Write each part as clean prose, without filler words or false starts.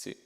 Sì.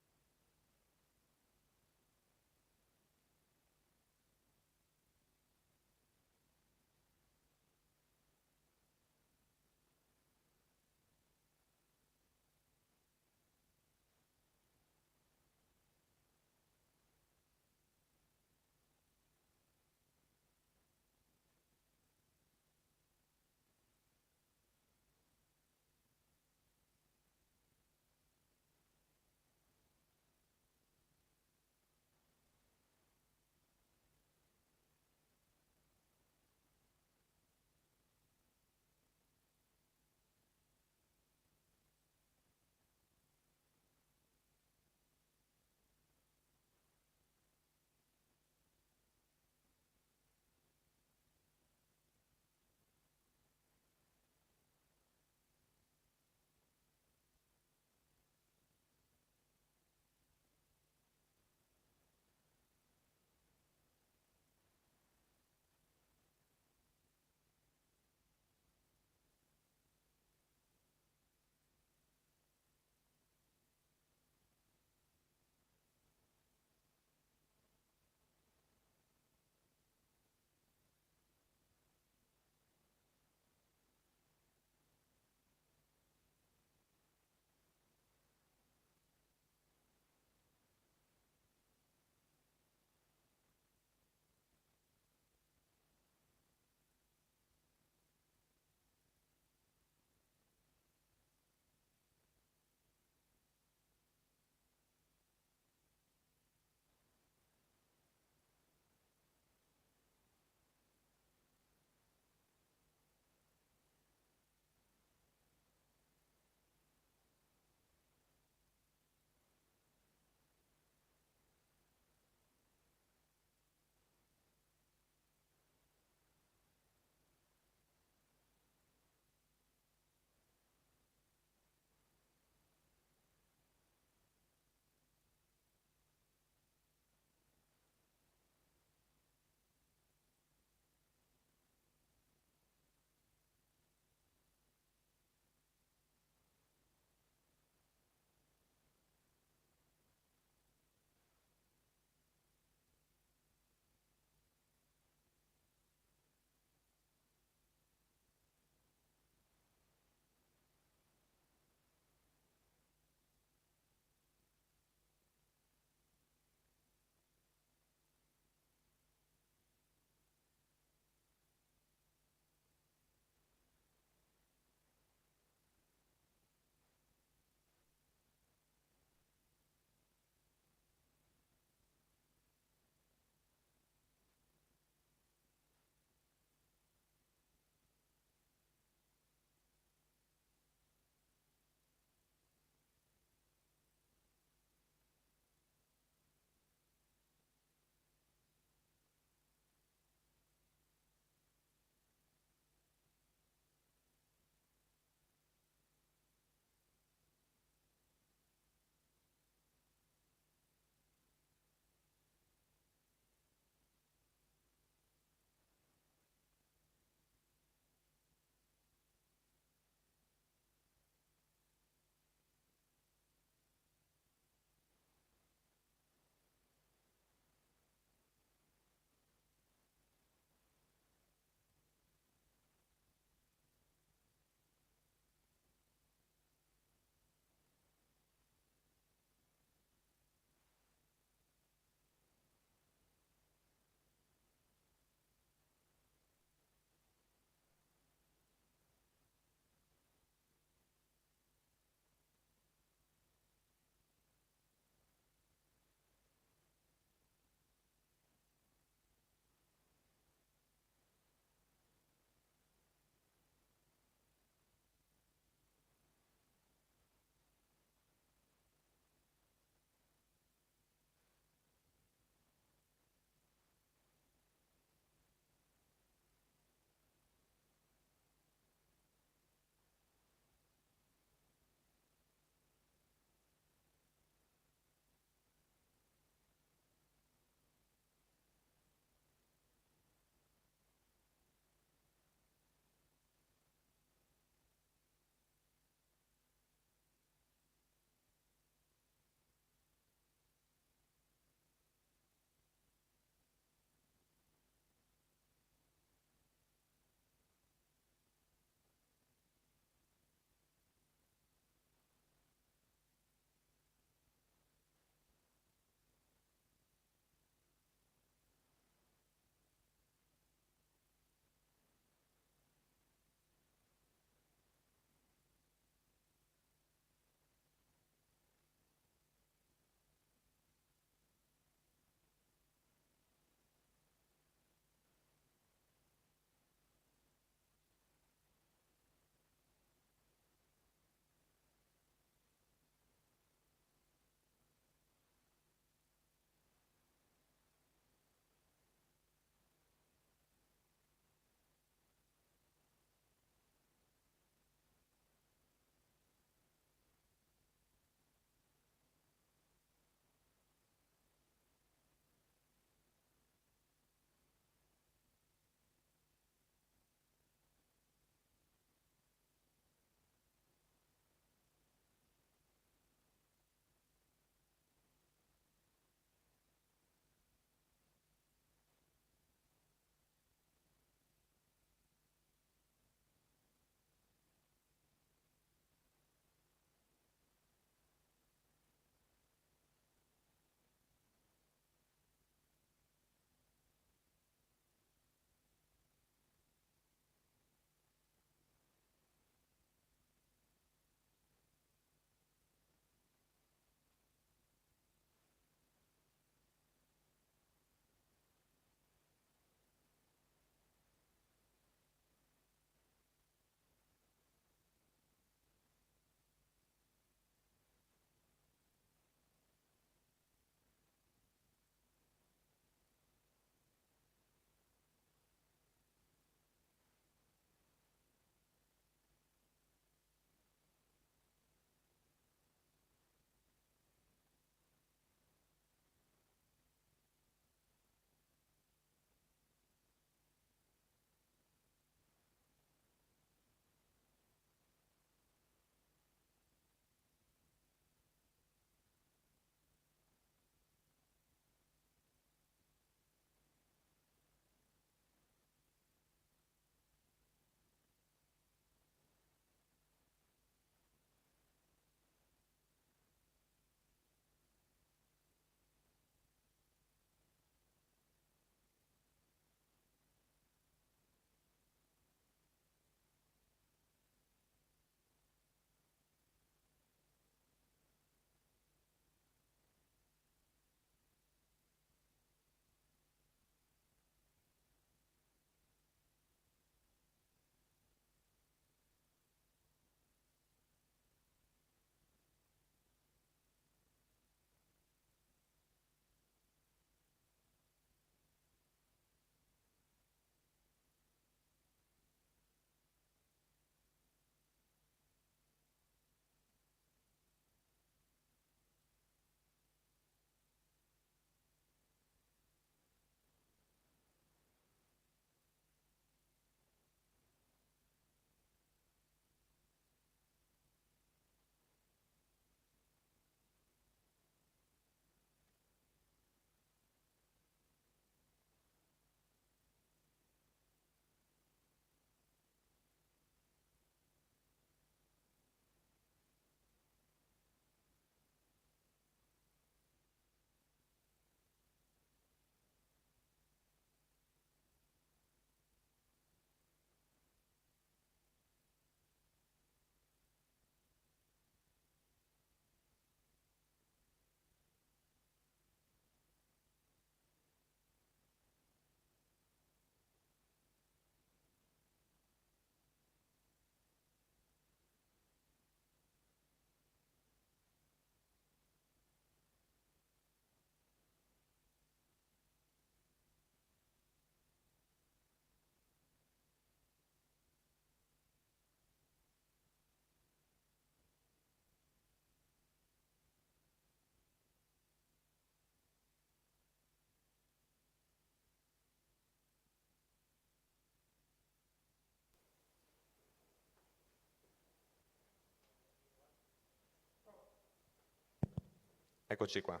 Eccoci qua.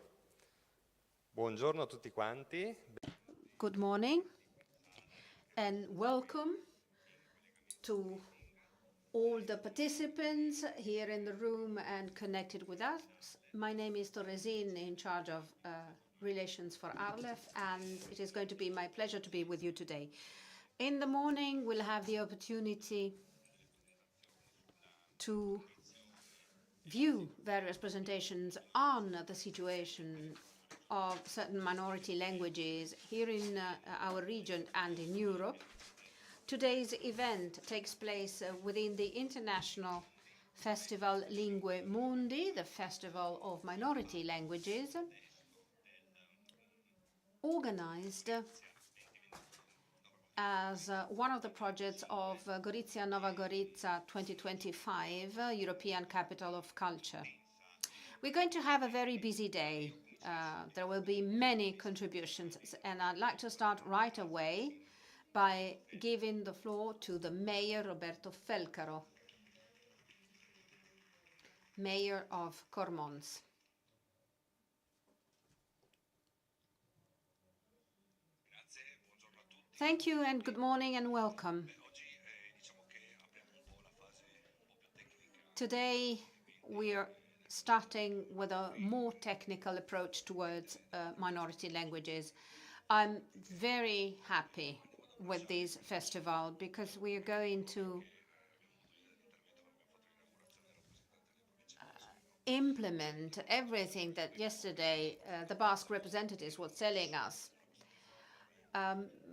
Buongiorno a tutti quanti. Good morning and welcome to all the participants here in the room and connected with us. My name is Torresin, in charge of relations for ARLEF, and it is going to be my pleasure to be with you today. In the morning, we'll have the opportunity to view various presentations on the situation of certain minority languages here in our region and in Europe. Today's event takes place within the international festival Lingue Mundi, the festival of minority languages, organized as one of the projects of Gorizia Nova Gorica 2025, European Capital of Culture. We're going to have a very busy day. There will be many contributions, and I'd like to start right away by giving the floor to the Mayor Roberto Felcaro, Mayor of Cormons. Thank you, and good morning and welcome. Today we are starting with a more technical approach towards minority languages. I'm very happy with this festival because we are going to implement everything that yesterday the Basque representatives were telling us.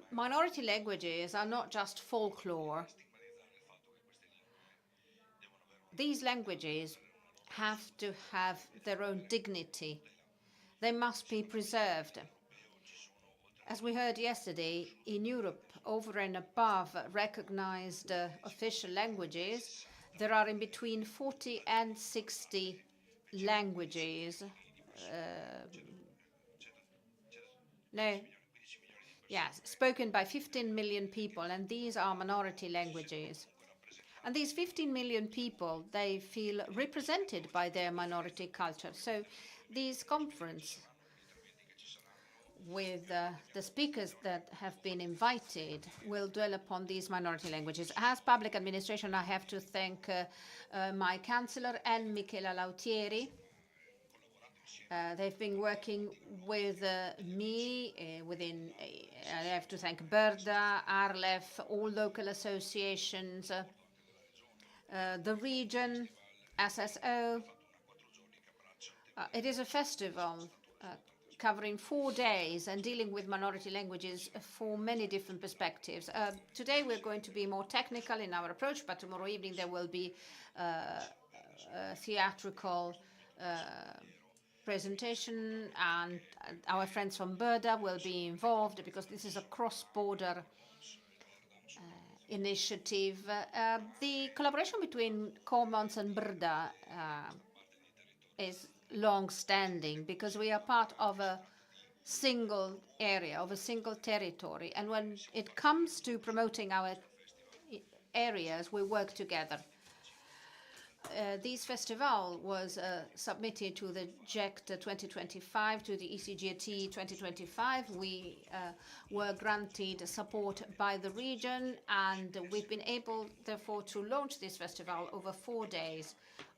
Minority languages are not just folklore. These languages have to have their own dignity. They must be preserved. As we heard yesterday, in Europe, over and above recognized official languages, there are in between 40 and 60 languages. Spoken by 15 million people, and these are minority languages. And these 15 million people, they feel represented by their minority culture. So this conference, with the speakers that have been invited, will dwell upon these minority languages. As public administration, I have to thank my chancellor and Michela Lautieri. They've been working with me I have to thank Burda, ARLEF, all local associations, the region, SSO. It is a festival covering 4 days and dealing with minority languages for many different perspectives. Today we're going to be more technical in our approach, but tomorrow evening there will be a theatrical presentation, and our friends from Burda will be involved because this is a cross-border initiative. The collaboration between Cormons and Burda is long-standing because we are part of a single area, of a single territory. And when it comes to promoting our areas, we work together. This festival was submitted to the GECT 2025, to the ECGT 2025. We were granted support by the region, and we've been able, therefore, to launch this festival over 4 days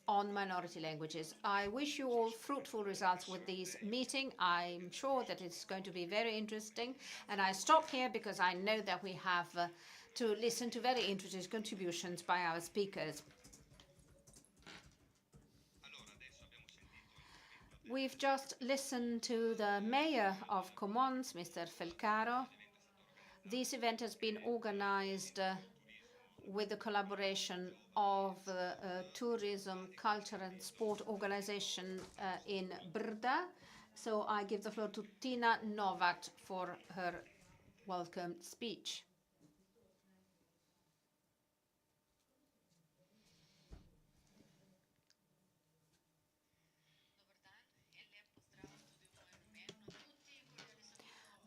on minority languages. I wish you all fruitful results with this meeting. I'm sure that it's going to be very interesting. And I stop here because I know that we have to listen to very interesting contributions by our speakers. We've just listened to the mayor of Cormons, Mr. Felcaro. This event has been organized with the collaboration of tourism, culture and sport organization in Brda. So I give the floor to Tina Novak for her welcome speech.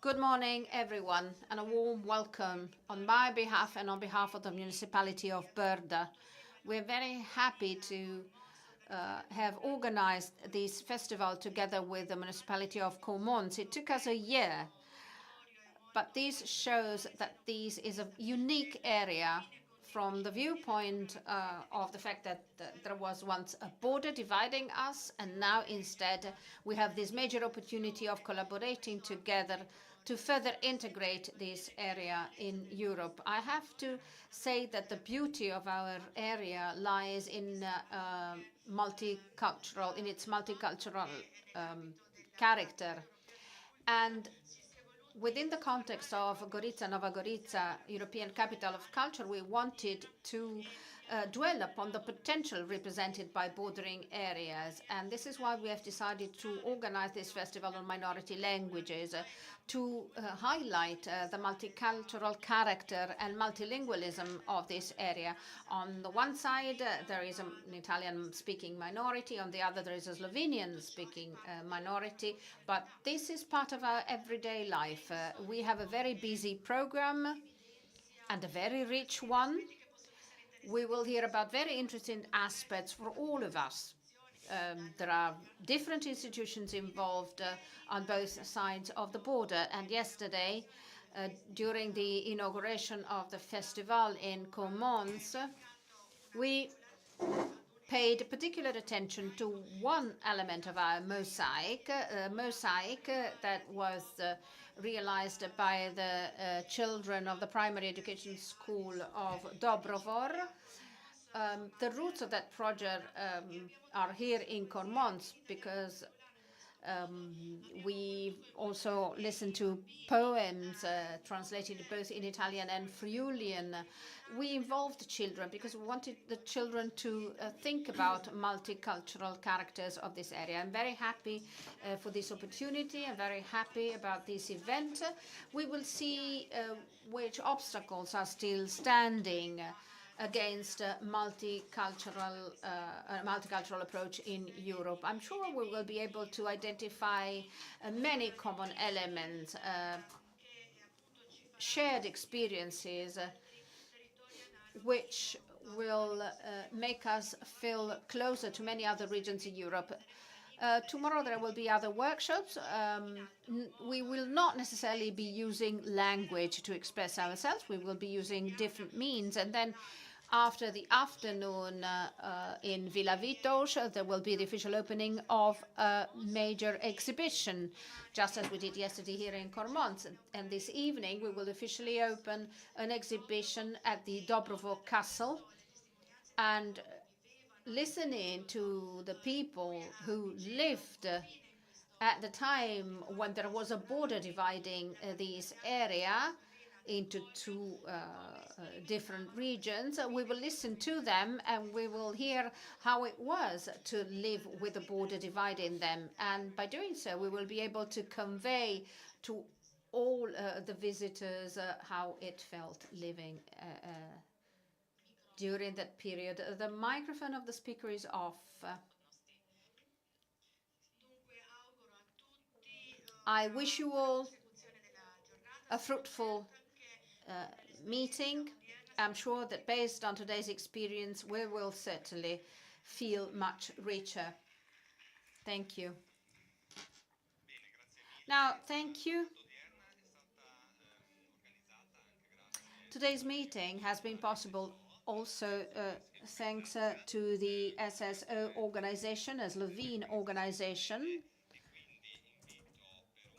Good morning, everyone, and a warm welcome on my behalf and on behalf of the municipality of Burda. We're very happy to have organized this festival together with the municipality of Conferenza. It took us a year, but this shows that this is a unique area from the viewpoint of the fact that there was once a border dividing us, and now instead we have this major opportunity of collaborating together to further integrate this area in Europe. I have to say that the beauty of our area lies in its multicultural character. And within the context of Gorica, Nova Gorica, European Capital of Culture, we wanted to dwell upon the potential represented by bordering areas. And this is why we have decided to organize this festival on minority languages, to highlight the multicultural character and multilingualism of this area. On the one side, there is an Italian-speaking minority. On the other, there is a Slovenian-speaking minority. But this is part of our everyday life. We have a very busy program and a very rich one. We will hear about very interesting aspects for all of us. There are different institutions involved on both sides of the border. And yesterday, during the inauguration of the festival in Conferenza, we paid particular attention to one element of our mosaic, that was realized by the children of the primary education school of Dobrovo. The roots of that project are here in Conferenza, because we also listened to poems translated both in Italian and Friulian. We involved children because we wanted the children to think about multicultural characters of this area. I'm very happy for this opportunity. I'm very happy about this event. We will see which obstacles are still standing against a multicultural approach in Europe. I'm sure we will be able to identify many common elements, shared experiences, which will make us feel closer to many other regions in Europe. Tomorrow there will be other workshops. We will not necessarily be using language to express ourselves. We will be using different means. And then after the afternoon in Villa Vitos, there will be the official opening of a major exhibition, just as we did yesterday here in Conferenza. And this evening we will officially open an exhibition at the Dobrovo Castle. And listening to the people who lived at the time when there was a border dividing this area into two different regions, we will listen to them and we will hear how it was to live with a border dividing them. And by doing so, we will be able to convey to all the visitors how it felt living during that period. The microphone of the speaker is off. I wish you all a fruitful meeting. I'm sure that based on today's experience, we will certainly feel much richer. Thank you. Now, thank you. Today's meeting has been possible also thanks to the SSO organization, a Slovene organization,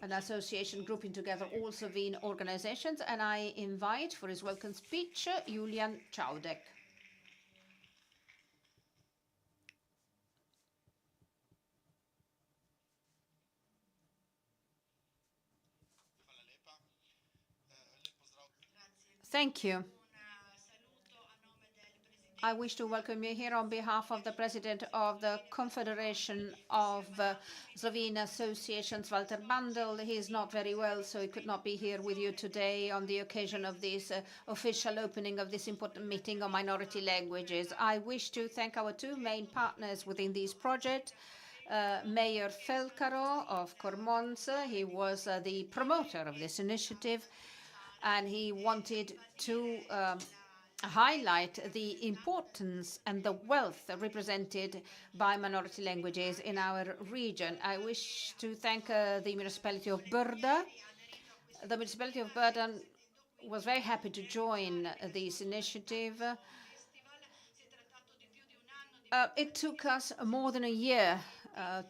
an association grouping together all Slovene organizations, and I invite for his welcome speech Julian Čaudek. Thank you. I wish to welcome you here on behalf of the President of the Confederation of Slovene Associations, Walter Bandel. He is not very well, so he could not be here with you today on the occasion of this official opening of this important meeting on minority languages. I wish to thank our two main partners within this project. Mayor Felcaro of Conferenza, he was the promoter of this initiative, and he wanted to highlight the importance and the wealth represented by minority languages in our region. I wish to thank the municipality of Burda. The municipality of Burda was very happy to join this initiative. It took us more than a year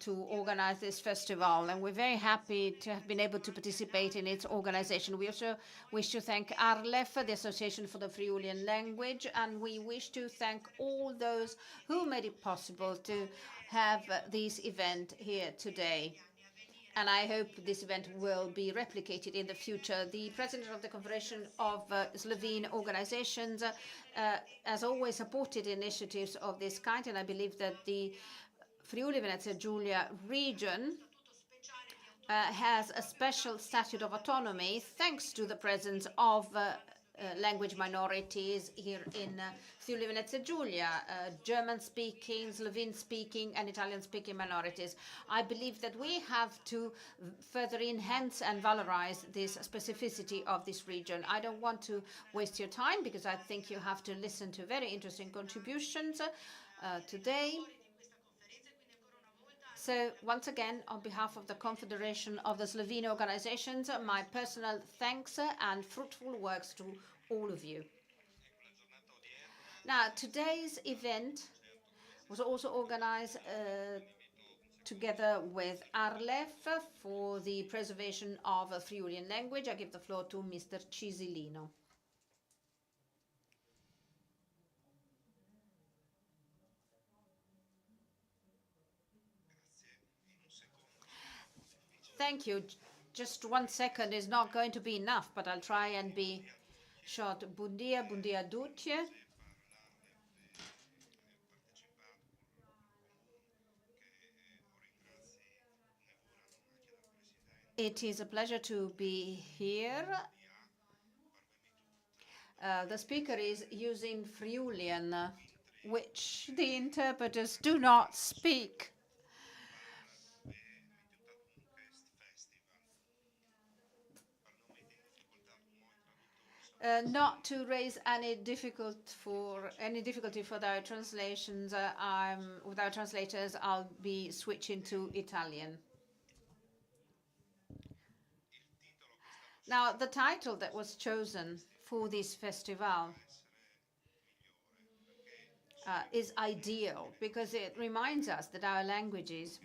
to organize this festival, and we're very happy to have been able to participate in its organization. We also wish to thank ARLEF, the Association for the Friulian Language, and we wish to thank all those who made it possible to have this event here today. And I hope this event will be replicated in the future. The president of the Confederation of Slovene organizations has always supported initiatives of this kind, and I believe that the Friuli Venezia Giulia region has a special statute of autonomy thanks to the presence of language minorities here in Friuli Venezia Giulia, German-speaking, Slovene-speaking, and Italian-speaking minorities. I believe that we have to further enhance and valorize this specificity of this region. I don't want to waste your time because I think you have to listen to very interesting contributions today. So once again, on behalf of the Confederation of the Slovene organizations, my personal thanks and fruitful works to all of you. Now, today's event was also organized together with ARLEF for the preservation of a Friulian language. I give the floor to Mr. Cisilino. Thank you. Just 1 second is not going to be enough, but I'll try and be short. Bun dia a tutti. It is a pleasure to be here. The speaker is using Friulian, which the interpreters do not speak. Not to raise any difficulty for our translations, with our translators, I'll be switching to Italian. Now, the title that was chosen for this festival is ideal because it reminds us that our languages,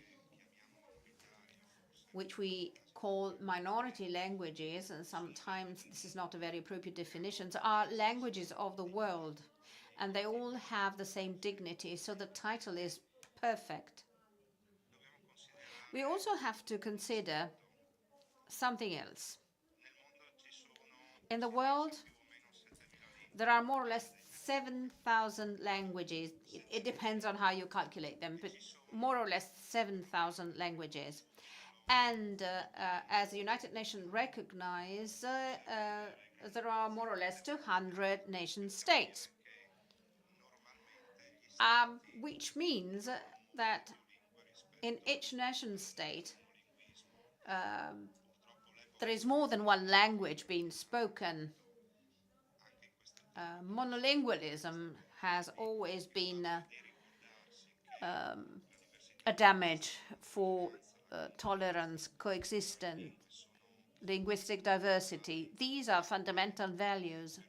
which we call minority languages, and sometimes this is not a very appropriate definition, are languages of the world, and they all have the same dignity, so the title is perfect. We also have to consider something else. In the world, there are more or less 7,000 languages. It depends on how you calculate them, but more or less 7,000 languages. And as the United Nations recognize, there are more or less 200 nation states, which means that in each nation state, there is more than one language being spoken. Monolingualism has always been a damage for tolerance, coexistence, linguistic diversity. These are fundamental values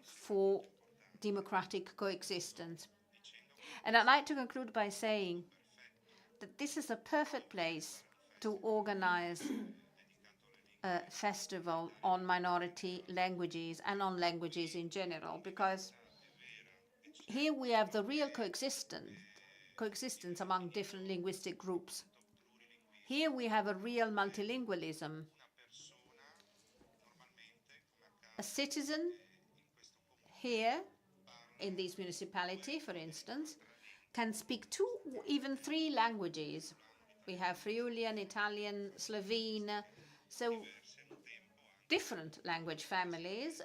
for democratic coexistence. And I'd like to conclude by saying that this is a perfect place to organize a festival on minority languages and on languages in general, because here we have the real coexistence among different linguistic groups. Here we have a real multilingualism. A citizen here in this municipality, for instance, can speak 2, even 3 languages. We have Friulian, Italian, Slovene, so different language families.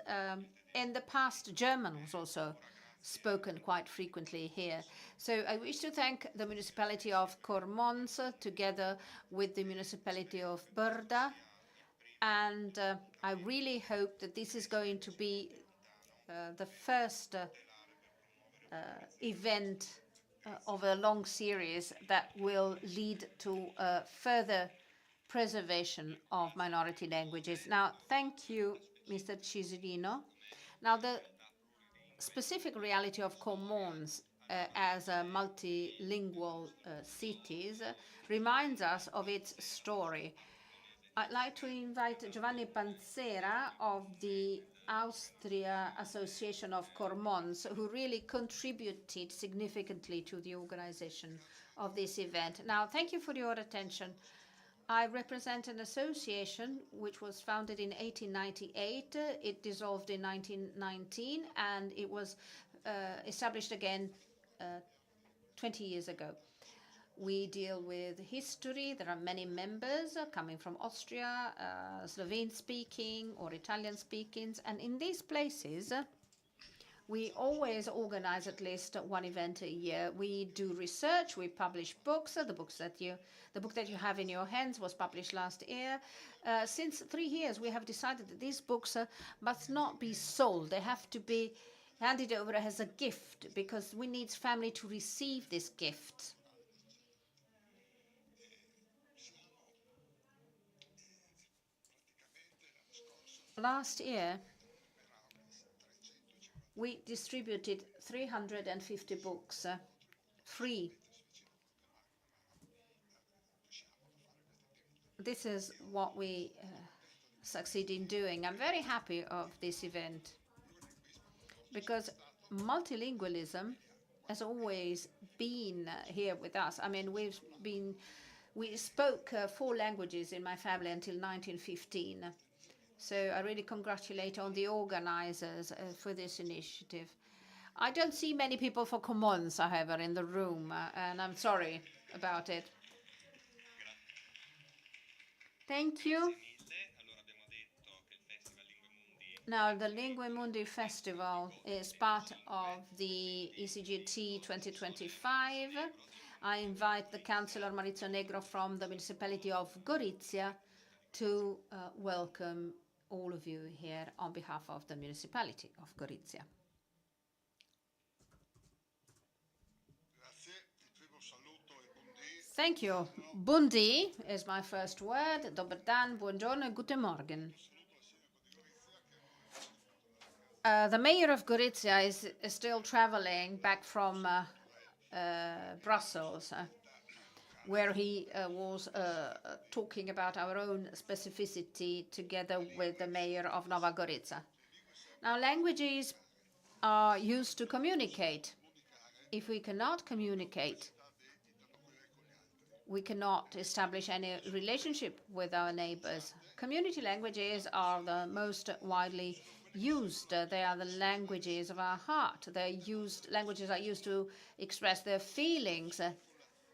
In the past, German was also spoken quite frequently here. So I wish to thank the municipality of Cormons together with the municipality of Burda, and I really hope that this is going to be the first event of a long series that will lead to further preservation of minority languages. Now, thank you, Mr. Cisilino. Now, the specific reality of Commons as a multilingual cities reminds us of its story. I'd like to invite Giovanni Panzera of the Austria Association of Commons, who really contributed significantly to the organization of this event. Now, thank you for your attention. I represent an association which was founded in 1898. It dissolved in 1919, and it was established again 20 years ago. We deal with history. There are many members coming from Austria, Slovene-speaking or Italian-speaking, and in these places, we always organize at least one event a year. We do research. We publish books. The book that you have in your hands was published last year. Since 3 years, we have decided that these books must not be sold. They have to be handed over as a gift because we need family to receive this gift. Last year, we distributed 350 books free. This is what we succeed in doing. I'm very happy of this event because multilingualism has always been here with us. I mean, we spoke 4 languages in my family until 1915. So I really congratulate on the organizers for this initiative. I don't see many people for Commons, however, in the room, and I'm sorry about it. Thank you. Now, the Lingue Mundi Festival is part of the ECGT 2025. I invite the Councillor Maurizio Negro from the municipality of Gorizia to welcome all of you here on behalf of the municipality of Gorizia. Thank you. Bundi is my first word. Dobar dan, buongiorno, guten Morgen. The mayor of Gorizia is still traveling back from Brussels, where he was talking about our own specificity together with the mayor of Nova Gorica. Now, languages are used to communicate. If we cannot communicate, we cannot establish any relationship with our neighbors. Community languages are the most widely used. They are the languages of our heart. Languages are used to express their feelings.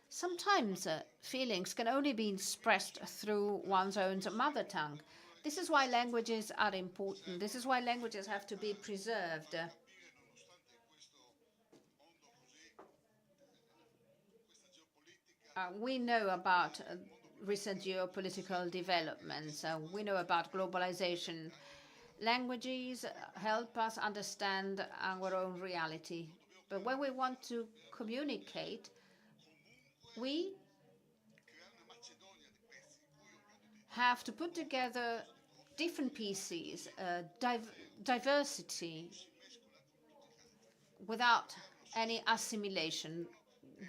Sometimes feelings can only be expressed through one's own mother tongue. This is why languages are important. This is why languages have to be preserved. We know about recent geopolitical developments. We know about globalization. Languages help us understand our own reality. But when we want to communicate, we have to put together different pieces, diversity, without any assimilation.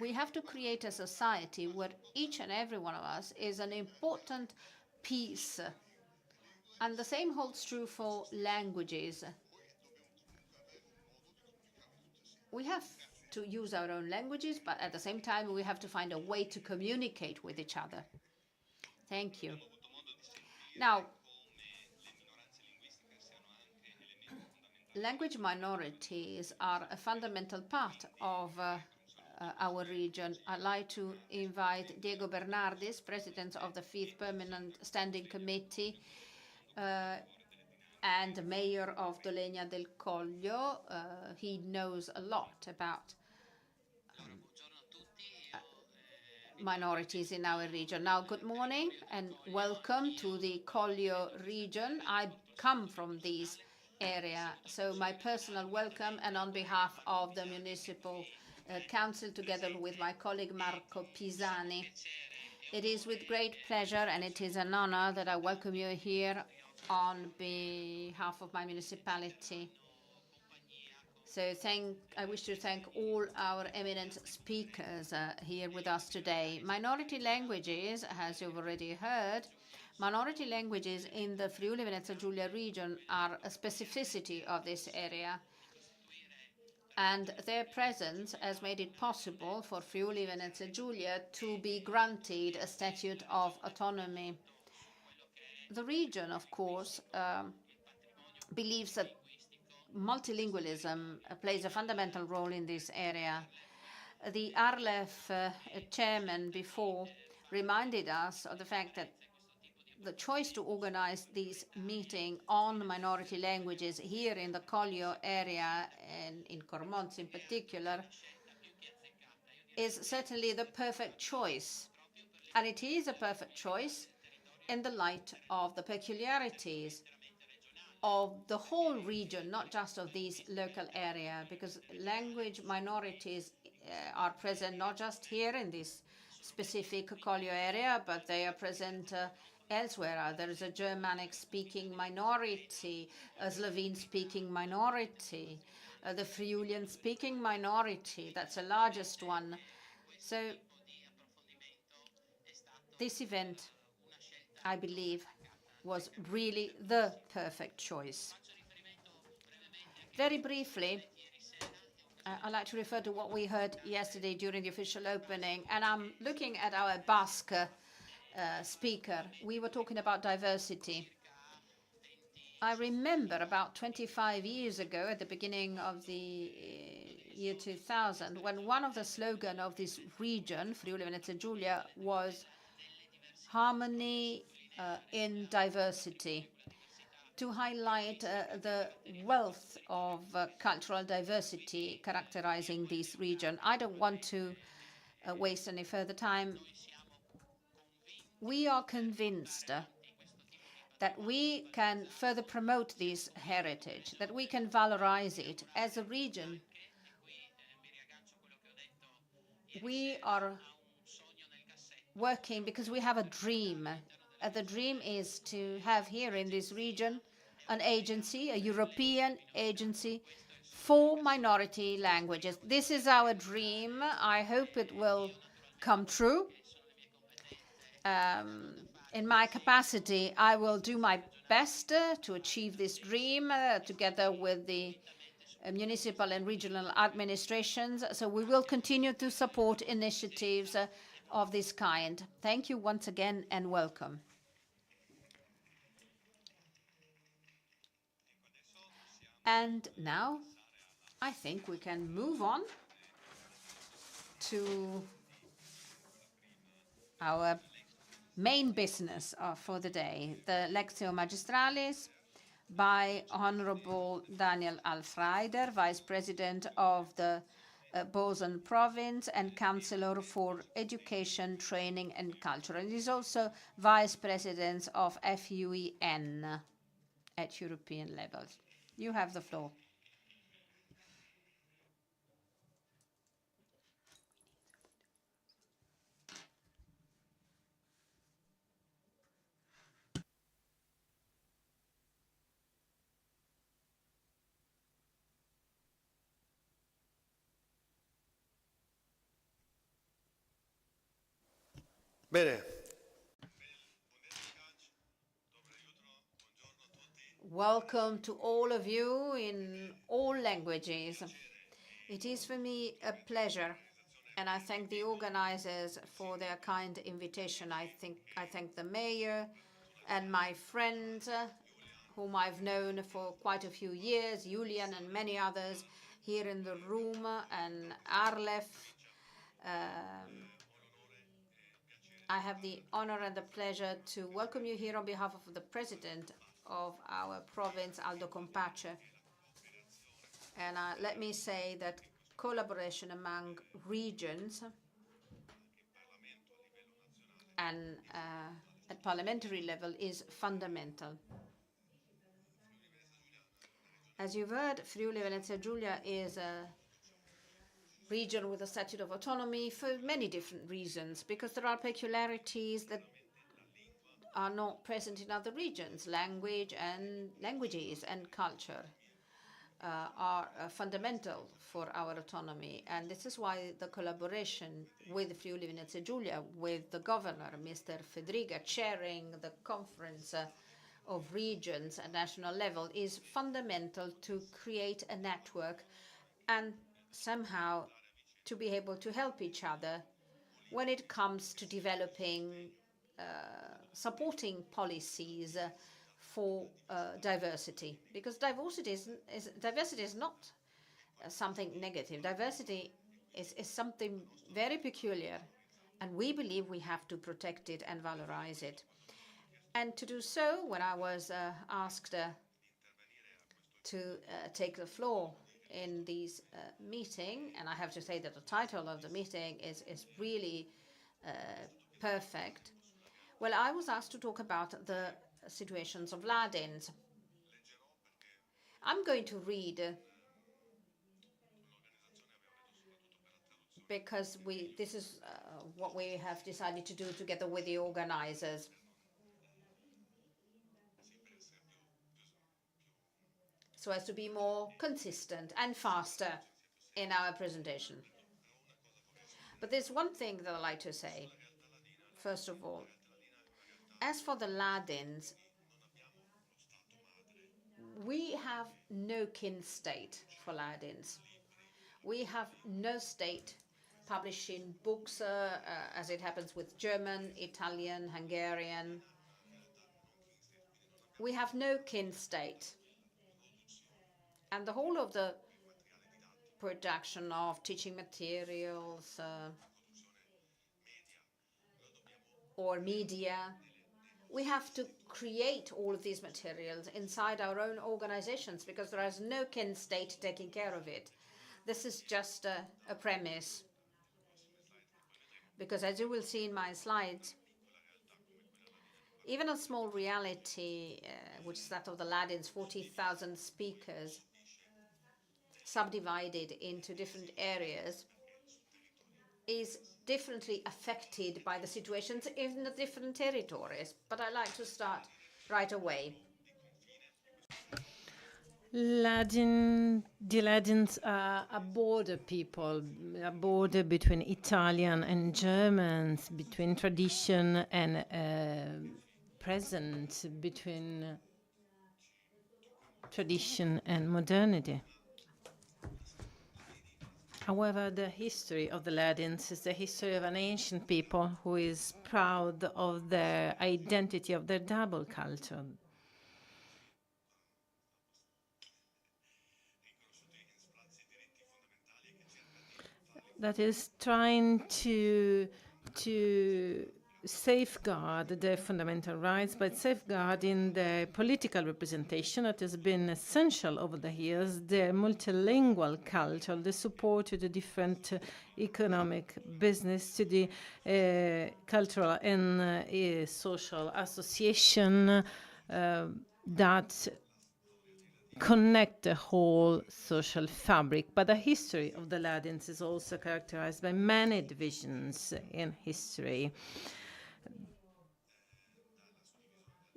We have to create a society where each and every one of us is an important piece. And the same holds true for languages. We have to use our own languages, but at the same time, we have to find a way to communicate with each other. Thank you. Now, language minorities are a fundamental part of our region. I'd like to invite Diego Bernardis, President of the 5th Permanent Standing Committee, and Mayor of Dolenia del Coglio. He knows a lot about minorities in our region. Now, good morning and welcome to the Coglio region. I come from this area. So my personal welcome, and on behalf of the Municipal Council, together with my colleague Marco Pisani, it is with great pleasure and it is an honor that I welcome you here on behalf of my municipality. So I wish to thank all our eminent speakers here with us today. Minority languages, as you've already heard, minority languages in the Friuli-Venezia Giulia region are a specificity of this area, and their presence has made it possible for Friuli-Venezia Giulia to be granted a statute of autonomy. The region, of course, believes that multilingualism plays a fundamental role in this area. The ARLEF chairman before reminded us of the fact that the choice to organize this meeting on minority languages here in the Collio area and in Cormonz in particular is certainly the perfect choice. And it is a perfect choice in the light of the peculiarities of the whole region, not just of this local area, because language minorities are present not just here in this specific Collio area, but they are present elsewhere. There is a Germanic-speaking minority, a Slovene-speaking minority, the Friulian-speaking minority. That's the largest one. So this event, I believe, was really the perfect choice. Very briefly, I'd like to refer to what we heard yesterday during the official opening, and I'm looking at our Basque speaker. We were talking about diversity. I remember about 25 years ago, at the beginning of the year 2000, when one of the slogans of this region, Friuli-Venezia Giulia, was harmony in diversity, to highlight the wealth of cultural diversity characterizing this region. I don't want to waste any further time. We are convinced that we can further promote this heritage, that we can valorize it as a region. We are working because we have a dream. The dream is to have here in this region an agency, a European agency for minority languages. This is our dream. I hope it will come true. In my capacity, I will do my best to achieve this dream together with the municipal and regional administrations. So we will continue to support initiatives of this kind. Thank you once again and welcome. And now I think we can move on to our main business for the day, the Lectio Magistralis by Honorable Daniel Alfreider, Vice President of the Bozen Province and Councillor for Education, Training and Culture. And he's also Vice President of FUEN at European levels. You have the floor. Bene. Welcome to all of you in all languages. It is for me a pleasure, and I thank the organizers for their kind invitation. I thank the mayor and my friends whom I've known for quite a few years, Julian and many others here in the room, and ARLEF. I have the honor and the pleasure to welcome you here on behalf of the president of our province, Aldo Compace. And let me say that collaboration among regions and at parliamentary level is fundamental. As you've heard, Friuli Venezia Giulia is a region with a statute of autonomy for many different reasons, because there are peculiarities that are not present in other regions. Languages and culture are fundamental for our autonomy. And this is why the collaboration with Friuli Venezia Giulia, with the governor, Mr. Fedriga, chairing the conference of regions at national level, is fundamental to create a network and somehow to be able to help each other when it comes to developing, supporting policies for diversity. Because diversity is not something negative. Diversity is something very peculiar, and we believe we have to protect it and valorize it. And to do so, when I was asked to take the floor in this meeting, and I have to say that the title of the meeting is really perfect. Well, I was asked to talk about the situations of Ladins. I'm going to read because this is what we have decided to do together with the organizers. So as to be more consistent and faster in our presentation. But there's one thing that I'd like to say. First of all, as for the Ladins, we have no kin state for Ladins. We have no state publishing books as it happens with German, Italian, Hungarian. We have no kin state. And the whole of the production of teaching materials or media, we have to create all of these materials inside our own organizations because there is no kin state taking care of it. This is just a premise. Because as you will see in my slides, even a small reality, which is that of the Ladins, 40,000 speakers, subdivided into different areas, is differently affected by the situations in the different territories. But I like to start right away. The Ladins are a border people, a border between Italian and Germans, between tradition and present, between tradition and modernity. However, the history of the Ladins is the history of an ancient people who is proud of their identity, of their double culture. That is trying to safeguard their fundamental rights, but safeguarding the political representation that has been essential over the years, their multilingual culture, the support to the different economic business, to the cultural and social association that connect the whole social fabric. But the history of the Ladins is also characterized by many divisions in history.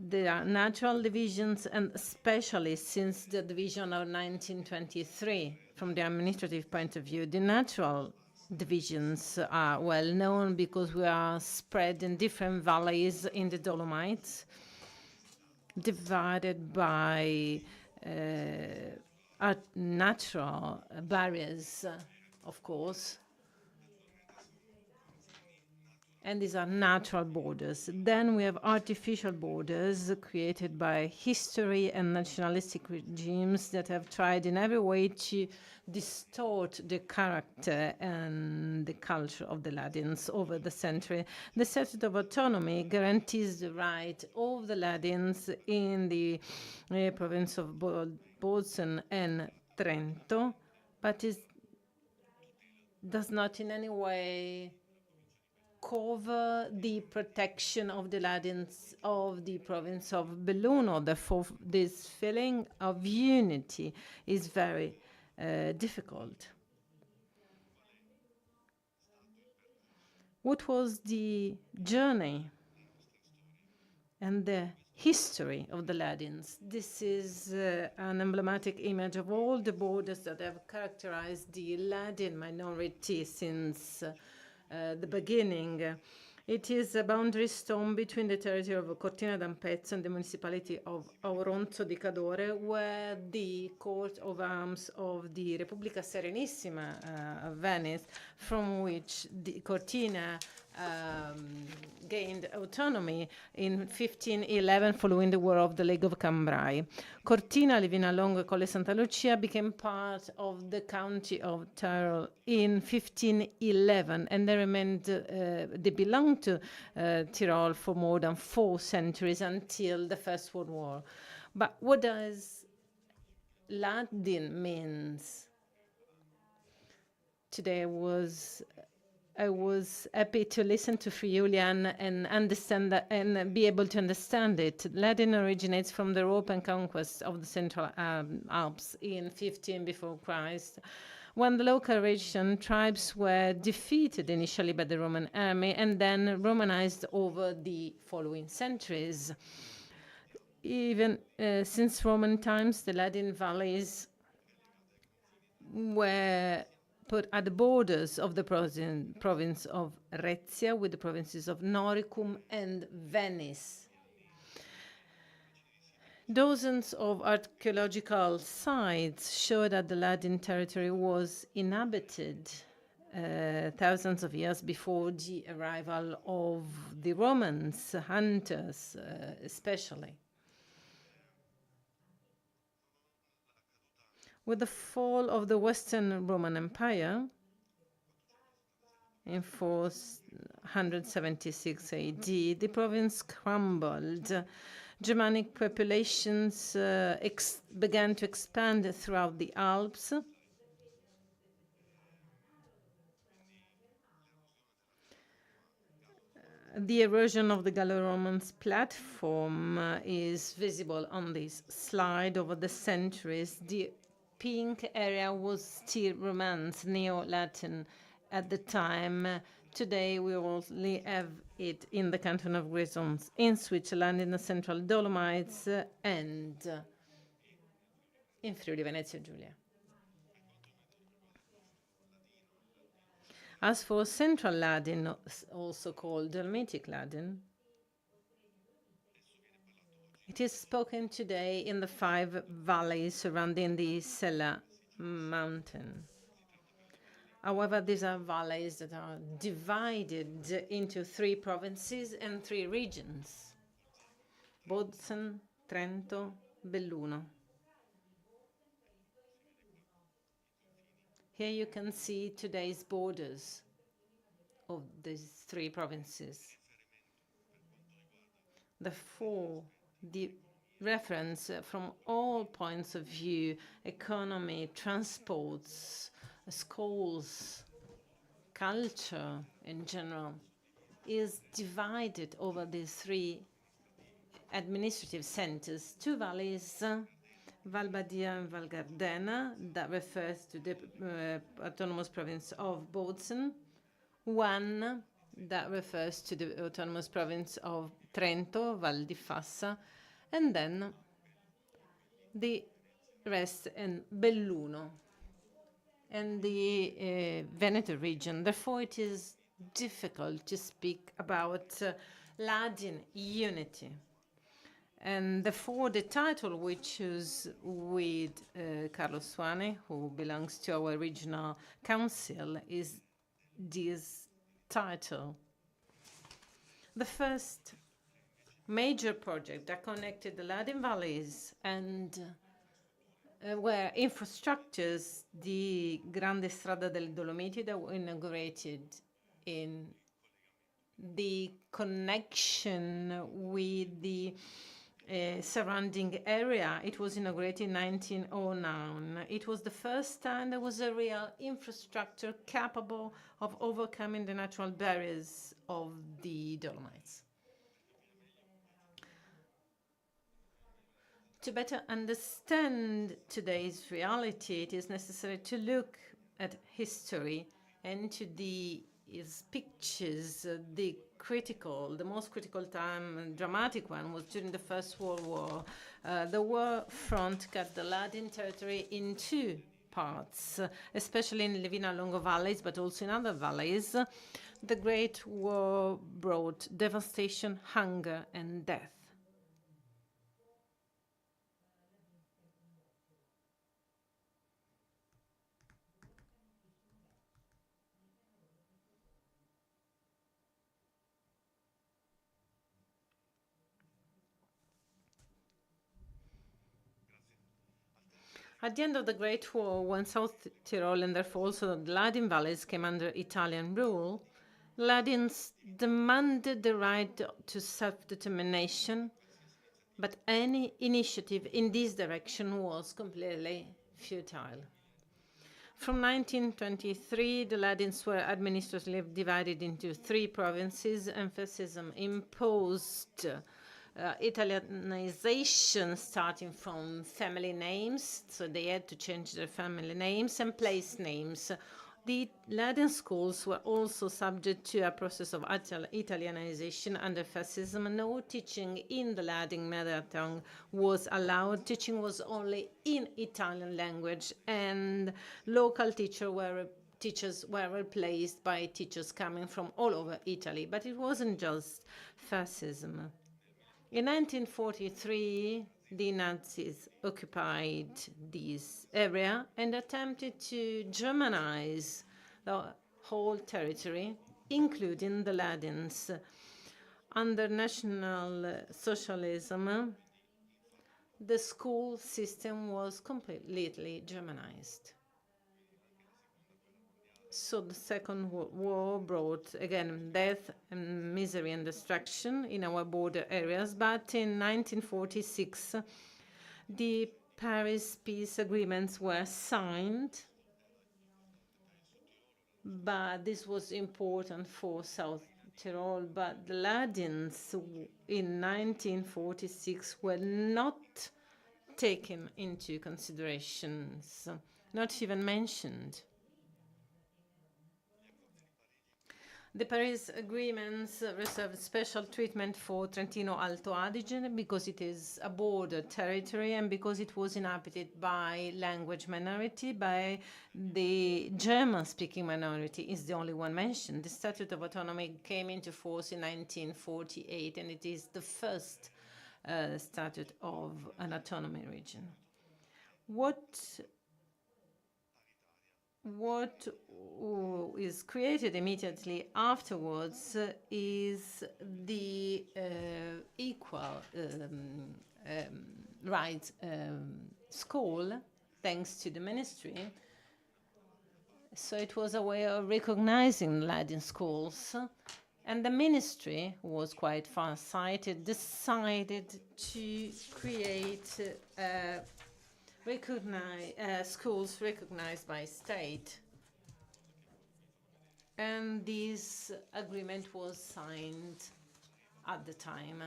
There are natural divisions, and especially since the division of 1923, from the administrative point of view, the natural divisions are well known because we are spread in different valleys in the Dolomites, divided by natural barriers, of course. And these are natural borders. Then we have artificial borders created by history and nationalistic regimes that have tried in every way to distort the character and the culture of the Ladins over the century. The Statute of Autonomy guarantees the right of the Ladins in the province of Bolzano and Trento, but does not in any way cover the protection of the Ladins of the province of Belluno. Therefore, this feeling of unity is very difficult. What was the journey and the history of the Ladins? This is an emblematic image of all the borders that have characterized the Ladin minority since the beginning. It is a boundary stone between the territory of Cortina d'Ampezzo and the municipality of Auronzo di Cadore, where the coat of arms of the Repubblica Serenissima of Venice, from which the Cortina gained autonomy in 1511 following the War of the League of Cambrai. Cortina, living along Colle Santa Lucia, became part of the county of Tyrol in 1511, and they belonged to Tyrol for more than 4 centuries until the First World War. But what does Ladin means? Today I was happy to listen to Friulian and understand that and be able to understand it. Ladin originates from the European conquest of the Central Alps in 15 before Christ, when the local region tribes were defeated initially by the Roman army and then Romanized over the following centuries. Even since Roman times, the Ladin valleys were put at the borders of the province of Rezia with the provinces of Noricum and Venice. Dozens of archaeological sites show that the Ladin territory was inhabited thousands of years before the arrival of the Romans, hunters especially. With the fall of the Western Roman Empire in 476 AD, the province crumbled. Germanic populations began to expand throughout the Alps. The erosion of the Gallo-Romance platform is visible on this slide. Over the centuries, the pink area was still Romance, Neo-Latin at the time. Today, we only have it in the canton of Grisons, in Switzerland, in the central Dolomites, and in Friuli, Venezia Giulia. As for Central Ladin, also called Dolomitic Ladin, it is spoken today in the 5 valleys surrounding the Sella mountain. However, these are valleys that are divided into 3 provinces and 3 regions: Bozen, Trento, Belluno. Here you can see today's borders of these 3 provinces. Therefore, the reference from all points of view, economy, transports, schools, culture in general, is divided over these 3 administrative centers: 2 valleys, Val Badia and Val Gardena, that refers to the autonomous province of Bozen, 1 that refers to the autonomous province of Trento, Val di Fassa, and then the rest in Belluno and the Veneto region. Therefore, it is difficult to speak about Ladin unity. And therefore, the title we choose with Carlos Suane, who belongs to our regional council, is this title. The first major project that connected the Ladin valleys and were infrastructures, the Grande Strada delle Dolomiti, that were inaugurated in the connection with the surrounding area. It was inaugurated in 1909. It was the first time there was a real infrastructure capable of overcoming the natural barriers of the Dolomites. To better understand today's reality, it is necessary to look at history and to these pictures. The most critical time, dramatic one, was during the First World War. The war front cut the Ladin territory in two parts, especially in Livina-Longo valleys, but also in other valleys. The Great War brought devastation, hunger, and death. At the end of the Great War, when South Tyrol and therefore also the Ladin valleys came under Italian rule, Ladins demanded the right to self-determination, but any initiative in this direction was completely futile. From 1923, the Ladins were administratively divided into 3 provinces, and fascism imposed Italianization starting from family names, so they had to change their family names, and place names. The Ladin schools were also subject to a process of Italianization under fascism. No teaching in the Ladin mother tongue was allowed. Teaching was only in Italian language, and local teachers were replaced by teachers coming from all over Italy. But it wasn't just fascism. In 1943, the Nazis occupied this area and attempted to Germanize the whole territory, including the Ladins. Under National Socialism, the school system was completely Germanized. So the Second World War brought, again, death and misery and destruction in our border areas. But in 1946, the Paris peace agreements were signed. But this was important for South Tyrol. But the Ladins in 1946 were not taken into considerations, not even mentioned. The Paris agreements reserve special treatment for Trentino Alto Adige because it is a border territory and because it was inhabited by language minority, by the German-speaking minority is the only one mentioned. The Statute of Autonomy came into force in 1948, and it is the first statute of an autonomy region. What is created immediately afterwards is the equal rights school, thanks to the ministry. So it was a way of recognizing Ladin schools. And the ministry was quite far-sighted, decided to create schools recognized by state. And this agreement was signed at the time.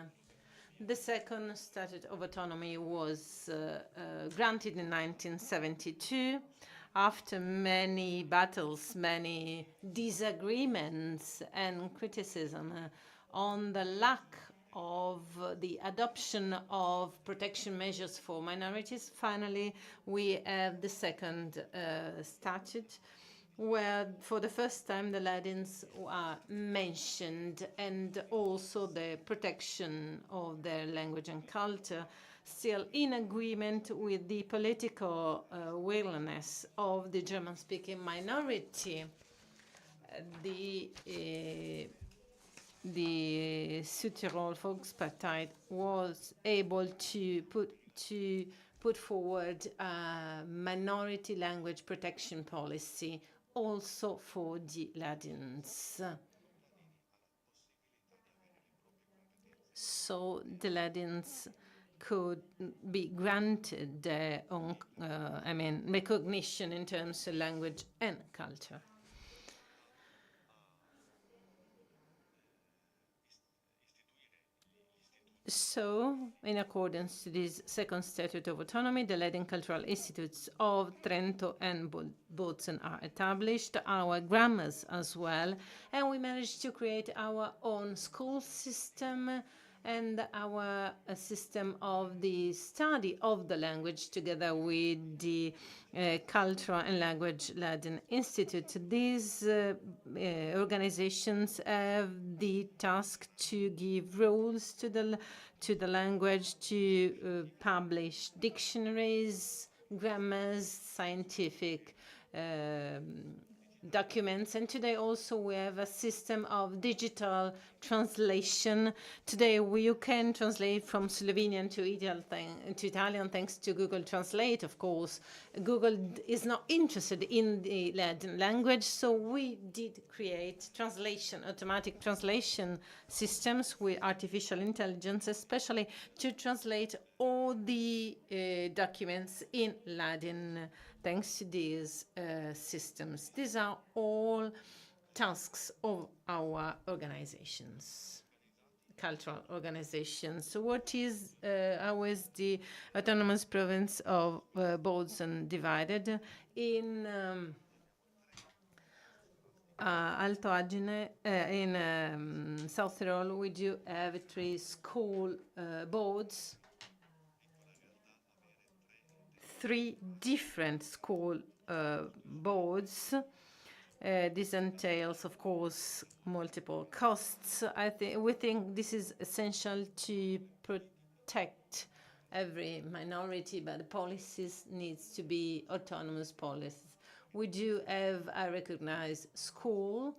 The second Statute of Autonomy was granted in 1972 after many battles, many disagreements and criticism on the lack of the adoption of protection measures for minorities. Finally, we have the second statute, where for the first time the Ladins are mentioned, and also the protection of their language and culture, still in agreement with the political willingness of the German-speaking minority. The Südtirol Volkspartei was able to put forward a minority language protection policy also for the Ladins. So the Ladins could be granted recognition in terms of language and culture. So, in accordance to this second statute of autonomy, the Latin cultural institutes of Trento and Bozen are established, our grammars as well, and we managed to create our own school system and our system of the study of the language together with the Cultural and Language Latin Institute. These organizations have the task to give rules to the language, to publish dictionaries, grammars, scientific documents, and today also we have a system of digital translation. Today you can translate from Slovenian to Italian thanks to Google Translate, of course. Google is not interested in the Latin language, so we did create automatic translation systems with artificial intelligence, especially to translate all the documents in Latin. Thanks to these systems. These are all tasks of our organizations, cultural organizations. So how is the autonomous province of Bozen divided? In Alto Adige, in South Tyrol, we do have 3 school boards, 3 different school boards. This entails, of course, multiple costs. We think this is essential to protect every minority, but the policies needs to be autonomous policies. We do have a recognized school,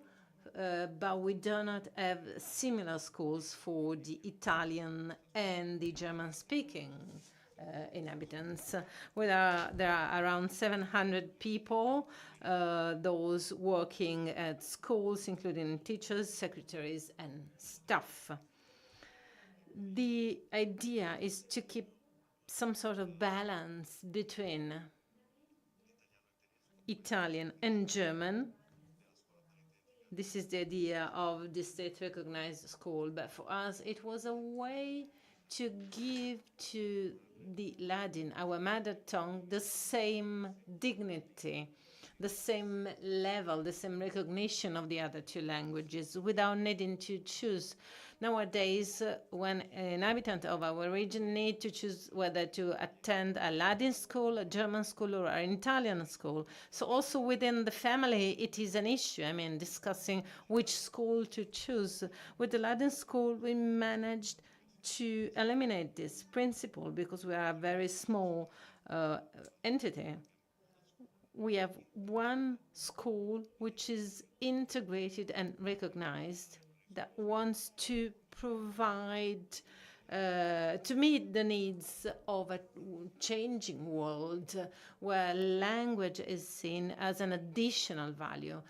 but we do not have similar schools for the Italian and the German-speaking inhabitants. There are around 700 people, those working at schools, including teachers, secretaries, and staff. The idea is to keep some sort of balance between Italian and German. This is the idea of the state-recognized school, but for us it was a way to give to the Latin, our mother tongue, the same dignity, the same level, the same recognition of the other 2 languages without needing to choose. Nowadays, when an inhabitant of our region needs to choose whether to attend a Latin school, a German school, or an Italian school, so also within the family it is an issue, discussing which school to choose. With the Latin school, we managed to eliminate this principle because we are a very small entity. We have 1 school which is integrated and recognized that wants to provide, to meet the needs of a changing world where language is seen as an additional value,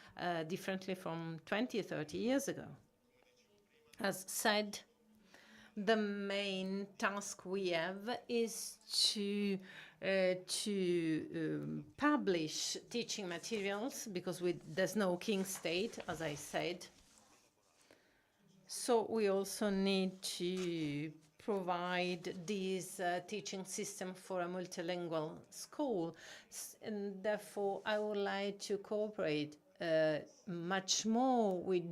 differently from 20 or 30 years ago. As said, the main task we have is to publish teaching materials because there's no king state, as I said. So we also need to provide this teaching system for a multilingual school. And therefore, I would like to cooperate much more with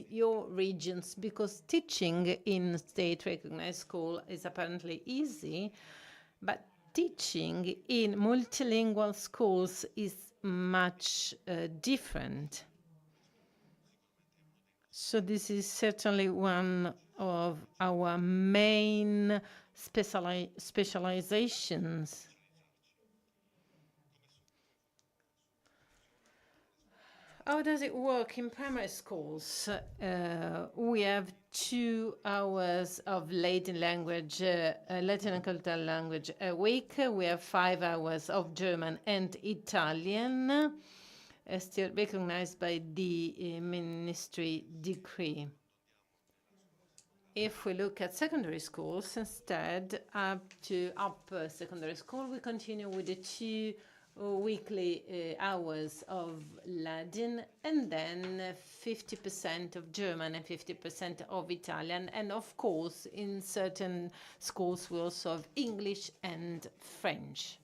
your regions, because teaching in state-recognized school is apparently easy, but teaching in multilingual schools is much different. So this is certainly one of our main specializations. How does it work in primary schools? We have 2 hours of Latin language, Latin and cultural language a week. We have 5 hours of German and Italian, still recognized by the ministry decree. If we look at secondary schools instead, up to upper secondary school, we continue with the 2 weekly hours of Latin, and then 50% of German and 50% of Italian. And of course, in certain schools, we also have English and French.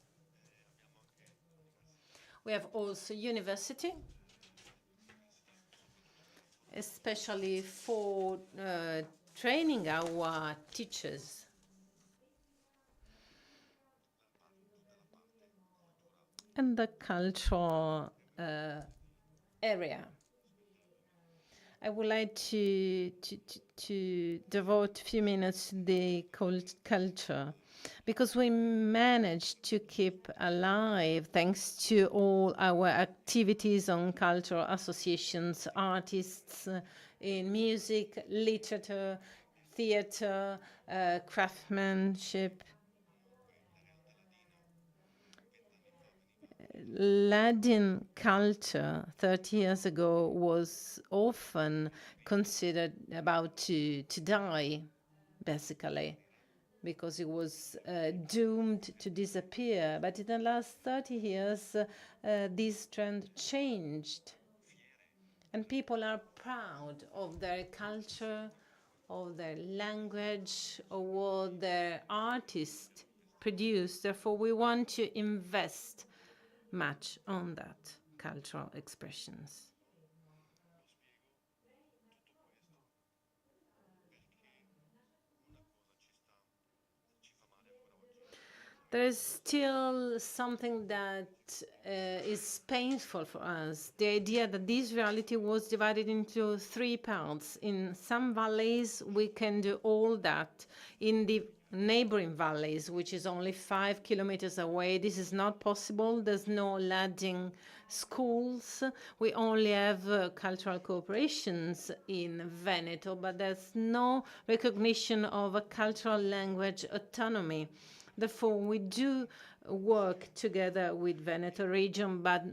We have also university, especially for training our teachers. And the cultural area. I would like to devote a few minutes to the culture, because we managed to keep alive, thanks to all our activities on cultural associations, artists in music, literature, theater, craftsmanship. Latin culture 30 years ago was often considered about to die, basically, because it was doomed to disappear. But in the last 30 years, this trend changed. And people are proud of their culture, of their language, of what their artists produce. Therefore, we want to invest much on that cultural expressions. There is still something that is painful for us. The idea that this reality was divided into 3 parts. In some valleys, we can do all that. In the neighboring valleys, which is only 5 kilometers away, this is not possible. There's no Latin schools. We only have cultural cooperations in Veneto, but there's no recognition of a cultural language autonomy. Therefore, we do work together with Veneto region, but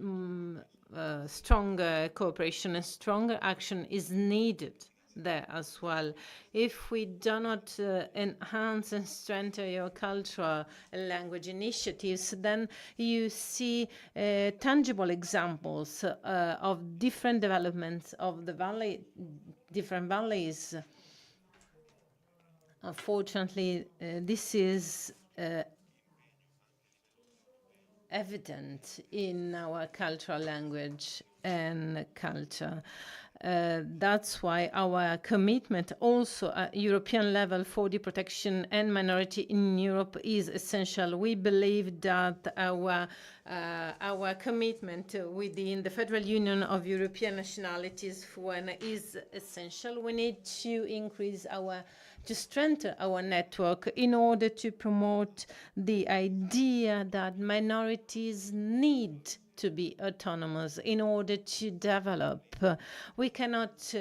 stronger cooperation and stronger action is needed there as well. If we do not enhance and strengthen your cultural and language initiatives, then you see tangible examples of different developments of the valley, different valleys. Unfortunately, this is evident in our cultural language and culture. That's why our commitment also at European level for the protection and minority in Europe is essential. We believe that our commitment within the Federal Union of European Nationalities is essential. We need to strengthen our network in order to promote the idea that minorities need to be autonomous in order to develop. We cannot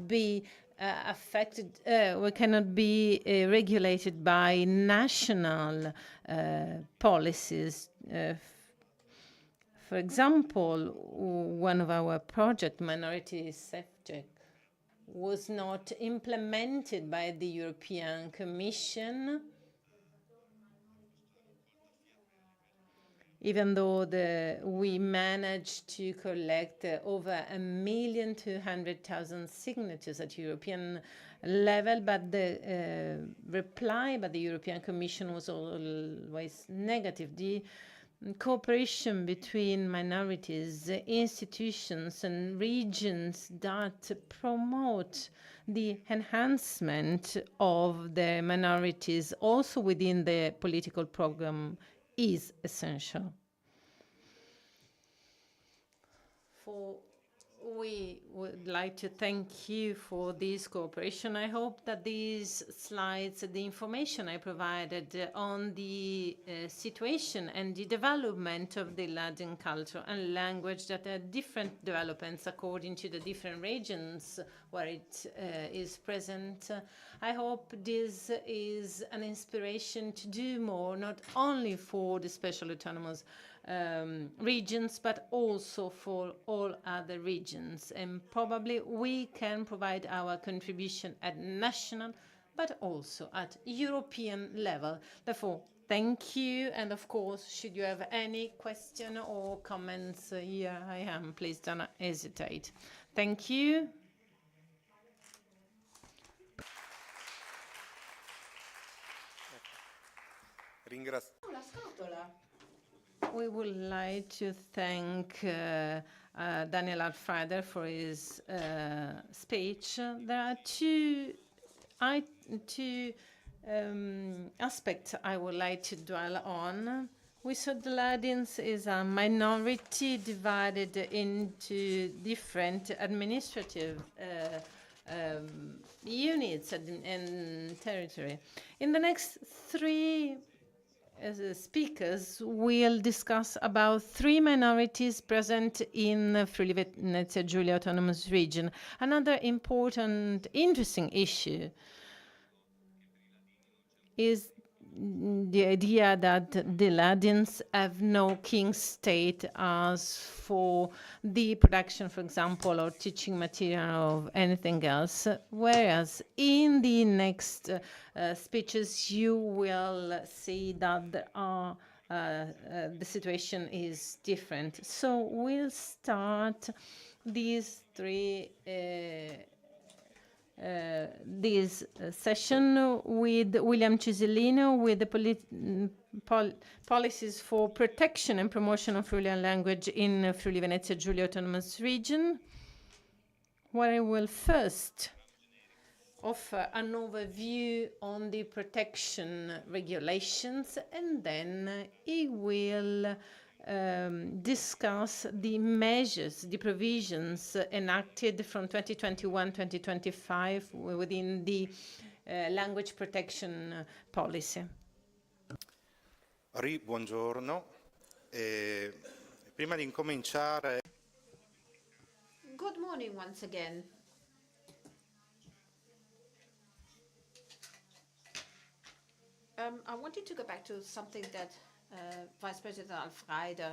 be affected. We cannot be regulated by national policies. For example, one of our project, Minority Subject, was not implemented by the European Commission, even though we managed to collect over 1,200,000 signatures at European level, but the reply by the European Commission was always negative. The cooperation between minorities, institutions, and regions that promote the enhancement of the minorities also within the political program is essential. We would like to thank you for this cooperation. I hope that these slides, the information I provided on the situation and the development of the Latin culture and language, that are different developments according to the different regions where it is present. I hope this is an inspiration to do more, not only for the special autonomous regions, but also for all other regions. And probably we can provide our contribution at national, but also at European level. Therefore, thank you. And of course, should you have any question or comments, here I am. Please don't hesitate. Thank you. We would like to thank Daniel Alfreder for his speech. There are two aspects I would like to dwell on. We saw the Ladins is a minority divided into different administrative units and territory. In the next three speakers will discuss about three minorities present in Friuli-Venezia Giulia Autonomous Region. Another important, interesting issue is the idea that the Ladins have no king state as for the production, for example, or teaching material of anything else, whereas in the next speeches you will see that the situation is different. So we'll start these three this session with William Ciselino with the policies for protection and promotion of Friulian language in Friuli-Venezia Giulia Autonomous Region, where I will first offer an overview on the protection regulations, and then he will discuss the measures, the provisions enacted from 2021-2025 within the language protection policy. Buongiorno. Prima di incominciare. Good morning once again. I wanted to go back to something that Vice President Alfreder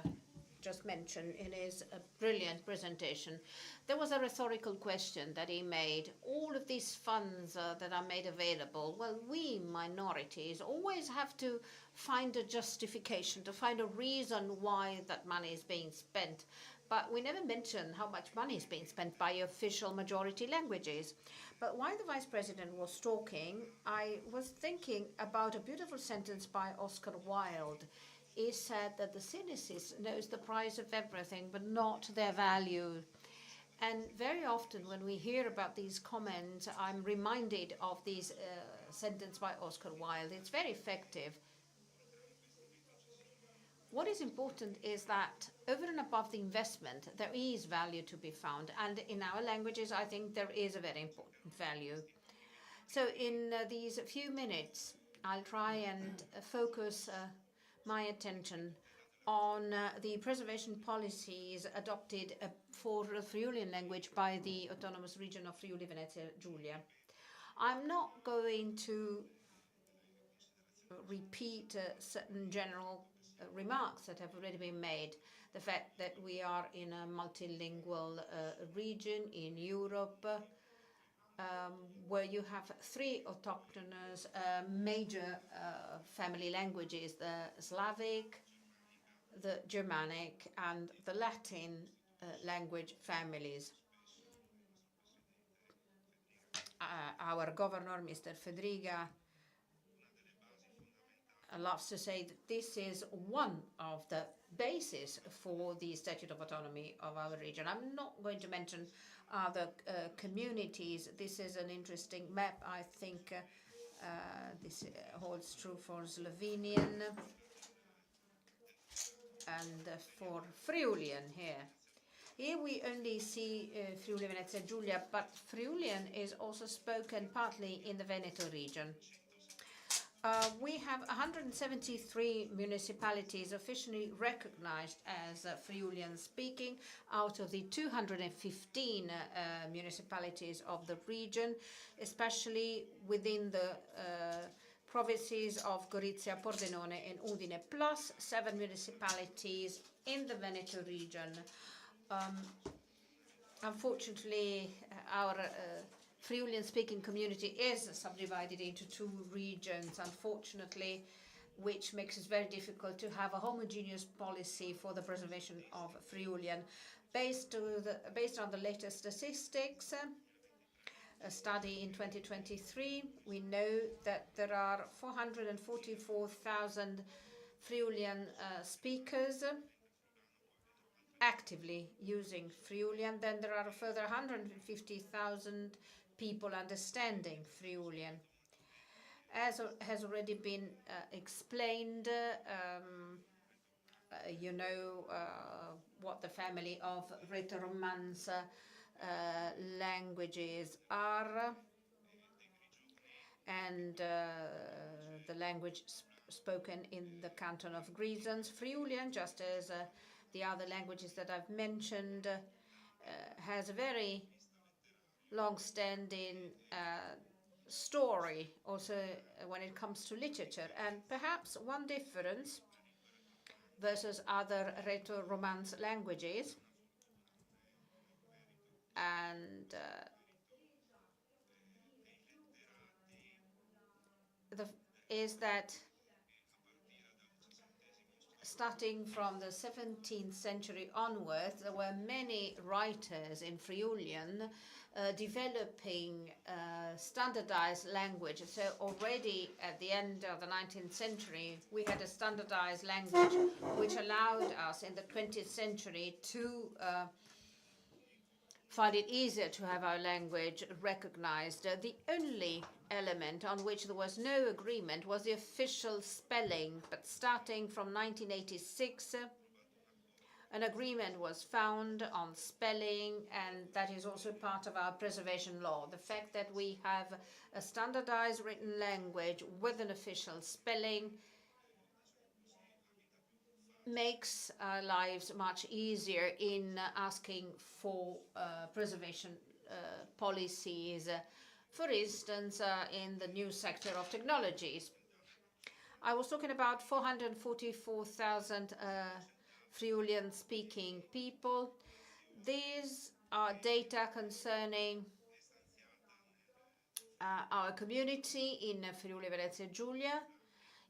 just mentioned in his brilliant presentation. There was a rhetorical question that he made. All of these funds that are made available, well, we minorities always have to find a justification, to find a reason why that money is being spent. But we never mention how much money is being spent by official majority languages. But while the Vice President was talking, I was thinking about a beautiful sentence by Oscar Wilde. He said that the cynicist knows the price of everything, but not their value. And very often when we hear about these comments, I'm reminded of this sentence by Oscar Wilde. It's very effective. What is important is that over and above the investment, there is value to be found. And in our languages, I think there is a very important value. So in these few minutes, I'll try and focus my attention on the preservation policies adopted for the Friulian language by the Autonomous Region of Friuli-Venezia Giulia. I'm not going to repeat certain general remarks that have already been made. The fact that we are in a multilingual region in Europe, where you have three autochthonous major family languages, the Slavic, the Germanic, and the Latin language families. Our governor, Mr. Fedriga, loves to say that this is one of the bases for the Statute of Autonomy of our region. I'm not going to mention other communities. This is an interesting map. I think this holds true for Slovenian and for Friulian here. Here we only see Friuli-Venezia Giulia, but Friulian is also spoken partly in the Veneto region. We have 173 municipalities officially recognized as Friulian speaking out of the 215 municipalities of the region, especially within the provinces of Gorizia, Pordenone, and Udine, plus 7 municipalities in the Veneto region. Unfortunately, our Friulian-speaking community is subdivided into 2 regions, unfortunately, which makes it very difficult to have a homogeneous policy for the preservation of Friulian. Based on the latest statistics, a study in 2023, we know that there are 444,000 Friulian speakers actively using Friulian. Then there are a further 150,000 people understanding Friulian. As has already been explained, you know what the family of Rheto-Romanza languages are, and the language spoken in the canton of Grisons. Friulian, just as the other languages that I've mentioned, has a very long-standing story also when it comes to literature, and perhaps one difference versus other Rheto-Romance languages and is that starting from the 17th century onwards, there were many writers in Friulian developing standardized language. So already at the end of the 19th century, we had a standardized language which allowed us in the 20th century to find it easier to have our language recognized. The only element on which there was no agreement was the official spelling, but starting from 1986, an agreement was found on spelling, and that is also part of our preservation law. The fact that we have a standardized written language with an official spelling makes our lives much easier in asking for preservation policies, for instance, in the new sector of technologies. I was talking about 444,000 Friulian-speaking people. These are data concerning our community in Friuli Venezia Giulia,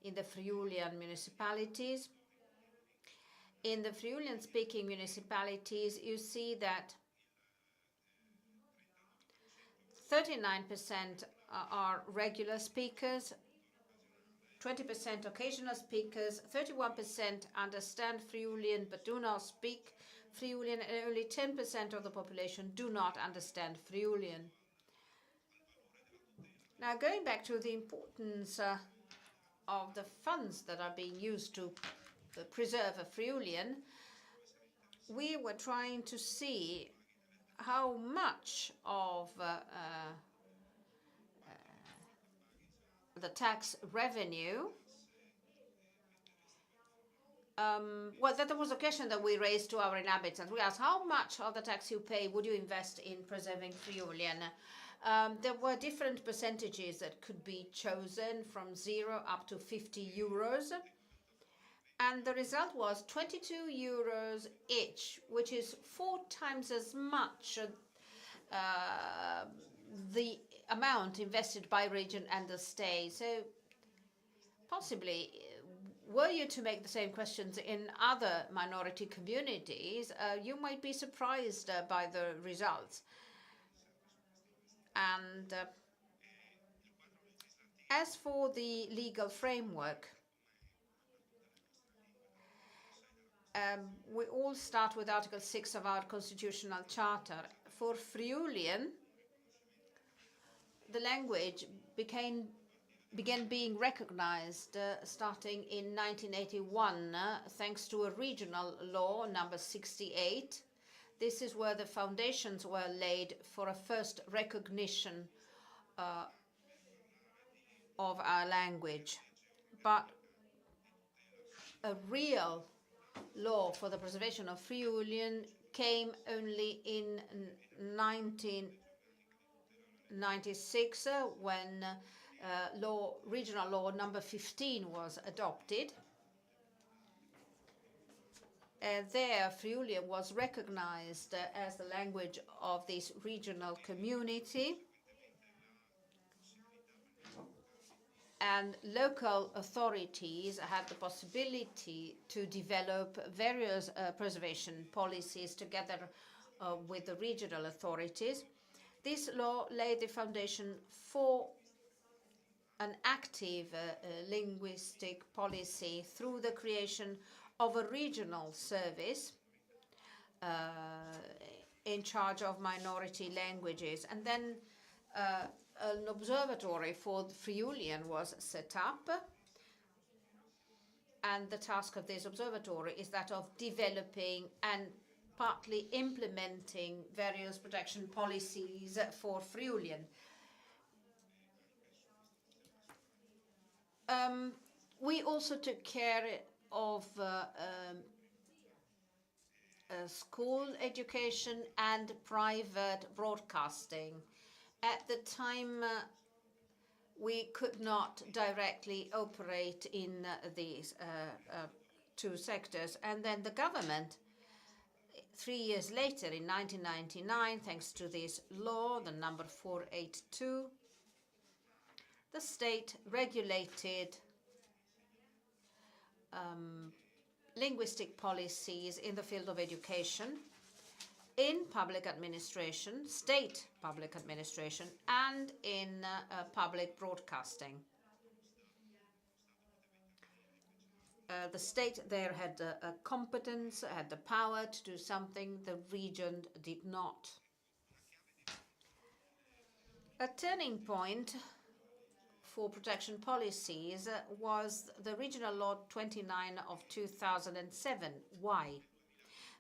in the Friulian municipalities. In the Friulian-speaking municipalities, you see that 39% are regular speakers, 20% occasional speakers, 31% understand Friulian but do not speak Friulian, and only 10% of the population do not understand Friulian. Now, going back to the importance of the funds that are being used to preserve a Friulian, we were trying to see how much of the tax revenue, well, that was a question that we raised to our inhabitants. We asked, how much of the tax you pay would you invest in preserving Friulian? There were different percentages that could be chosen from 0 up to 50 euros. And the result was 22 euros each, which is 4 times as much the amount invested by region and the state. So possibly, were you to make the same questions in other minority communities, you might be surprised by the results. And as for the legal framework, we all start with Article 6 of our constitutional charter. For Friulian, the language began being recognized starting in 1981, thanks to a regional law, number 68. This is where the foundations were laid for a first recognition of our language. But a real law for the preservation of Friulian came only in 1996 when regional law number 15 was adopted. There, Friulian was recognized as the language of this regional community. And local authorities had the possibility to develop various preservation policies together with the regional authorities. This law laid the foundation for an active linguistic policy through the creation of a regional service in charge of minority languages. And then an observatory for Friulian was set up. And the task of this observatory is that of developing and partly implementing various protection policies for Friulian. We also took care of school education and private broadcasting. At the time, we could not directly operate in these two sectors. And then the government, 3 years later, in 1999, thanks to this law, the number 482, the state regulated linguistic policies in the field of education, in public administration, state public administration, and in public broadcasting. The state there had a competence, had the power to do something the region did not. A turning point for protection policies was the Regional Law 29 of 2007. Why?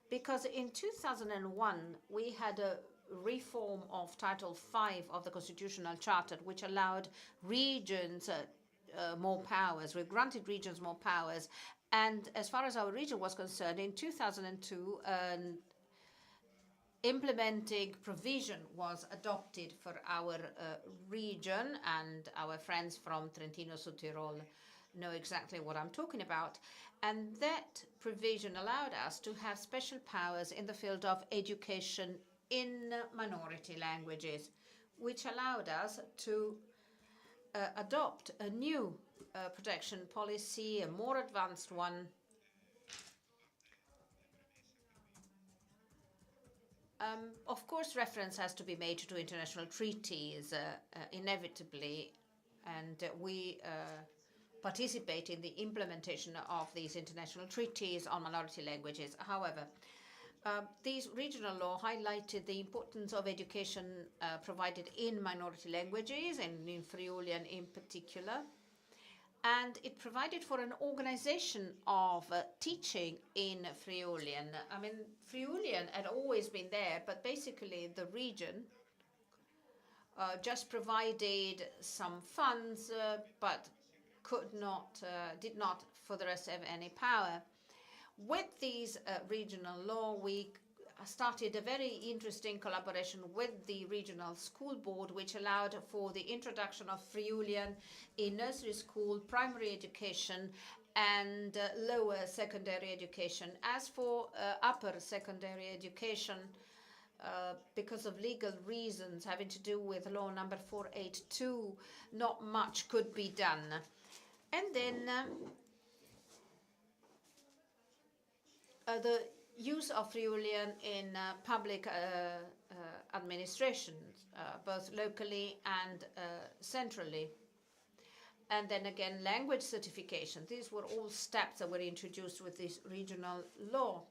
Because in 2001, we had a reform of Title V of the Constitutional Charter, which allowed regions more powers. We granted regions more powers. And as far as our region was concerned, in 2002, an implementing provision was adopted for our region, and our friends from Trentino-Sud-Tirol know exactly what I'm talking about. And that provision allowed us to have special powers in the field of education in minority languages, which allowed us to adopt a new protection policy, a more advanced one. Of course, reference has to be made to international treaties, inevitably, and we participate in the implementation of these international treaties on minority languages. However, these regional law highlighted the importance of education provided in minority languages, and in Friulian in particular. And it provided for an organization of teaching in Friulian. I mean, Friulian had always been there, but basically the region just provided some funds, but did not for the rest have any power. With these regional law, we started a very interesting collaboration with the regional school board, which allowed for the introduction of Friulian in nursery school, primary education, and lower secondary education. As for upper secondary education, because of legal reasons having to do with law number 482, not much could be done. And then the use of Friulian in public administration, both locally and centrally. And then again, language certification. These were all steps that were introduced with this regional law.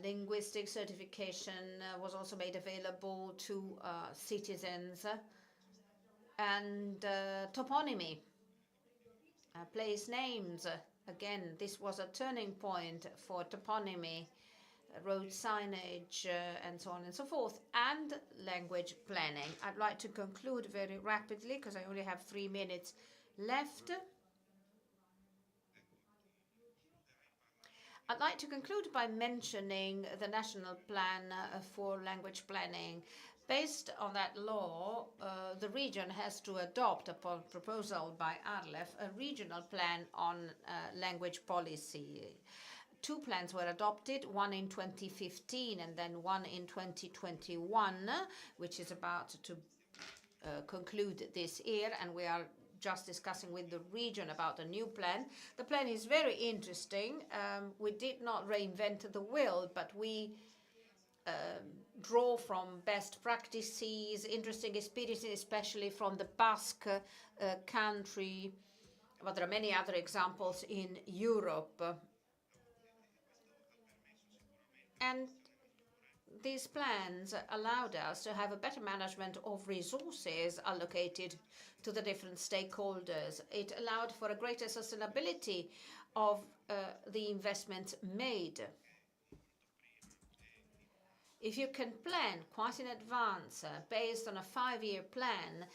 Linguistic certification was also made available to citizens. And toponymy, place names. Again, this was a turning point for toponymy, road signage, and so on and so forth, and language planning. I'd like to conclude very rapidly because I only have 3 minutes left. I'd like to conclude by mentioning the National Plan for Language Planning. Based on that law, the region has to adopt, upon proposal by ARLEF, a regional plan on language policy. Two plans were adopted, one in 2015 and then one in 2021, which is about to conclude this year, and we are just discussing with the region about a new plan. The plan is very interesting. We did not reinvent the wheel, but we draw from best practices, interesting experiences, especially from the Basque country, but there are many other examples in Europe. And these plans allowed us to have a better management of resources allocated to the different stakeholders. It allowed for a greater sustainability of the investments made. If you can plan quite in advance based on a 5-year plan,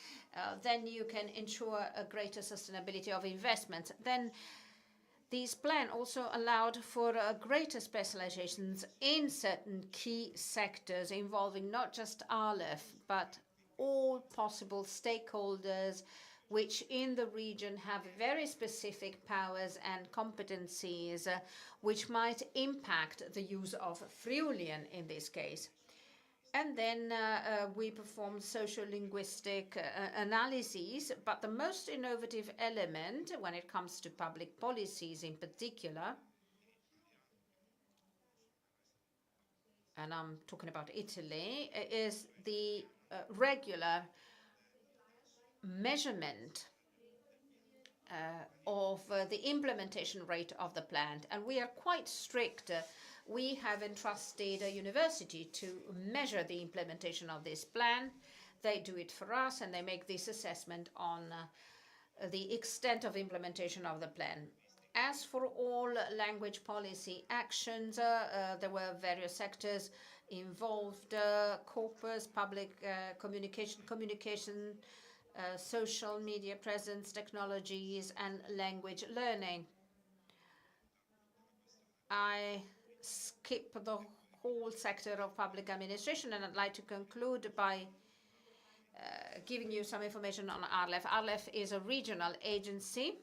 then you can ensure a greater sustainability of investments. Then this plan also allowed for greater specializations in certain key sectors involving not just ARLEF, but all possible stakeholders which in the region have very specific powers and competencies which might impact the use of Friulian in this case. And then we performed social-linguistic analyses, but the most innovative element when it comes to public policies in particular, and I'm talking about Italy, is the regular measurement of the implementation rate of the plan. And we are quite strict. We have entrusted a university to measure the implementation of this plan. They do it for us, and they make this assessment on the extent of implementation of the plan. As for all language policy actions, there were various sectors involved, corpus, public communication, social media presence, technologies, and language learning. I skip the whole sector of public administration, and I'd like to conclude by giving you some information on ARLEF. ARLEF is a regional agency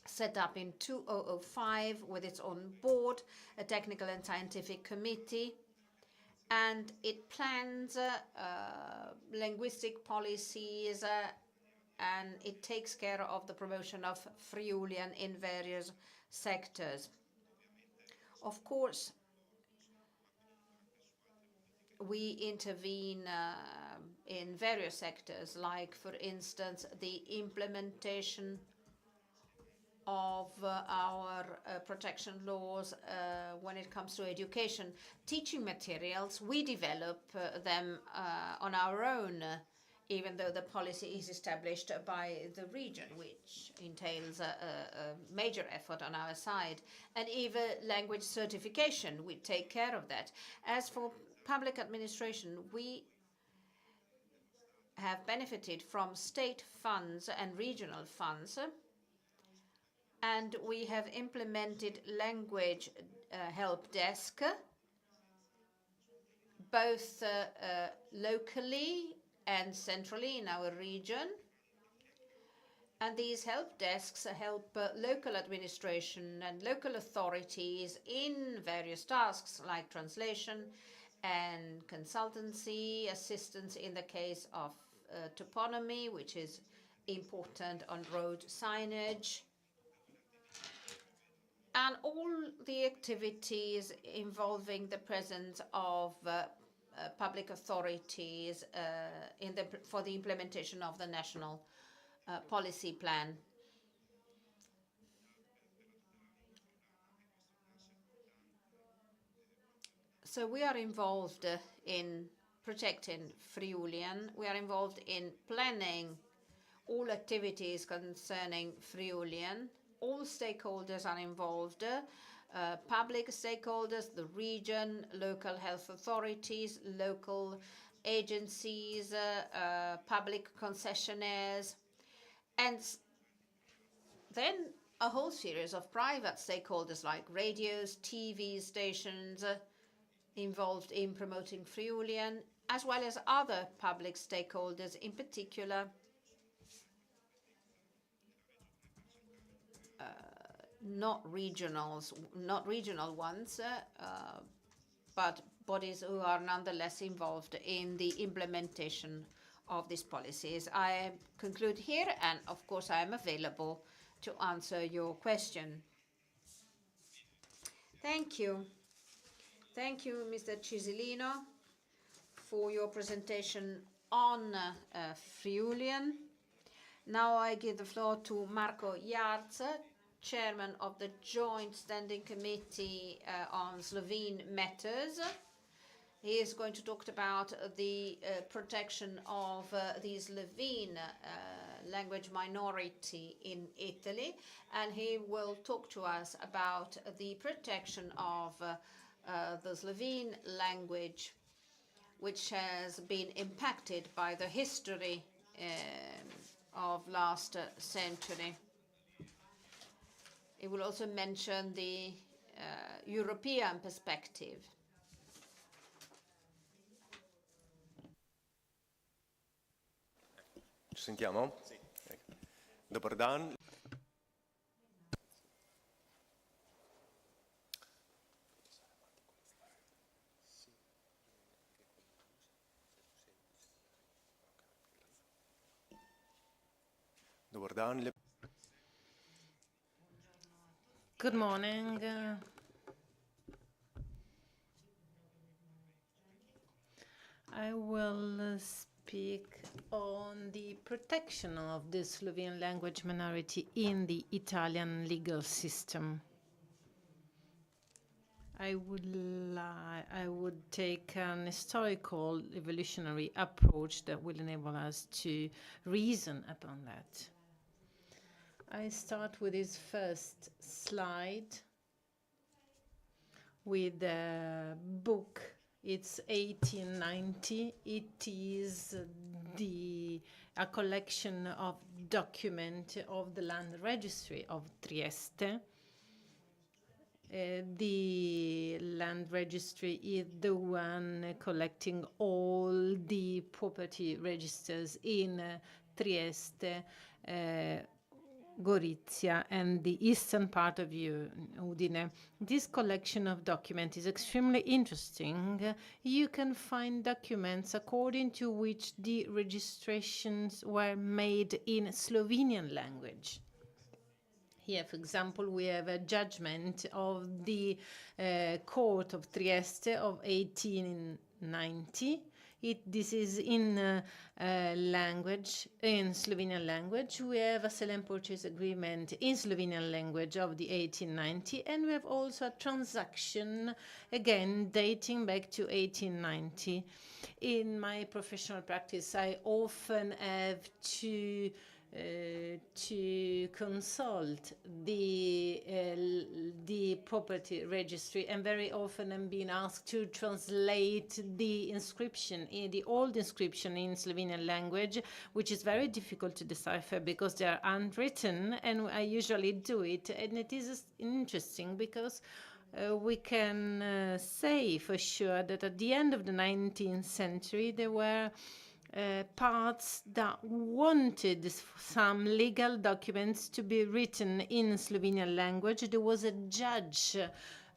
set up in 2005 with its own board, a technical and scientific committee, and it plans linguistic policies and it takes care of the promotion of Friulian in various sectors. Of course, we intervene in various sectors, like, for instance, the implementation of our protection laws when it comes to education. Teaching materials, we develop them on our own, even though the policy is established by the region, which entails a major effort on our side. And even language certification, we take care of that. As for public administration, we have benefited from state funds and regional funds, and we have implemented language help desk, both locally and centrally in our region. And these help desks help local administration and local authorities in various tasks like translation and consultancy, assistance in the case of toponymy, which is important on road signage, and all the activities involving the presence of public authorities for the implementation of the national policy plan. So we are involved in protecting Friulian. We are involved in planning all activities concerning Friulian. All stakeholders are involved, public stakeholders, the region, local health authorities, local agencies, public concessionaires, and then a whole series of private stakeholders like radios, TV stations involved in promoting Friulian, as well as other public stakeholders, in particular not regional ones, but bodies who are nonetheless involved in the implementation of these policies. I conclude here, and of course I am available to answer your question. Thank you. Thank you, Mr. Cisilino, for your presentation on Friulian. Now I give the floor to Marco Jarc, Chairman of the Joint Standing Committee on Slovene Matters. He is going to talk about the protection of the Slovene language minority in Italy, and he will talk to us about the protection of the Slovene language, which has been impacted by the history of last century. It will also mention the European perspective. Ci sentiamo? Sì. Dobar dan. Dobar dan. Good morning. I will speak on the protection of the Slovene language minority in the Italian legal system. I would take an historical evolutionary approach that will enable us to reason upon that. I start with this first slide with a book. It's 1890. It is a collection of documents of the land registry of Trieste. The land registry is the one collecting all the property registers in Trieste, Gorizia, and the eastern part of Udine. This collection of documents is extremely interesting. You can find documents according to which the registrations were made in Slovenian language. Here, for example, we have a judgment of the Court of Trieste of 1890. This is in language, in Slovenian language. We have a sale and purchase agreement in Slovenian language of the 1890, and we have also a transaction, again, dating back to 1890. In my professional practice, I often have to consult the property registry, and very often I'm being asked to translate the inscription, the old inscription in Slovenian language, which is very difficult to decipher because they are unwritten, and I usually do it, and it is interesting because we can say for sure that at the end of the 19th century there were parts that wanted some legal documents to be written in Slovenian language. There was a judge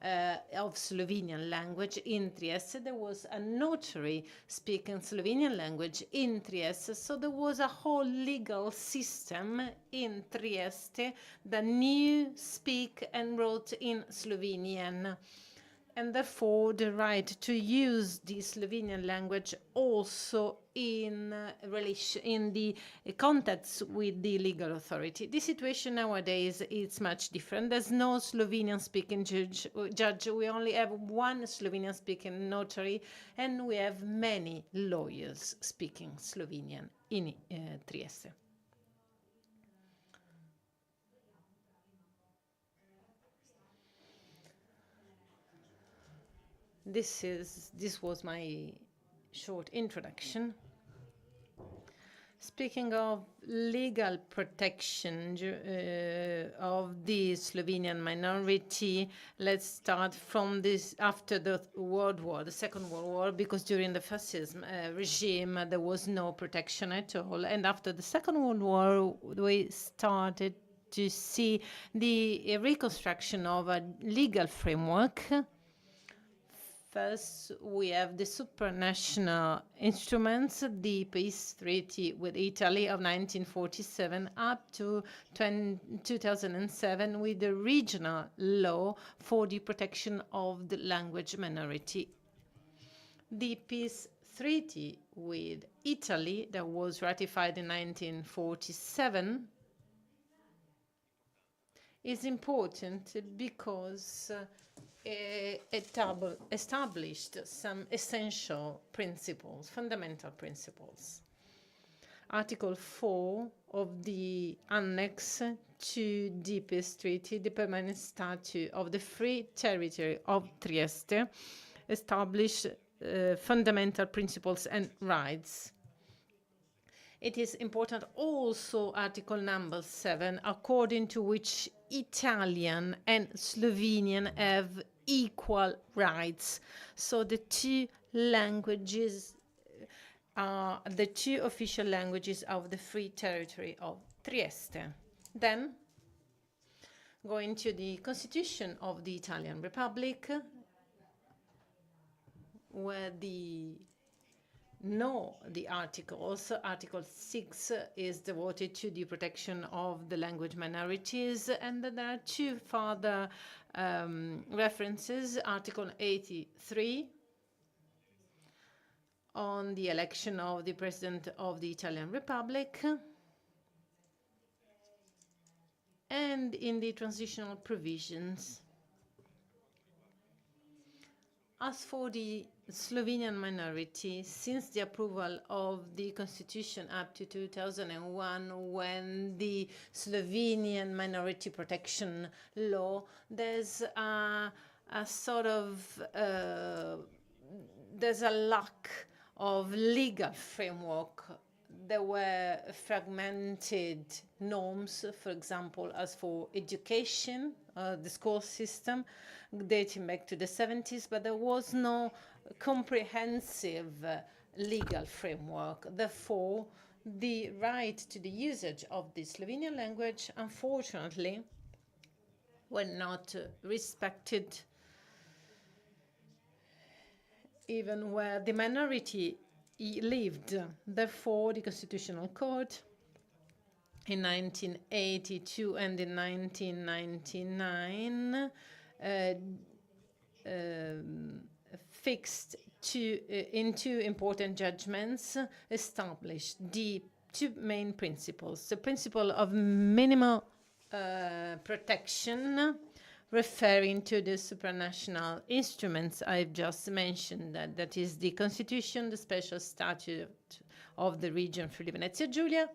of Slovenian language in Trieste. There was a notary speaking Slovenian language in Trieste. So there was a whole legal system in Trieste that knew, speak, and wrote in Slovenian. And therefore, the right to use the Slovenian language also in relation in the contacts with the legal authority. The situation nowadays is much different. There's no Slovenian-speaking judge. We only have one Slovenian-speaking notary, and we have many lawyers speaking Slovenian in Trieste. This was my short introduction. Speaking of legal protection of the Slovenian minority, let's start from this after the World War, the Second World War, because during the fascism regime there was no protection at all. And after the Second World War, we started to see the reconstruction of a legal framework. First, we have the supranational instruments, the peace treaty with Italy of 1947 up to 2007 with the regional law for the protection of the language minority. The peace treaty with Italy that was ratified in 1947 is important because it established some essential principles, fundamental principles. Article 4 of the Annex to the Peace Treaty, the permanent statute of the Free Territory of Trieste, established fundamental principles and rights. It is important also Article number 7, according to which Italian and Slovenian have equal rights. So the two languages are the two official languages of the Free Territory of Trieste. Then, going to the Constitution of the Italian Republic, where the articles. Article 6 is devoted to the protection of the language minorities, and there are two further references. Article 83 on the election of the President of the Italian Republic, and in the transitional provisions. As for the Slovenian minority, since the approval of the constitution up to 2001, when the Slovenian minority protection law, there's a sort of, there's a lack of legal framework. There were fragmented norms, for example, as for education, the school system, dating back to the 70s, but there was no comprehensive legal framework. Therefore, the right to the usage of the Slovenian language, unfortunately, were not respected, even where the minority lived. Therefore, the Constitutional Court in 1982 and in 1999 fixed in two important judgments, established the two main principles. The principle of minimal protection, referring to the supranational instruments I've just mentioned, that is the Constitution, the special statute of the region Friuli-Venezia Giulia,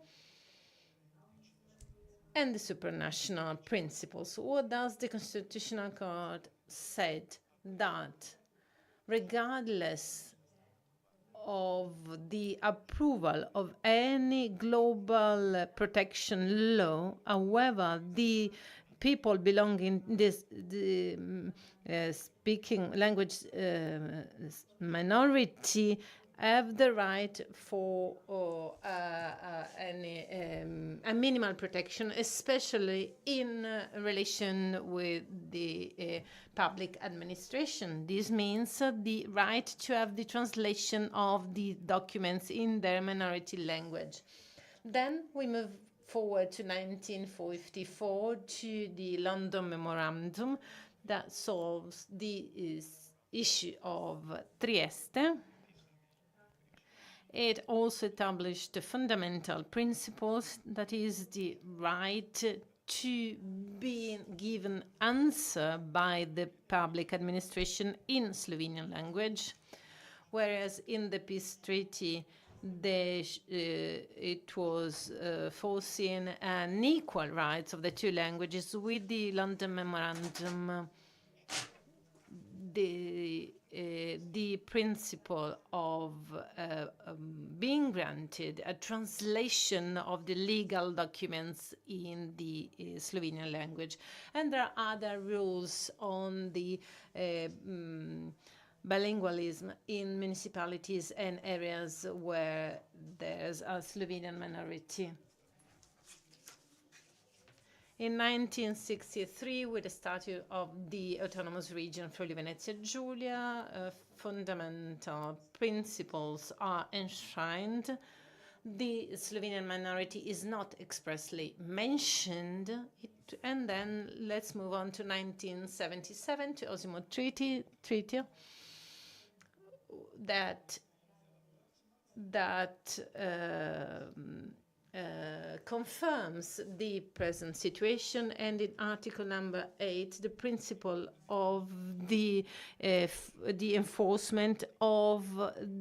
and the supranational principles. What does the Constitutional Court said? That regardless of the approval of any global protection law, however, the people belonging this speaking language minority have the right for a minimal protection, especially in relation with the public administration. This means the right to have the translation of the documents in their minority language. Then we move forward to 1954 to the London Memorandum that solves the issue of Trieste. It also established the fundamental principles, that is the right to be given answer by the public administration in Slovenian language, whereas in the peace treaty it was foreseen an equal rights of the two languages. With the London Memorandum, the principle of being granted a translation of the legal documents in the Slovenian language. And there are other rules on the bilingualism in municipalities and areas where there's a Slovenian minority. In 1963, with the Statute of the Autonomous Region Friuli-Venezia Giulia, fundamental principles are enshrined. The Slovenian minority is not expressly mentioned. And then let's move on to 1977, to Osimo Treaty that confirms the present situation, and in Article number 8, the principle of the enforcement of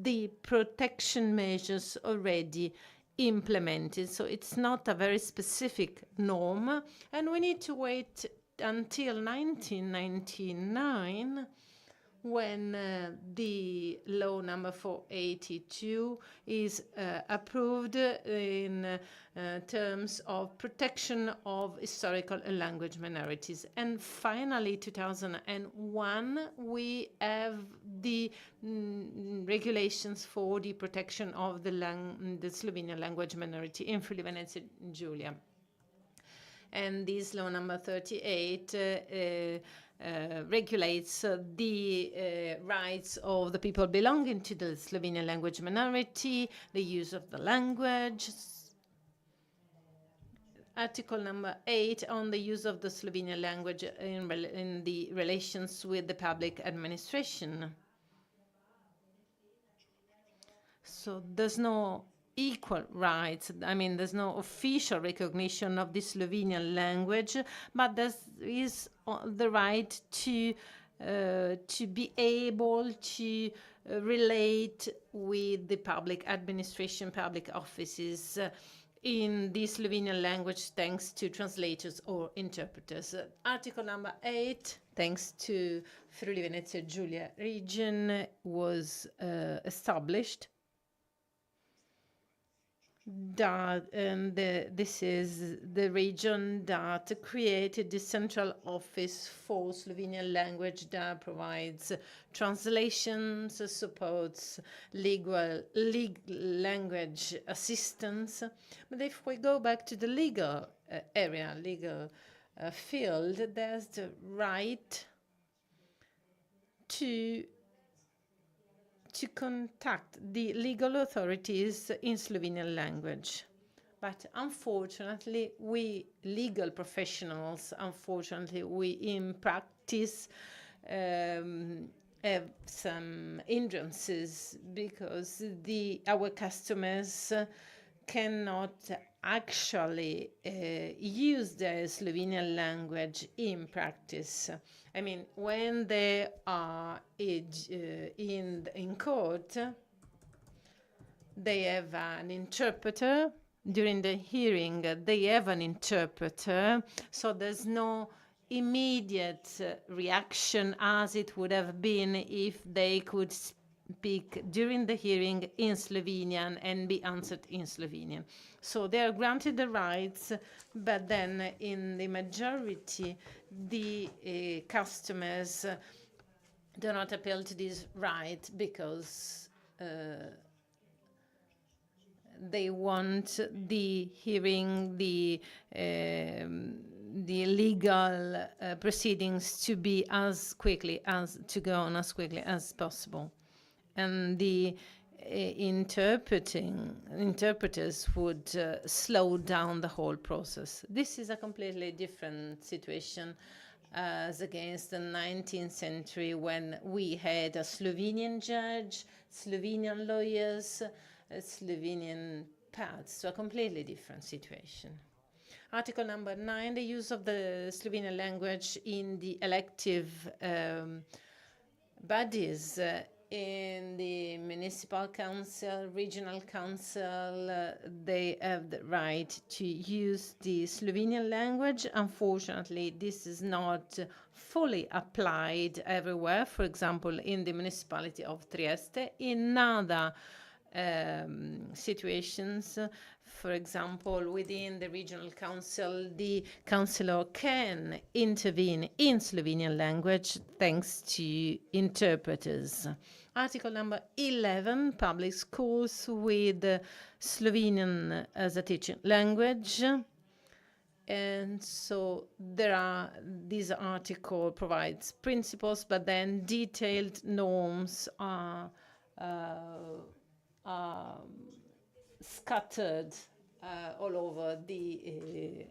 the protection measures already implemented. So it's not a very specific norm, and we need to wait until 1999 when the law number 482 is approved in terms of protection of historical and language minorities. And finally, 2001, we have the regulations for the protection of the Slovenian language minority in Friuli-Venezia Giulia. And this law number 38 regulates the rights of the people belonging to the Slovenian language minority, the use of the language. Article number 8 on the use of the Slovenian language in the relations with the public administration. So there's no equal rights. I mean, there's no official recognition of the Slovenian language, but there is the right to be able to relate with the public administration, public offices in the Slovenian language, thanks to translators or interpreters. Article number 8, thanks to Friuli-Venezia Giulia region, was established. This is the region that created the central office for Slovenian language that provides translations, supports language assistance. But if we go back to the legal area, legal field, there's the right to contact the legal authorities in Slovenian language. But unfortunately, we legal professionals, we in practice have some hindrances because our customers cannot actually use the Slovenian language in practice. I mean, when they are in court, they have an interpreter. During the hearing, they have an interpreter, so there's no immediate reaction as it would have been if they could speak during the hearing in Slovenian and be answered in Slovenian. So they are granted the rights, but then in the majority, the customers do not appeal to this right because they want the hearing, the legal proceedings to be as quickly as possible. And the interpreters would slow down the whole process. This is a completely different situation as against the 19th century when we had a Slovenian judge, Slovenian lawyers, Slovenian paths, so a completely different situation. Article number 9, the use of the Slovenian language in the elective bodies in the municipal council, regional council, they have the right to use the Slovenian language. Unfortunately, this is not fully applied everywhere. For example, in the municipality of Trieste, in other situations, for example, within the regional council, the councillor can intervene in Slovenian language thanks to interpreters. Article number 11, public schools with Slovenian as a teaching language. And so this article provides principles, but then detailed norms are scattered all over the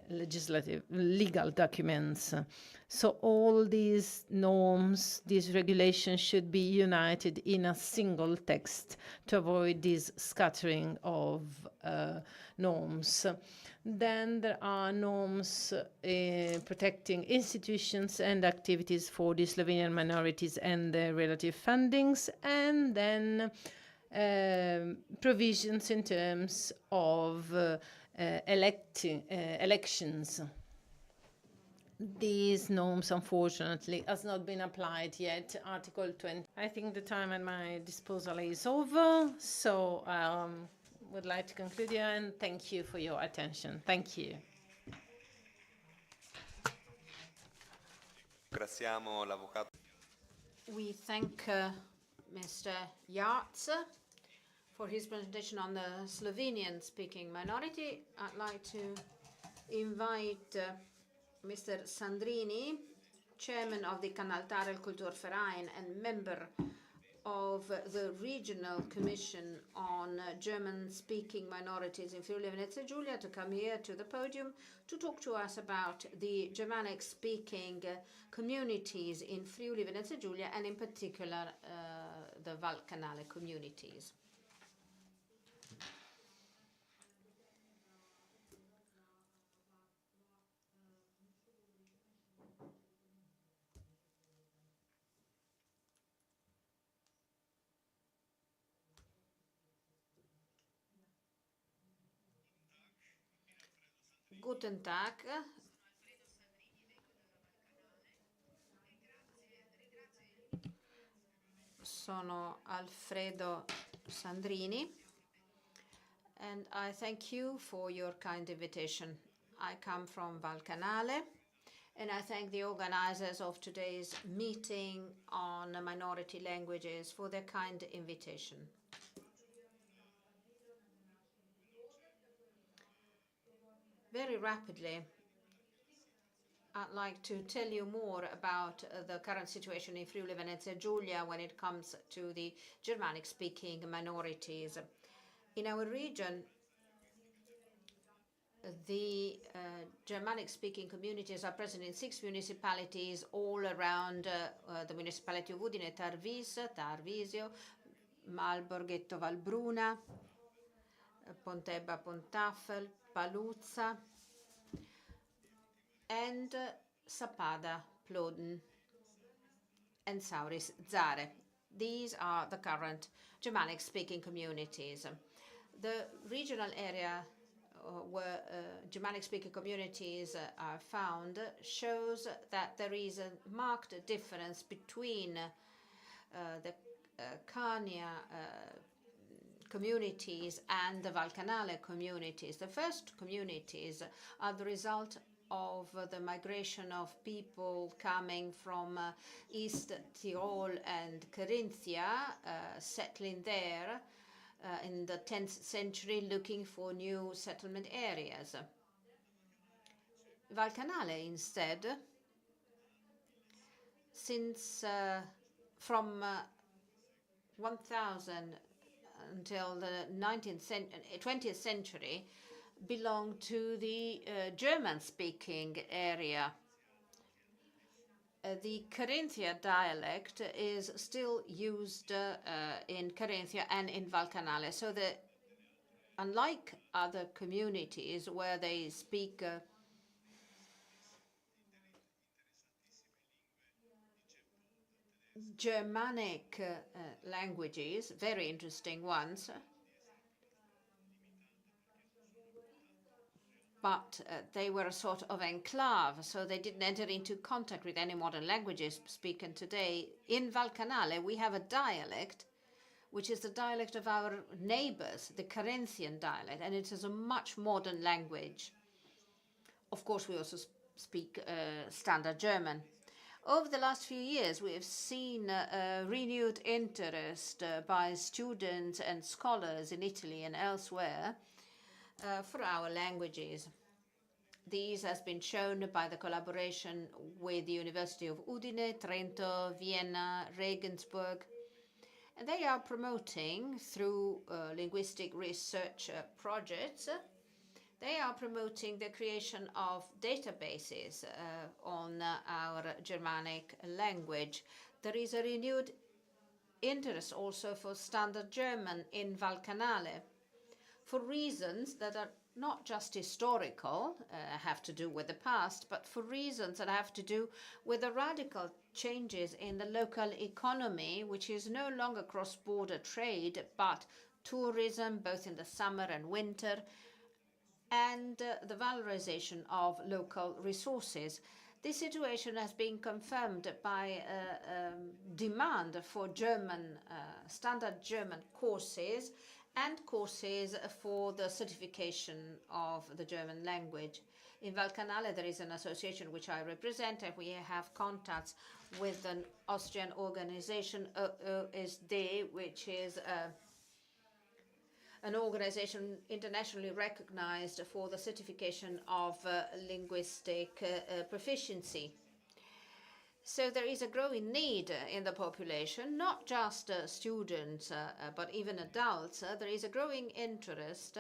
legal documents. So all these norms, these regulations should be united in a single text to avoid this scattering of norms. Then there are norms protecting institutions and activities for the Slovenian minorities and their relative fundings, and then provisions in terms of elections. These norms, unfortunately, has not been applied yet. Article 20. I think the time at my disposal is over, so would like to conclude here and thank you for your attention. Thank you. Ringraziamo l'avvocato. We thank Mr. Yarts for his presentation on the Slovenian-speaking minority. I'd like to invite Mr. Sandrini, chairman of the Canaltare Kulturverein and member of the Regional Commission on German-speaking minorities in Friuli-Venezia Giulia, to come here to the podium to talk to us about the Germanic-speaking communities in Friuli-Venezia Giulia, and in particular the Valcanale communities. Guten Tag. Sono Alfredo Sandrini, and I thank you for your kind invitation. I come from Valcanale, and I thank the organizers of today's meeting on minority languages for their kind invitation. Very rapidly, I'd like to tell you more about the current situation in Friuli-Venezia Giulia when it comes to the Germanic-speaking minorities. In our region, the Germanic-speaking communities are present in 6 municipalities all around the municipality of Udine, Tarvisio, Malborghetto Valbruna, Pontebba Pontafel, Paluzza, and Sappada, Ploden, and Sauris, Zare. These are the current Germanic-speaking communities. The regional area where Germanic-speaking communities are found shows that there is a marked difference between the Carnia communities and the Valcanale communities. The first communities are the result of the migration of people coming from East Tyrol and Carinthia, settling there in the 10th century, looking for new settlement areas. Valcanale, instead, since from 1000 until the 20th century, belong to the German-speaking area. The Carinthia dialect is still used in Carinthia and in Valcanale. So unlike other communities where they speak Germanic languages, very interesting ones, but they were a sort of enclave, so they didn't enter into contact with any modern languages spoken today. In Valcanale, we have a dialect, which is the dialect of our neighbors, the Carinthian dialect, and it is a much modern language. Of course, we also speak standard German. Over the last few years, we have seen a renewed interest by students and scholars in Italy and elsewhere for our languages. These has been shown by the collaboration with the University of Udine, Trento, Vienna, Regensburg. And they are promoting, through linguistic research projects, they are promoting the creation of databases on our Germanic language. There is a renewed interest also for standard German in Valcanale, for reasons that are not just historical, have to do with the past, but for reasons that have to do with the radical changes in the local economy, which is no longer cross-border trade, but tourism, both in the summer and winter, and the valorization of local resources. This situation has been confirmed by demand for German, standard German courses and courses for the certification of the German language. In Valcanale, there is an association which I represent, and we have contacts with an Austrian organization, OOSD, which is an organization internationally recognized for the certification of linguistic proficiency. So there is a growing need in the population, not just students, but even adults. There is a growing interest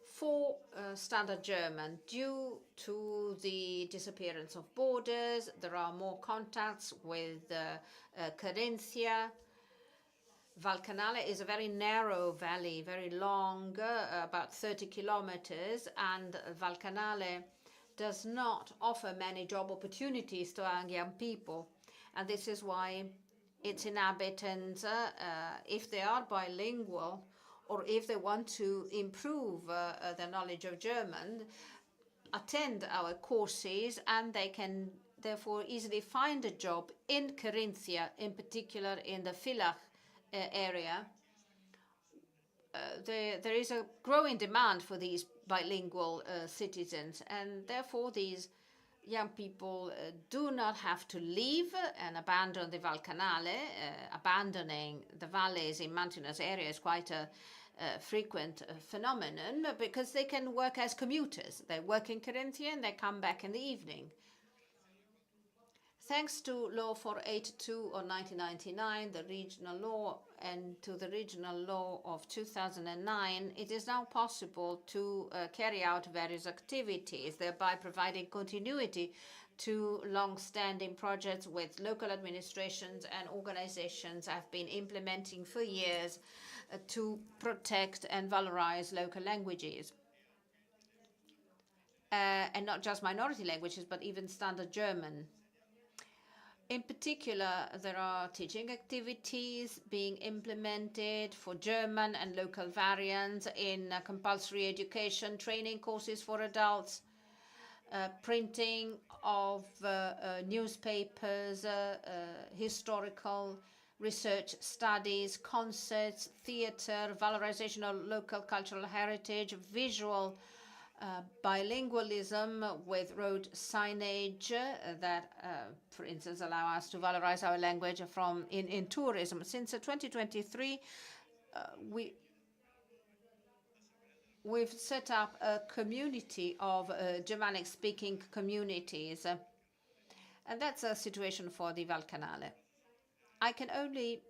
for standard German due to the disappearance of borders. There are more contacts with Carinthia. Valcanale is a very narrow valley, very long, about 30 kilometers, and Valcanale does not offer many job opportunities to our young people. And this is why its inhabitants, if they are bilingual or if they want to improve their knowledge of German, attend our courses, and they can therefore easily find a job in Carinthia, in particular in the Villach area. There is a growing demand for these bilingual citizens, and therefore these young people do not have to leave and abandon the Valcanale. Abandoning the valleys in mountainous areas is quite a frequent phenomenon, because they can work as commuters. They work in Carinthia and they come back in the evening. Thanks to Law 482 of 1999, the regional law, and to the regional law of 2009, it is now possible to carry out various activities, thereby providing continuity to long-standing projects with local administrations and organizations have been implementing for years to protect and valorize local languages. And not just minority languages, but even standard German. In particular, there are teaching activities being implemented for German and local variants in compulsory education, training courses for adults, printing of newspapers, historical research studies, concerts, theater, valorization of local cultural heritage, visual bilingualism with road signage that, for instance, allow us to valorize our language in tourism. Since 2023, we've set up a community of Germanic-speaking communities, and that's a situation for the Valcanale. I can only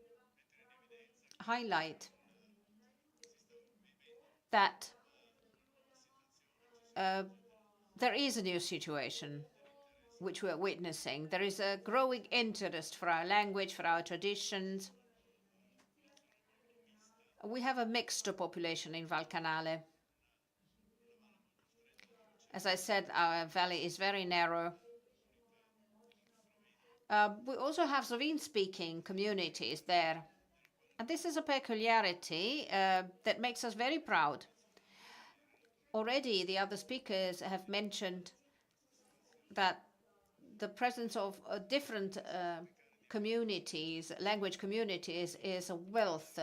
highlight that there is a new situation which we're witnessing. There is a growing interest for our language, for our traditions. We have a mixed population in Valcanale. As I said, our valley is very narrow. We also have Slovene-speaking communities there. And this is a peculiarity that makes us very proud. Already the other speakers have mentioned that the presence of different communities, language communities, is a wealth.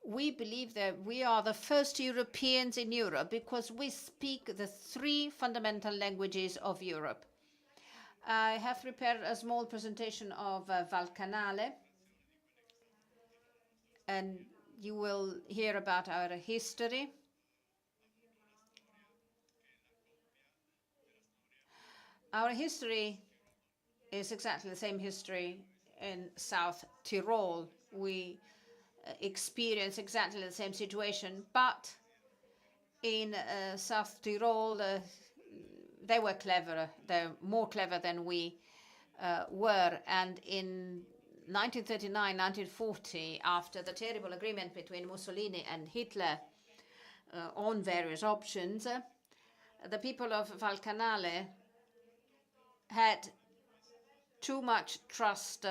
We believe that we are the first Europeans in Europe because we speak the 3 fundamental languages of Europe. I have prepared a small presentation of Valcanale, and you will hear about our history. Our history is exactly the same history in South Tyrol. We experience exactly the same situation, but in South Tyrol, they were cleverer. They're more clever than we were. And in 1939, 1940, after the terrible agreement between Mussolini and Hitler on various options, the people of Valcanale had too much trust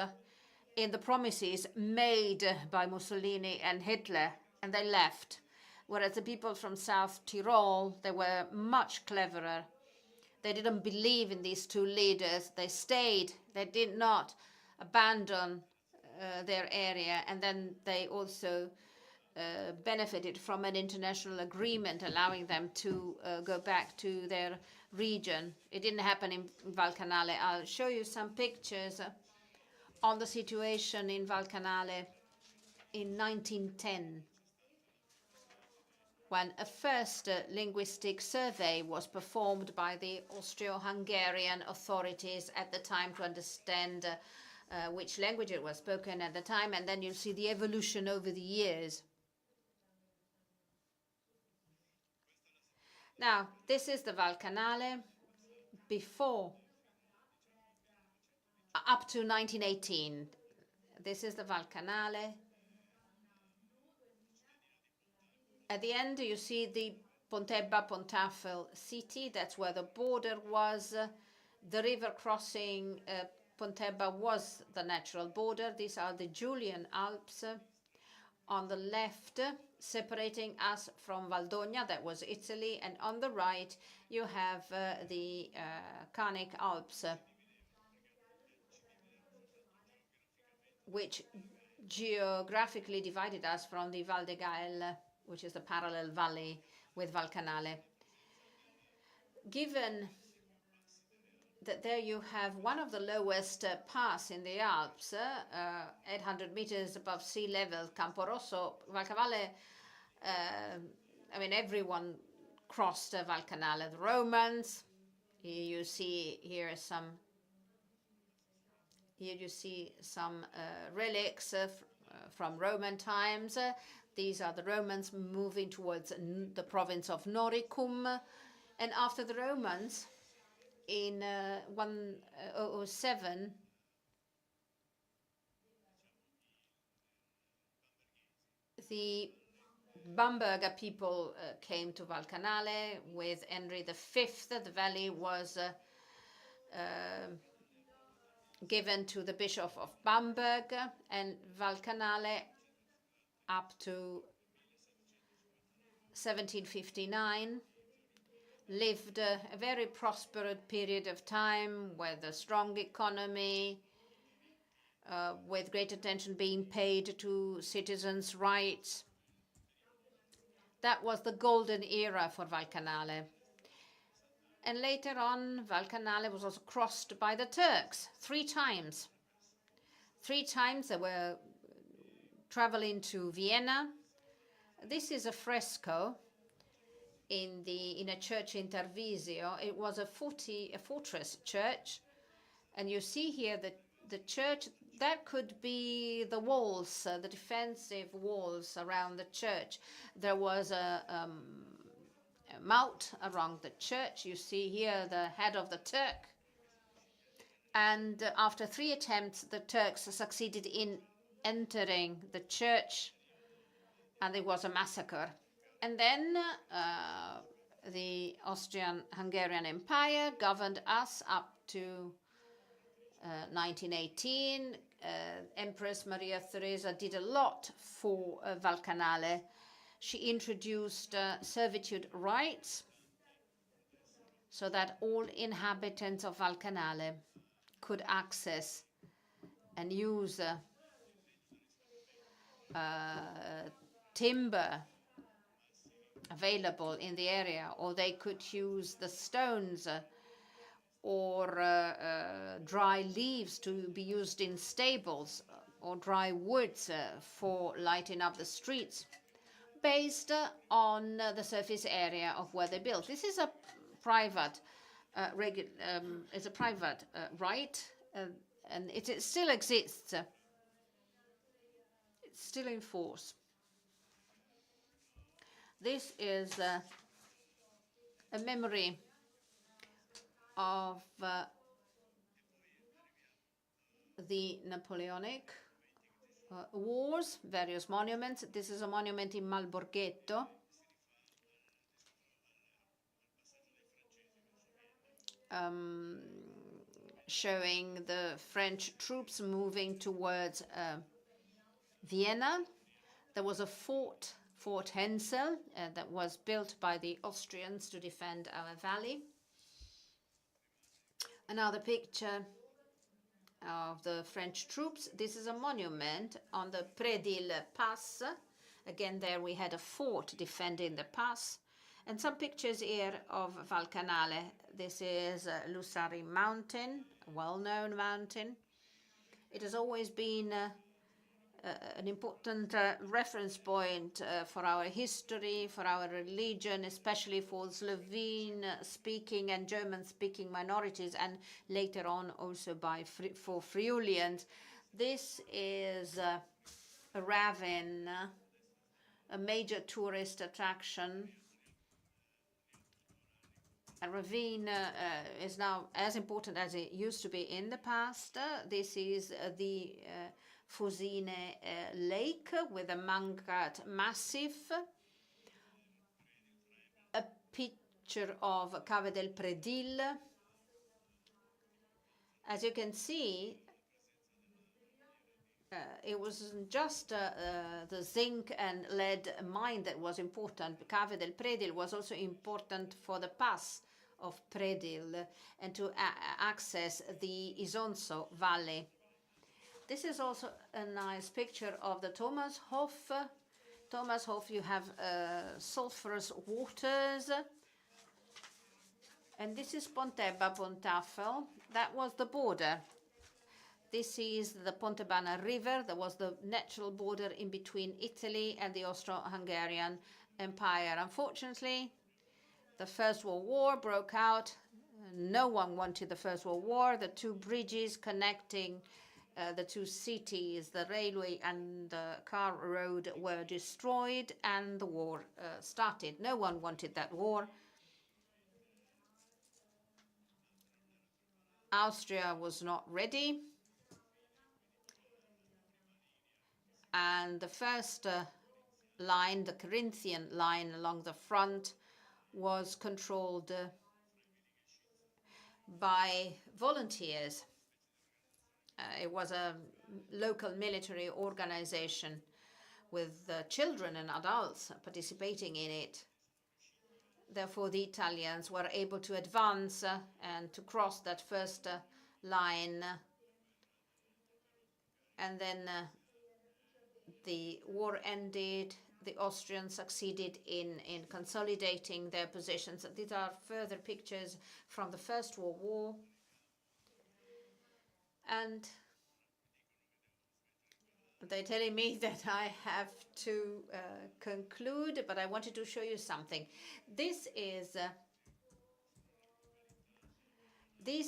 in the promises made by Mussolini and Hitler, and they left. Whereas the people from South Tyrol, they were much cleverer. They didn't believe in these 2 leaders. They stayed. They did not abandon their area. And then they also benefited from an international agreement allowing them to go back to their region. It didn't happen in Valcanale. I'll show you some pictures on the situation in Valcanale in 1910, when a first linguistic survey was performed by the Austro-Hungarian authorities at the time to understand which language it was spoken at the time, and then you'll see the evolution over the years. Now, this is the Valcanale before, up to 1918. This is the Valcanale. At the end, you see the Pontebba-Pontafel city. That's where the border was. The river crossing Pontebba was the natural border. These are the Julian Alps on the left, separating us from Valdogna, that was Italy, and on the right you have the Carnic Alps, which geographically divided us from the Val de Gael, which is the parallel valley with Valcanale. Given that there you have one of the lowest pass in the Alps, 800 meters above sea level, Campo Rosso, Valcanale, I mean, everyone crossed Valcanale. The Romans, here you see some relics from Roman times. These are the Romans moving towards the province of Noricum. And after the Romans, in 1007, the Bamberger people came to Valcanale with Henry V. The valley was given to the Bishop of Bamberg, and Valcanale up to 1759 lived a very prosperous period of time with a strong economy, with great attention being paid to citizens' rights. That was the golden era for Valcanale. And later on, Valcanale was also crossed by the Turks 3 times. 3 times they were traveling to Vienna. This is a fresco in a church in Tarvisio. It was a fortress church, and you see here that the church, that could be the walls, the defensive walls around the church. There was a moat around the church. You see here the head of the Turk. And after 3 attempts, the Turks succeeded in entering the church, and it was a massacre. And then the Austrian-Hungarian Empire governed us up to 1918, Empress Maria Theresa did a lot for Valcanale. She introduced servitude rights so that all inhabitants of Valcanale could access and use timber available in the area, or they could use the stones or dry leaves to be used in stables, or dry woods for lighting up the streets, based on the surface area of where they built. This is a private right, and it still exists. It's still in force. This is a memory of the Napoleonic wars, various monuments. This is a monument in Malborghetto. Showing the French troops moving towards Vienna. There was a fort, Fort Hensel, that was built by the Austrians to defend our valley. Another picture of the French troops. This is a monument on the Predil Pass. Again, there we had a fort defending the pass. And some pictures here of Valcanale. This is Lusari Mountain, a well-known mountain. It has always been an important reference point for our history, for our religion, especially for Slovene-speaking and German-speaking minorities, and later on also for Friulians. This is a ravine, a major tourist attraction. A ravine is now as important as it used to be in the past. This is the Fusine Lake with a Mangat Massif. A picture of Cave del Predil. As you can see, it wasn't just the zinc and lead mine that was important. Cave del Predil was also important for the pass of Predil and to access the Isonzo Valley. This is also a nice picture of the Thomashof. Thomashof, you have sulfurous waters. And this is Pontebba, Pontafel. That was the border. This is the Pontebana River. That was the natural border in between Italy and the Austro-Hungarian Empire. Unfortunately, the First World War broke out. No one wanted the First World War. The two bridges connecting the two cities, the railway and the car road, were destroyed, and the war started. No one wanted that war. Austria was not ready. And the first line, the Corinthian line along the front, was controlled by volunteers. It was a local military organization with children and adults participating in it. Therefore, the Italians were able to advance and to cross that first line. And then the war ended. The Austrians succeeded in consolidating their positions. These are further pictures from the First World War. And they're telling me that I have to conclude, but I wanted to show you something. These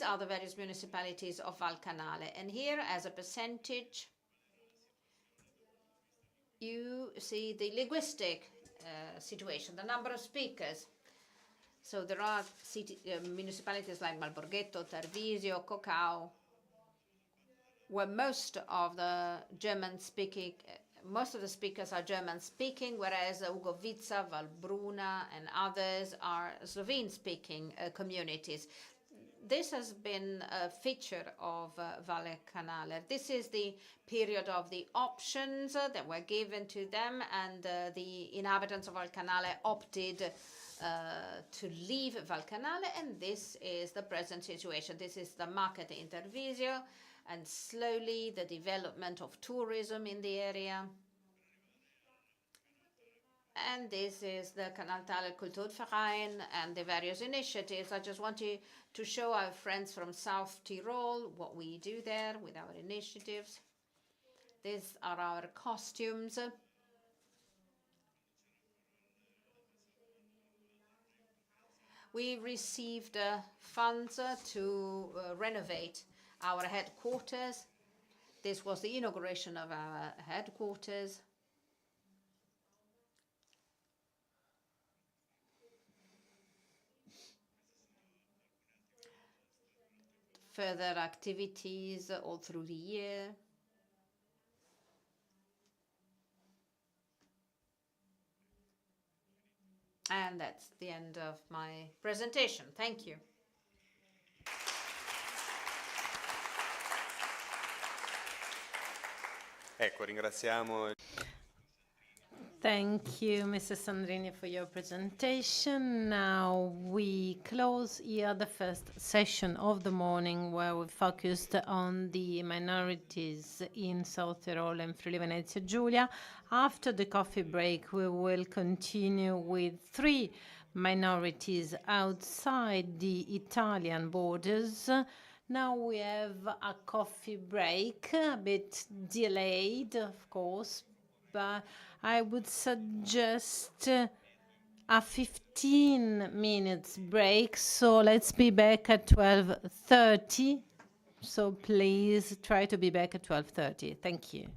are the various municipalities of Valcanale. And here, as a percentage, you see the linguistic situation, the number of speakers. So there are municipalities like Malborghetto, Tarvisio, Cocao, where most of the speakers are German speaking, whereas Ugovica, Valbruna, and others are Slovene speaking communities. this has been a feature of Valle Canale. This is the period of the options that were given to them, and the inhabitants of Valle Canale opted to leave Valle Canale, and this is the present situation. This is the market in Treviso, and slowly the development of tourism in the area. And this is the Kanaltaler Kulturverein and the various initiatives. I just want to show our friends from South Tyrol what we do there with our initiatives. These are our costumes. We received funds to renovate our headquarters. This was the inauguration of our headquarters. Further activities all through the year. And that's the end of my presentation. Thank you. Ecco, ringraziamo. Thank you, Mrs. Sandrini, for your presentation. Now we close here the first session of the morning, where we focused on the minorities in South Tyrol and Friuli Venezia Giulia. After the coffee break, we will continue with 3 minorities outside the Italian borders. Now we have a coffee break, a bit delayed, of course, but I would suggest a 15 minutes break. So let's be back at 12:30. So please try to be back at 12:30. Thank you.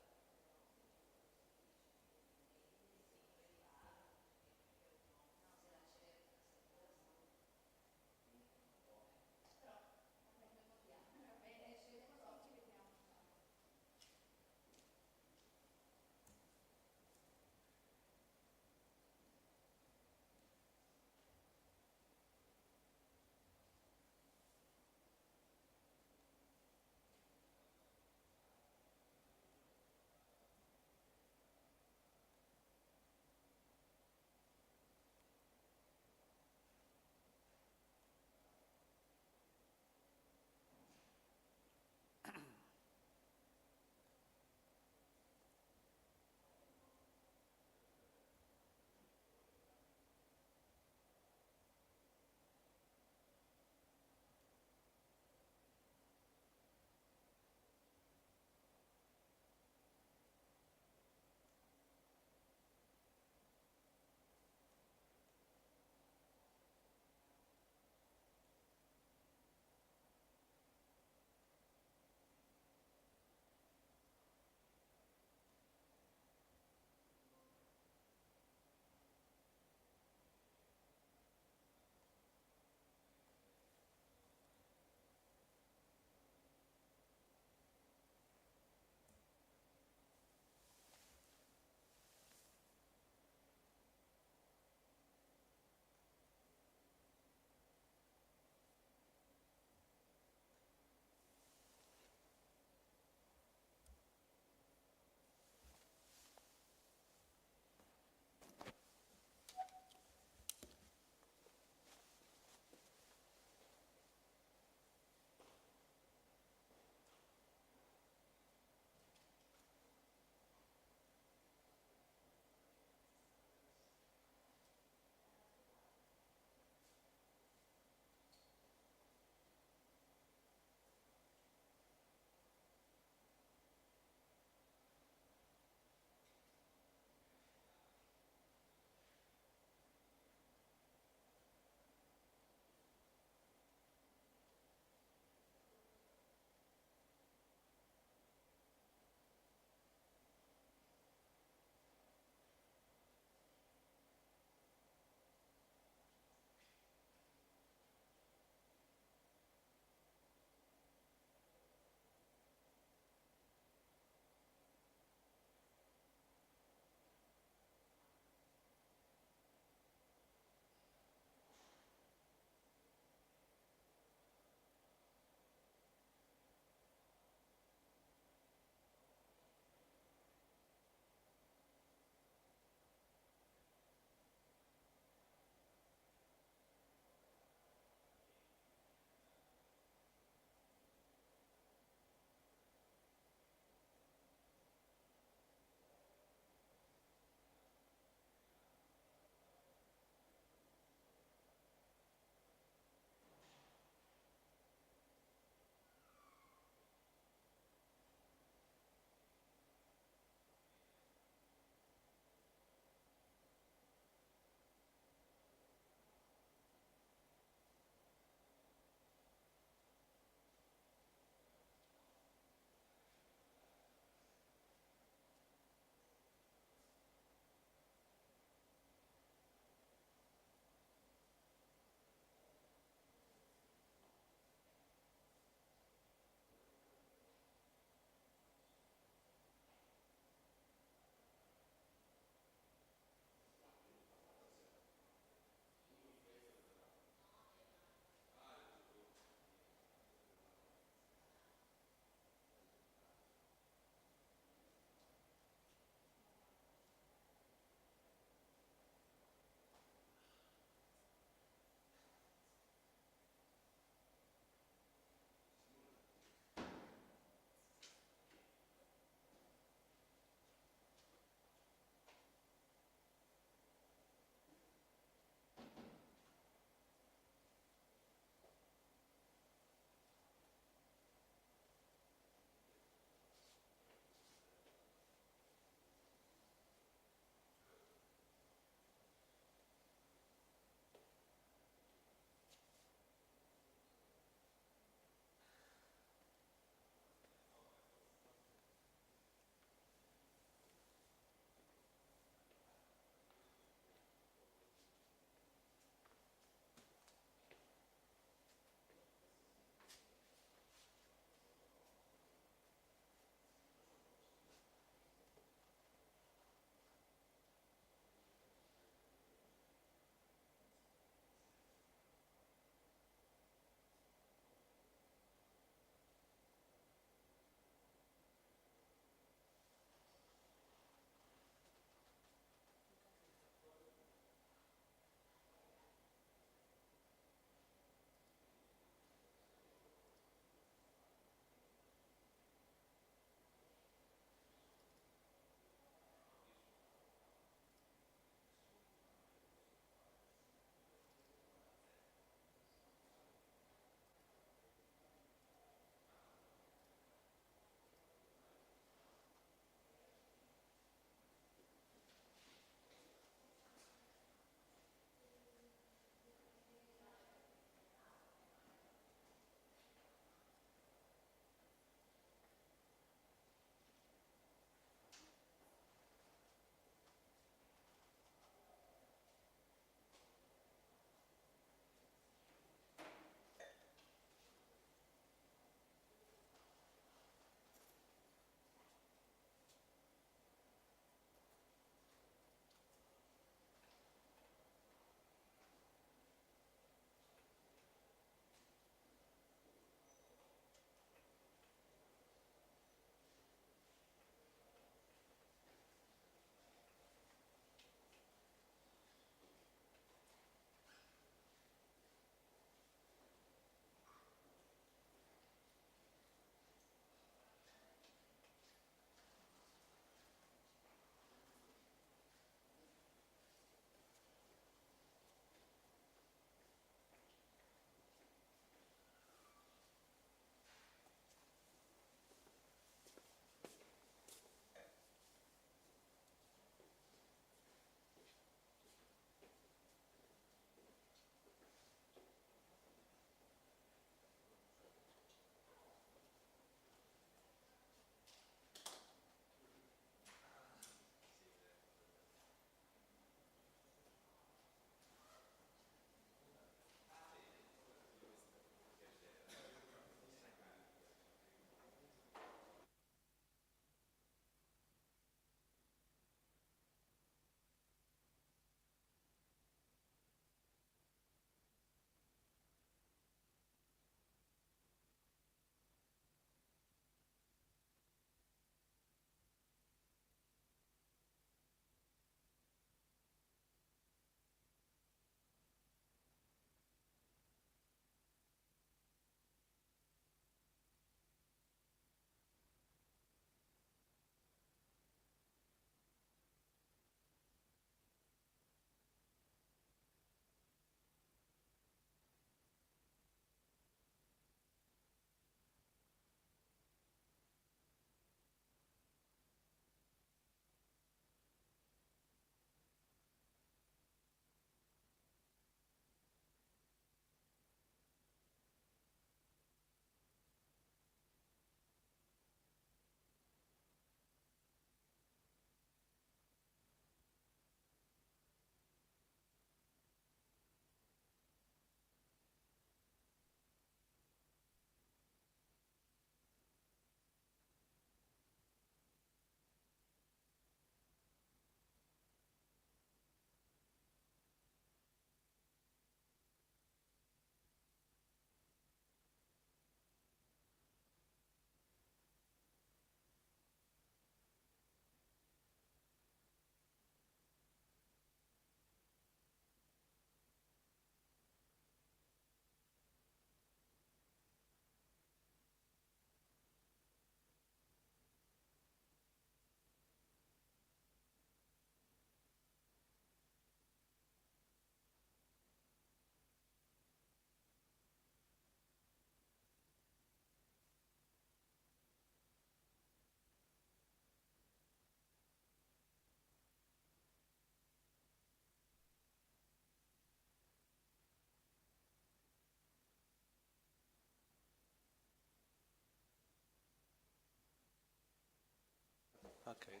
Okay.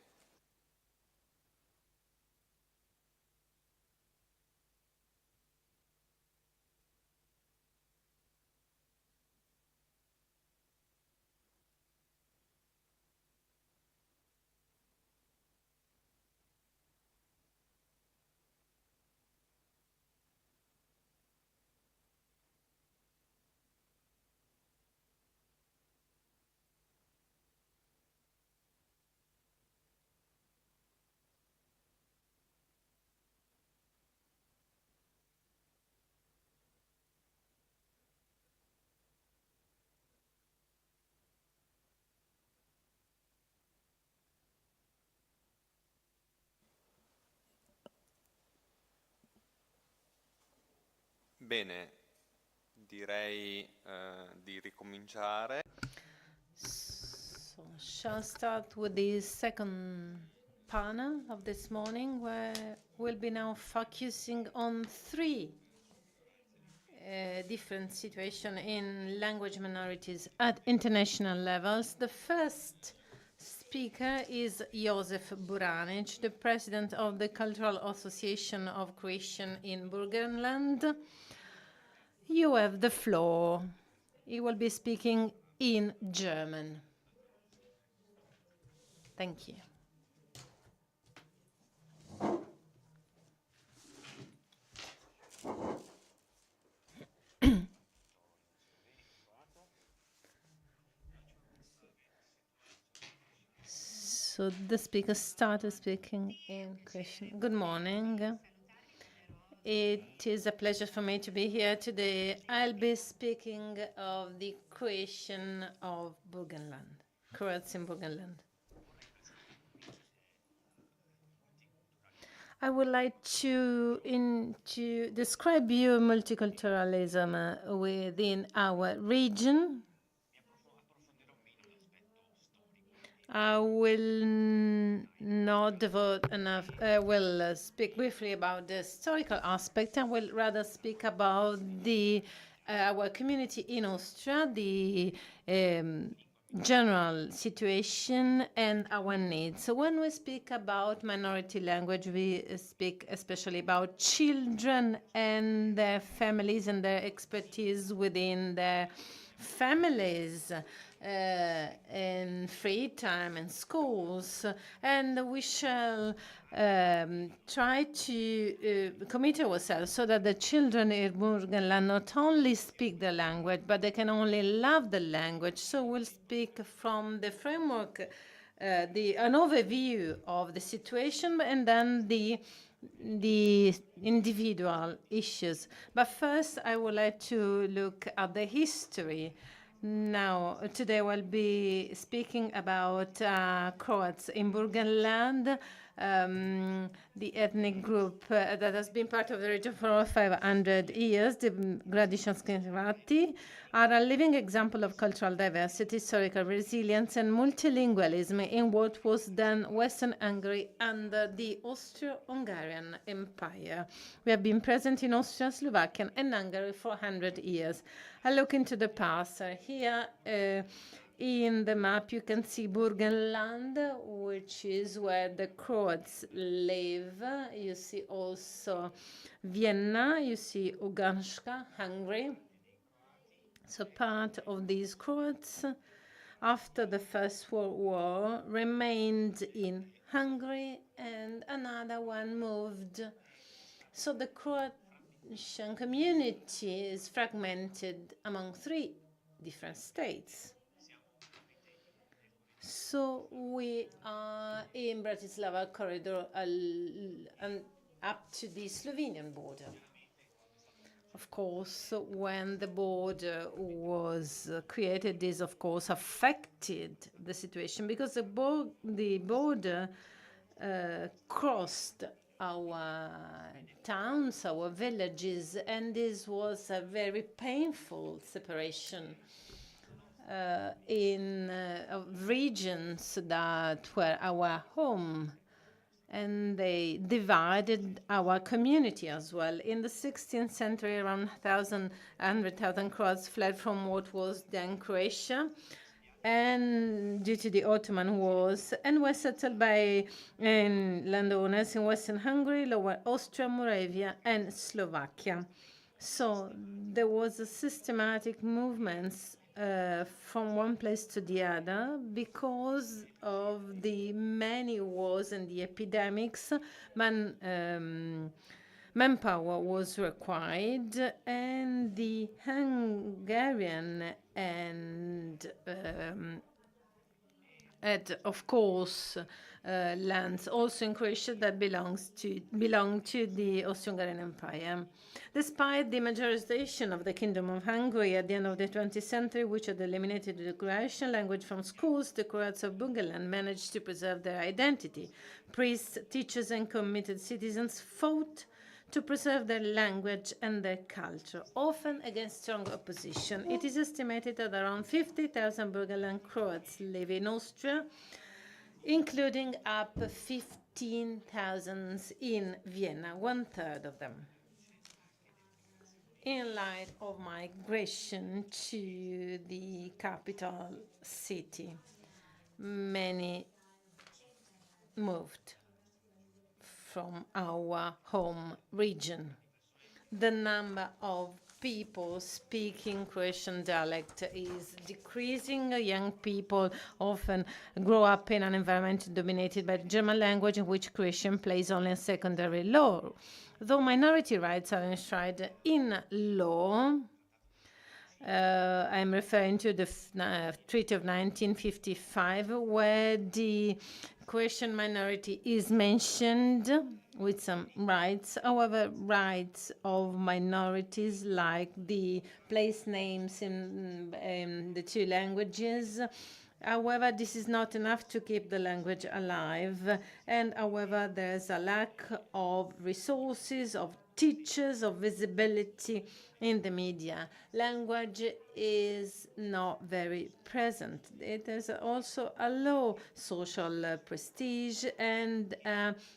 Bene, direi di ricominciare. So, shall start with the second panel of this morning, where we'll be now focusing on three different situations in language minorities at international levels. The first speaker is Josef Buranic, the president of the Cultural Association of Croatian in Burgenland. You have the floor. He will be speaking in German. Thank you. So the speaker started speaking in Croatian. Good morning. It is a pleasure for me to be here today. I'll be speaking of the Croatian of Burgenland, Croats in Burgenland. I would like to describe you multiculturalism within our region. I will not devote enough, will speak briefly about the historical aspect. I will rather speak about the our community in Austria, the general situation and our needs. So when we speak about minority language, we speak especially about children and their families and their expertise within their families. In free time in schools, and we shall try to commit ourselves so that the children in Burgenland not only speak the language, but they can only love the language. So we'll speak from the framework, an overview of the situation, and then the individual issues. But first, I would like to look at the history. Now, today we'll be speaking about Croats in Burgenland, the ethnic group that has been part of the region for over 500 years. The Gradišćanski Hrvati are a living example of cultural diversity, historical resilience, and multilingualism in what was then Western Hungary under the Austro-Hungarian Empire. We have been present in Austria, Slovakia, and Hungary for 100 years. A look into the past. Here in the map you can see Burgenland, which is where the Croats live. You see also Vienna, you see Uganska, Hungary. So part of these Croats, after the First World War, remained in Hungary, and another one moved. So the Croatian community is fragmented among three different states. So we are in Bratislava corridor and up to the Slovenian border. Of course, when the border was created, this of course affected the situation because the border crossed our towns, our villages, and this was a very painful separation in regions that were our home, and they divided our community as well. In the 16th century, around 100,000 Croats fled from what was then Croatia. and due to the Ottoman wars, and were settled by landowners in Western Hungary, Lower Austria, Moravia, and Slovakia. So there was a systematic movements from one place to the other because of the many wars and the epidemics. Manpower was required, and the Hungarian and of course, lands also in Croatia that belong to the Austro-Hungarian Empire. Despite the majorization of the Kingdom of Hungary at the end of the 20th century, which had eliminated the Croatian language from schools, the Croats of Burgenland managed to preserve their identity. Priests, teachers, and committed citizens fought to preserve their language and their culture, often against strong opposition. It is estimated that around 50,000 Burgenland Croats live in Austria, including up 15,000 in Vienna, 1/3 of them. In light of migration to the capital city, many moved from our home region. The number of people speaking Croatian dialect is decreasing. Young people often grow up in an environment dominated by the German language, in which Croatian plays only a secondary role. Though minority rights are enshrined in law, I'm referring to the Treaty of 1955, where the Croatian minority is mentioned with some rights. However, rights of minorities, like the place names in the two languages, however, this is not enough to keep the language alive. And however, there's a lack of resources, of teachers, of visibility in the media. Language is not very present. There's also a low social prestige and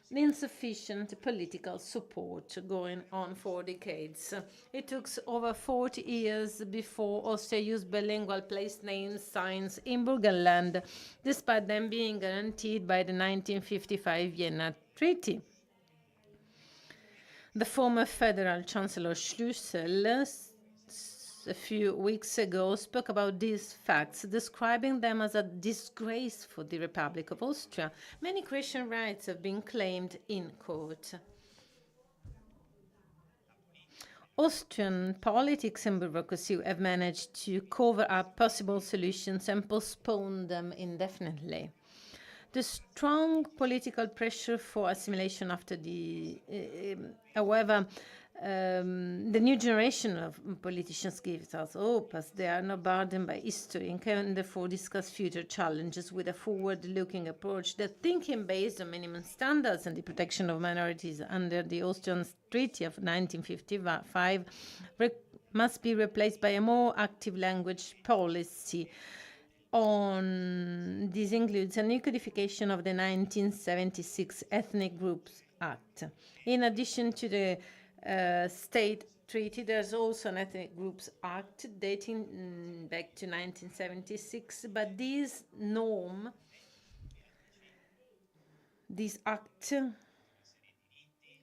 insufficient political support going on for decades. It took over 40 years before Austria used bilingual place name signs in Burgenland, despite them being guaranteed by the 1955 Vienna Treaty. The former Federal Chancellor Schlüssel a few weeks ago spoke about these facts, describing them as a disgrace for the Republic of Austria. Many Croatian rights have been claimed in court. Austrian politics and bureaucracy have managed to cover up possible solutions and postpone them indefinitely. The strong political pressure for assimilation after the, however, the new generation of politicians gives us hope, as they are not burdened by history and can therefore discuss future challenges with a forward-looking approach. That thinking based on minimum standards and the protection of minorities under the Austrian Treaty of 1955 must be replaced by a more active language policy. This includes a new codification of the 1976 Ethnic Groups Act. In addition to the state treaty, there's also an Ethnic Groups Act dating back to 1976, but this act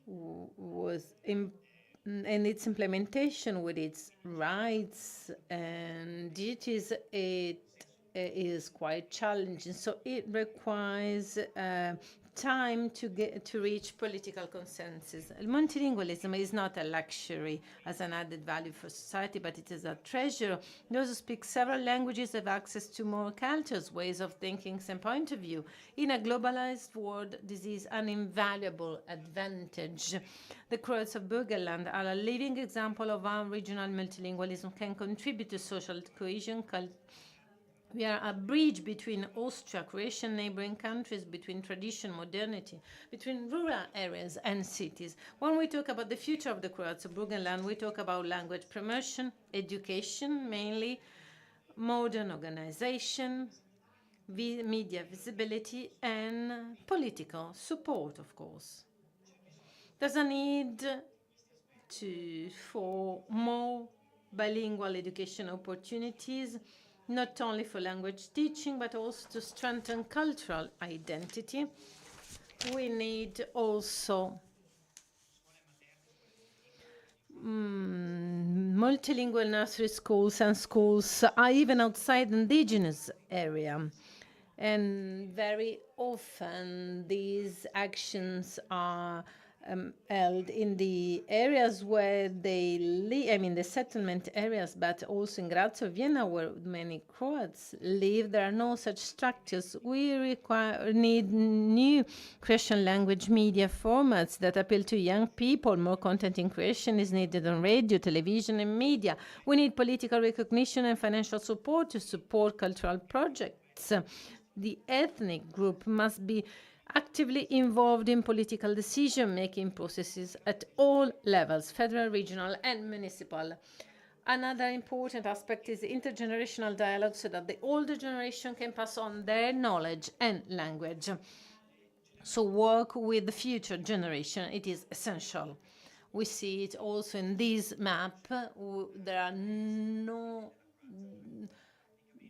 was and its implementation with its rights and duties, it is quite challenging. So it requires time to reach political consensus. Multilingualism is not a luxury as an added value for society, but it is a treasure. Those who speak several languages have access to more cultures, ways of thinking, and point of view. In a globalized world, this is an invaluable advantage. The Croats of Burgenland are a living example of how regional multilingualism can contribute to social cohesion. We are a bridge between Austria, Croatian neighboring countries, between tradition, modernity, between rural areas and cities. When we talk about the future of the Croats of Burgenland, we talk about language promotion, education, mainly, modern organization, media visibility, and political support, of course. There's a need for more bilingual education opportunities, not only for language teaching, but also to strengthen cultural identity. We need also multilingual nursery schools and schools are even outside indigenous area. And very often these actions are held in the areas where they live, I mean the settlement areas, but also in Graz or Vienna where many Croats live, there are no such structures. We need new Croatian language media formats that appeal to young people. More content in Croatian is needed on radio, television, and media. We need political recognition and financial support to support cultural projects. The ethnic group must be actively involved in political decision-making processes at all levels, federal, regional, and municipal. Another important aspect is intergenerational dialogue so that the older generation can pass on their knowledge and language. So work with the future generation, it is essential. We see it also in this map.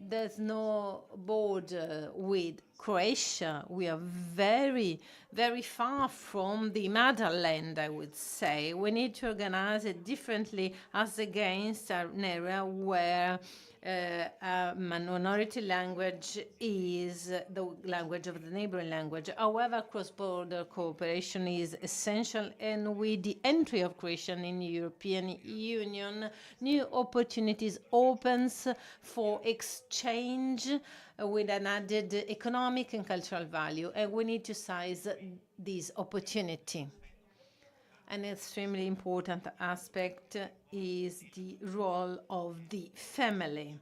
There's no border with Croatia. We are very, very far from the motherland, I would say. We need to organize it differently as against an area where a minority language is the language of the neighboring language. However, cross-border cooperation is essential, and with the entry of Croatia in the European Union, new opportunities opens for exchange with an added economic and cultural value, and we need to seize this opportunity. An extremely important aspect is the role of the family.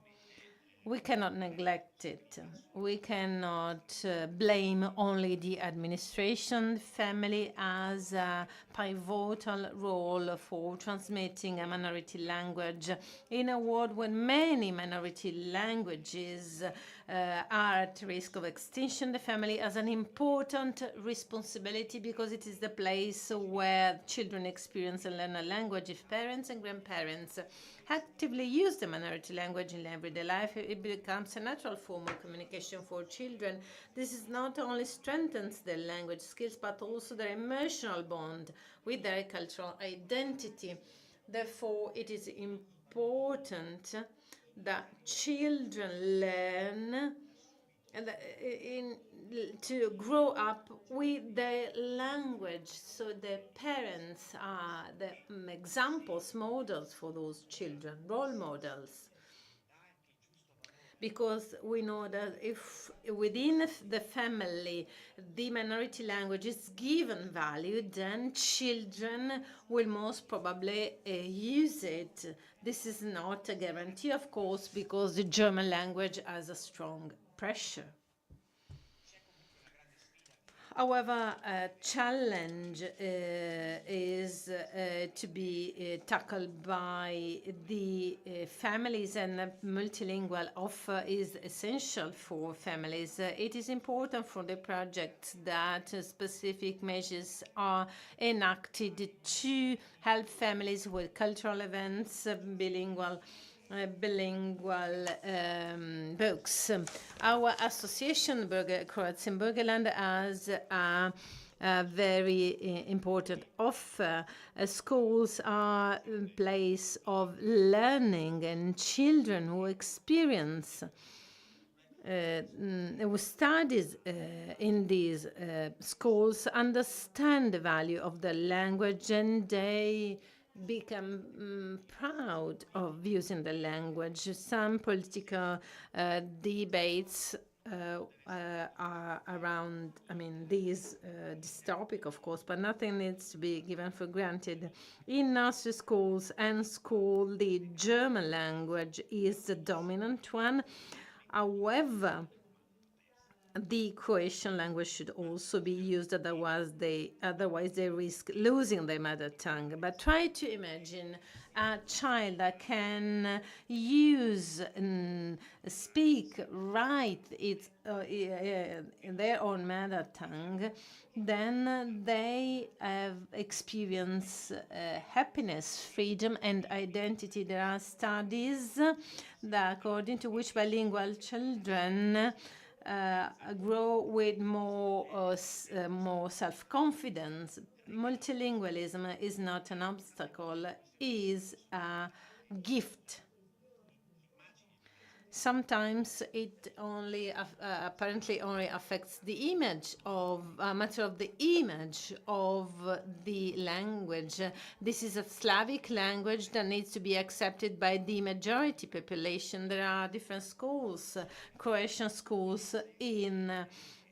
We cannot neglect it. We cannot blame only the administration. Family has a pivotal role for transmitting a minority language. In a world when many minority languages are at risk of extinction, the family has an important responsibility because it is the place where children experience and learn a language. If parents and grandparents actively use the minority language in everyday life, it becomes a natural form of communication for children. This is not only strengthens their language skills, but also their emotional bond with their cultural identity. Therefore, it is important that children learn to grow up with their language, so their parents are the examples, models for those children, role models. Because we know that if within the family the minority language is given value, then children will most probably use it. This is not a guarantee, of course, because the German language has a strong pressure. However, a challenge is to be tackled by the families, and a multilingual offer is essential for families. It is important for the project that specific measures are enacted to help families with cultural events, bilingual books. Our association, Croats in Burgenland, has a very important offer. Schools are a place of learning, and children who experience who studies in these schools understand the value of the language, and they become proud of using the language. Some political debates are around, this topic, of course, but nothing needs to be given for granted. In nursery schools and school, the German language is the dominant one. However, the Croatian language should also be used, otherwise they risk losing their mother tongue. But try to imagine a child that can use, speak, write in their own mother tongue, then they have experienced happiness, freedom, and identity. There are studies that, according to which bilingual children grow with more self-confidence. Multilingualism is not an obstacle, is a gift. Sometimes it only apparently only affects the image of a matter of the image of the language. This is a Slavic language that needs to be accepted by the majority population. There are different schools, Croatian schools in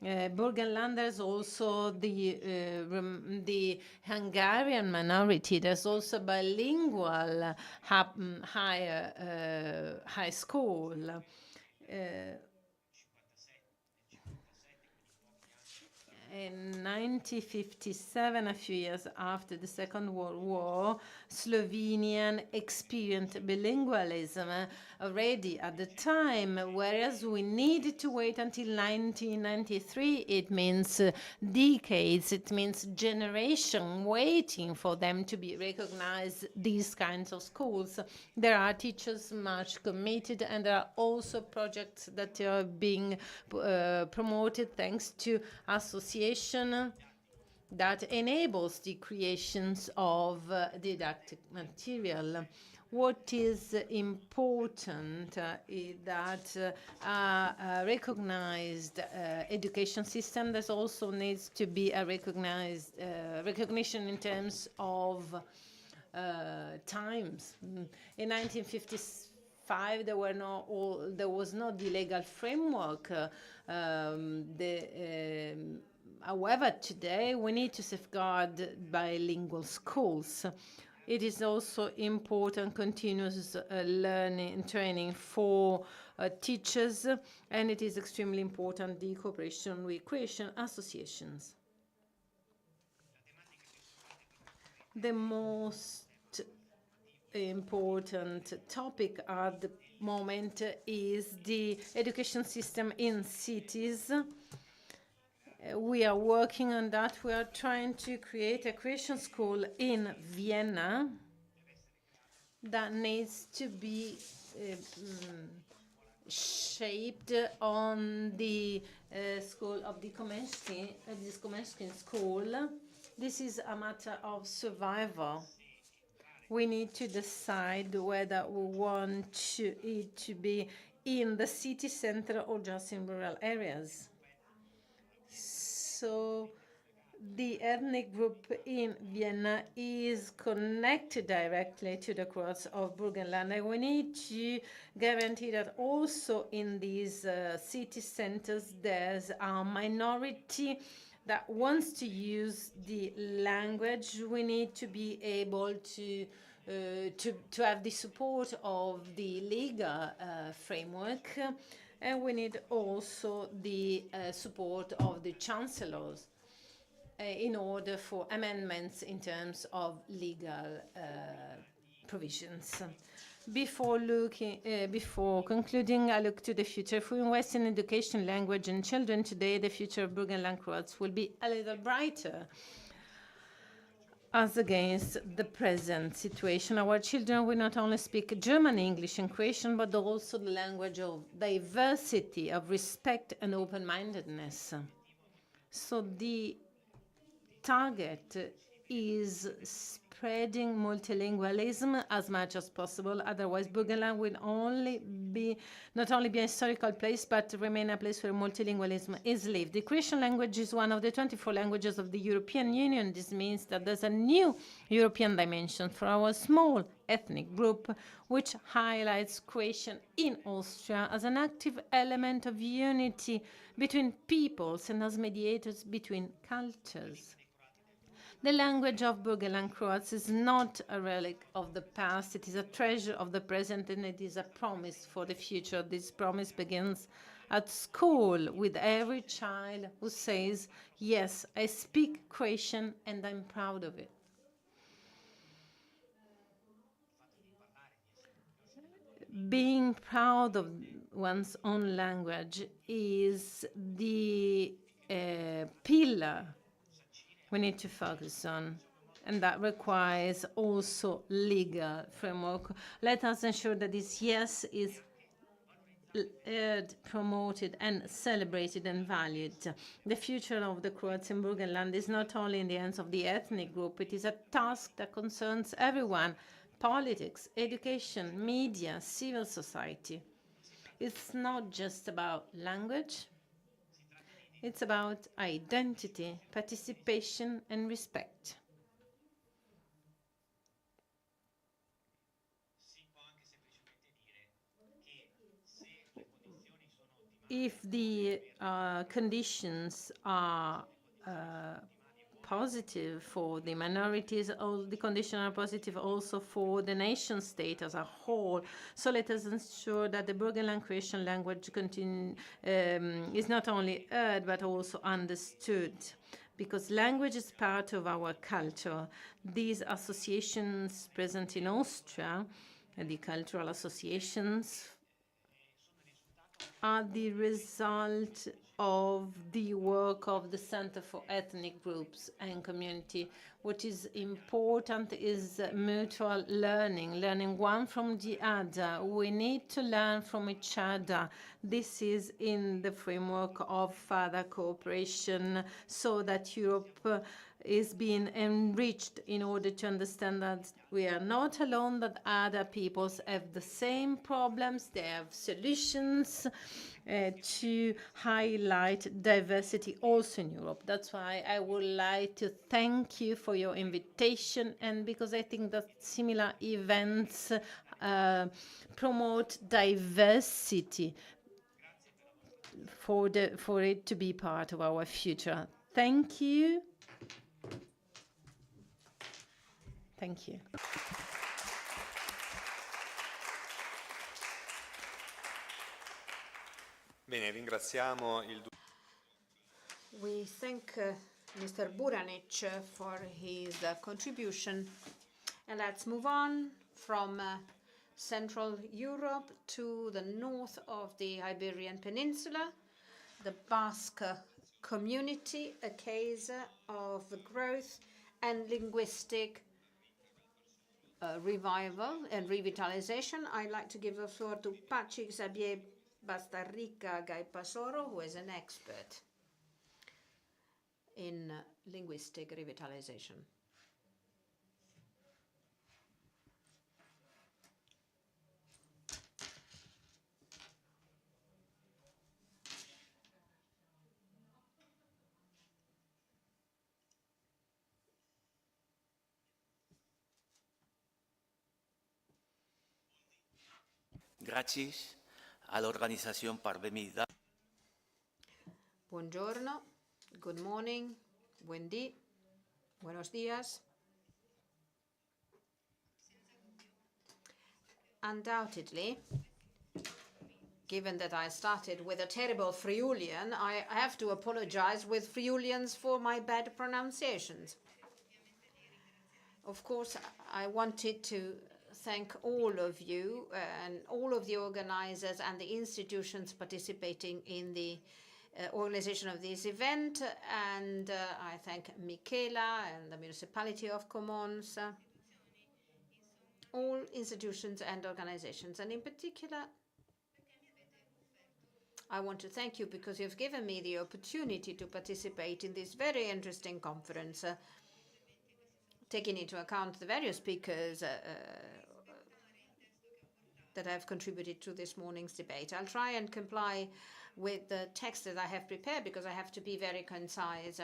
Burgenland. There's also the Hungarian minority. There's also bilingual high school. In 1957, a few years after the Second World War, Slovenian experienced bilingualism already at the time, whereas we needed to wait until 1993. It means decades, it means generation waiting for them to be recognized, these kinds of schools. There are teachers much committed, and there are also projects that are being promoted thanks to associations that enables the creations of didactic material. What is important is that a recognized education system, there also needs to be a recognized recognition in terms of times. In 1955, there was no the legal framework. However, today we need to safeguard bilingual schools. It is also important continuous learning and training for teachers, and it is extremely important the cooperation with Croatian associations. The most important topic at the moment is the education system in cities. We are working on that. We are trying to create a Croatian school in Vienna that needs to be shaped on the school of the Komensky school. This is a matter of survival. We need to decide whether we want it to be in the city center or just in rural areas. So the ethnic group in Vienna is connected directly to the Croats of Burgenland, and we need to guarantee that also in these city centers there's a minority that wants to use the language. We need to be able to have the support of the legal framework, and we need also the support of the chancellors in order for amendments in terms of legal provisions. Before concluding, I look to the future. If we invest in education, language, and children today, the future of Burgenland Croats will be a little brighter as against the present situation. Our children will not only speak German, English, and Croatian, but also the language of diversity, of respect and open-mindedness. So the target is spreading multilingualism as much as possible. Otherwise, Burgenland will not only be a historical place, but remain a place where multilingualism is lived. The Croatian language is one of the 24 languages of the European Union. This means that there's a new European dimension for our small ethnic group, which highlights Croatian in Austria as an active element of unity between peoples and as mediators between cultures. The language of Burgenland Croats is not a relic of the past. It is a treasure of the present, and it is a promise for the future. This promise begins at school with every child who says, yes, I speak Croatian and I'm proud of it. being proud of one's own language is the pillar we need to focus on, and that requires also legal framework. Let us ensure that this yes is promoted and celebrated and valued. The future of the Croats in Burgenland is not only in the hands of the ethnic group, it is a task that concerns everyone: politics, education, media, civil society. It's not just about language, it's about identity, participation, and respect. If the conditions are positive for the minorities, all the conditions are positive also for the nation state as a whole. So let us ensure that the Burgenland Croatian language is not only heard but also understood, because language is part of our culture. These associations present in Austria, the cultural associations, are the result of the work of the Center for Ethnic Groups and Community. What is important is mutual learning one from the other. We need to learn from each other. This is in the framework of further cooperation, so that Europe is being enriched in order to understand that we are not alone, that other peoples have the same problems, they have solutions to highlight diversity also in Europe. That's why I would like to thank you for your invitation, and because I think that similar events promote diversity for it to be part of our future. Thank you. Thank you. Bene, ringraziamo il We thank Mr. Buranic for his contribution. And let's move on from Central Europe to the north of the Iberian Peninsula, the Basque community, a case of growth and linguistic revival and revitalization. I'd like to give the floor to Pachi Xavier Bastarrica Gaipasoro, who is an expert in linguistic revitalization. Gracias a la organización por venir. Buongiorno, good morning, buen día, buenos días. Undoubtedly, given that I started with a terrible Friulian, I have to apologize with Friulians for my bad pronunciations. Of course, I wanted to thank all of you and all of the organizers and the institutions participating in the organization of this event, and I thank Michela and the municipality of Commons, all institutions and organizations, and in particular I want to thank you because you've given me the opportunity to participate in this very interesting conference, taking into account the various speakers that have contributed to this morning's debate. I'll try and comply with the text that I have prepared because I have to be very concise.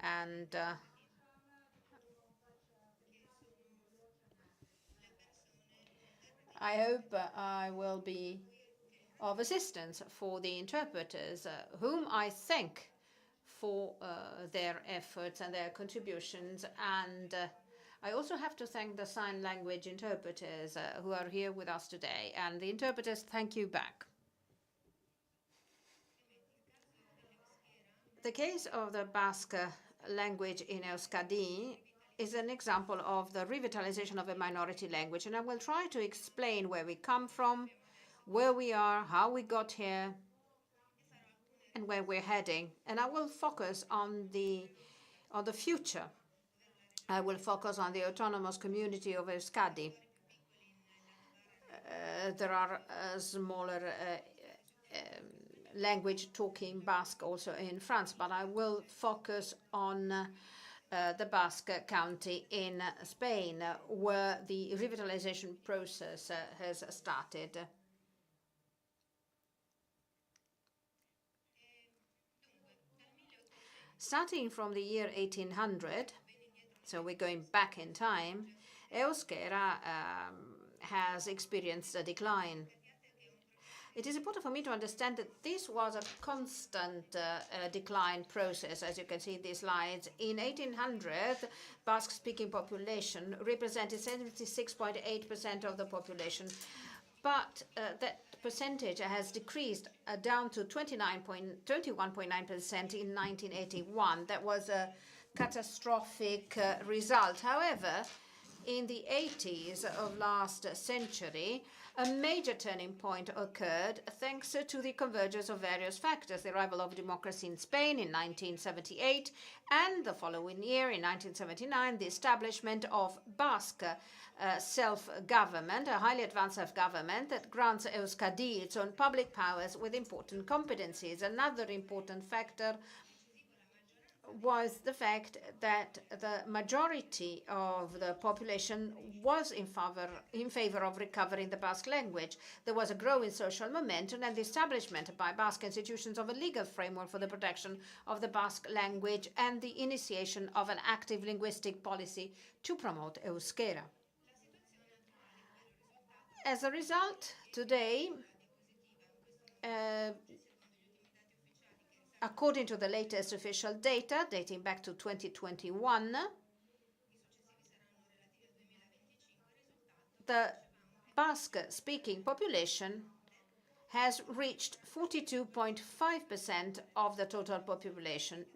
And I hope I will be of assistance for the interpreters, whom I thank for their efforts and their contributions. And I also have to thank the sign language interpreters who are here with us today. And the interpreters thank you back. The case of the Basque language in Euskadi is an example of the revitalization of a minority language, and I will try to explain where we come from, where we are, how we got here, and where we're heading. And I will focus on the future. I will focus on the autonomous community of Euskadi. There are smaller language talking Basque also in France, but I will focus on the Basque county in Spain, where the revitalization process has started. Starting from the year 1800, so we're going back in time, Euskera has experienced a decline. It is important for me to understand that this was a constant decline process, as you can see in these slides. In 1800, Basque-speaking population represented 76.8% of the population, but that percentage has decreased down to 21.9% in 1981. That was a catastrophic result. However, in the 80s of last century, a major turning point occurred thanks to the convergence of various factors: the arrival of democracy in Spain in 1978, and the following year, in 1979, the establishment of Basque self-government, a highly advanced self-government that grants Euskadi its own public powers with important competencies. Another important factor was the fact that the majority of the population was in favor of recovering the Basque language. There was a growing social momentum and the establishment by Basque institutions of a legal framework for the protection of the Basque language and the initiation of an active linguistic policy to promote Euskera. As a result, today, according to the latest official data, dating back to 2021, the Basque-speaking population has reached 42.5% of the total population.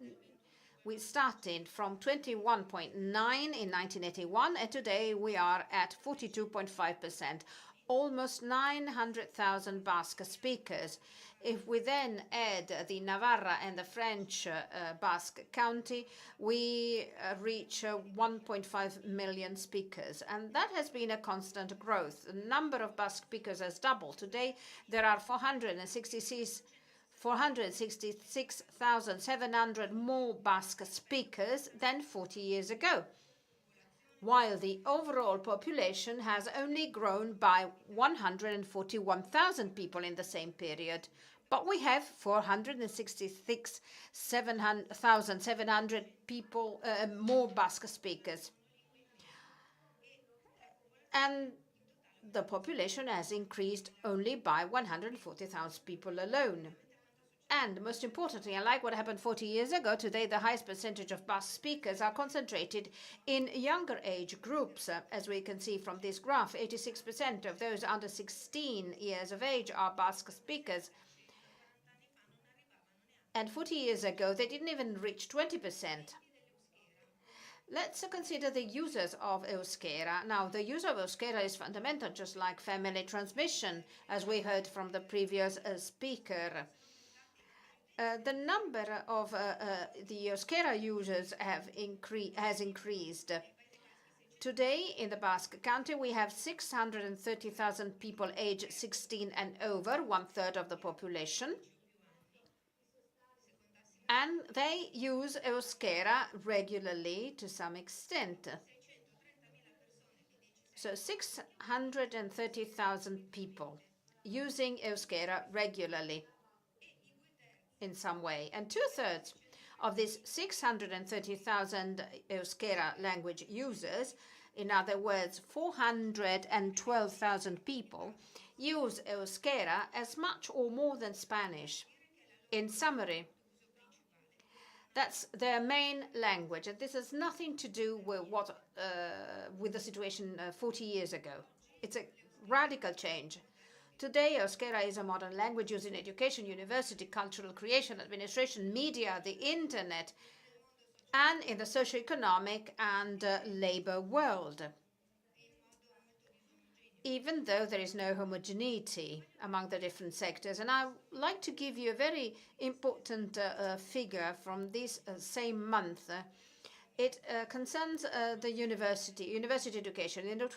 We started from 21.9 in 1981, and today we are at 42.5%. Almost 900,000 Basque speakers. If we then add the Navarra and the French Basque county, we reach 1.5 million speakers. And that has been a constant growth. The number of Basque speakers has doubled. Today, there are 466,700 more Basque speakers than 40 years ago, while the overall population has only grown by 141,000 people in the same period. But we have 466,700 people more Basque speakers. And the population has increased only by 140,000 people alone. And most importantly, unlike what happened 40 years ago, today the highest percentage of Basque speakers are concentrated in younger age groups. As we can see from this graph, 86% of those under 16 years of age are Basque speakers. And 40 years ago, they didn't even reach 20%. Let's consider the users of Euskera. Now, the use of Euskera is fundamental, just like family transmission, as we heard from the previous speaker. The number of the Euskera users has increased. Today, in the Basque County, we have 630,000 people aged 16 and over, 1/3 of the population. And they use Euskera regularly to some extent. So 630,000 people using Euskera regularly in some way. And 2/3 of these 630,000 Euskera language users, in other words, 412,000 people, use Euskera as much or more than Spanish. In summary, that's their main language, and this has nothing to do with the situation 40 years ago. It's a radical change. Today, Euskera is a modern language used in education, university, cultural creation, administration, media, the internet, and in the socio-economic and labor world, even though there is no homogeneity among the different sectors. And I would like to give you a very important figure from this same month. It concerns the university education. In the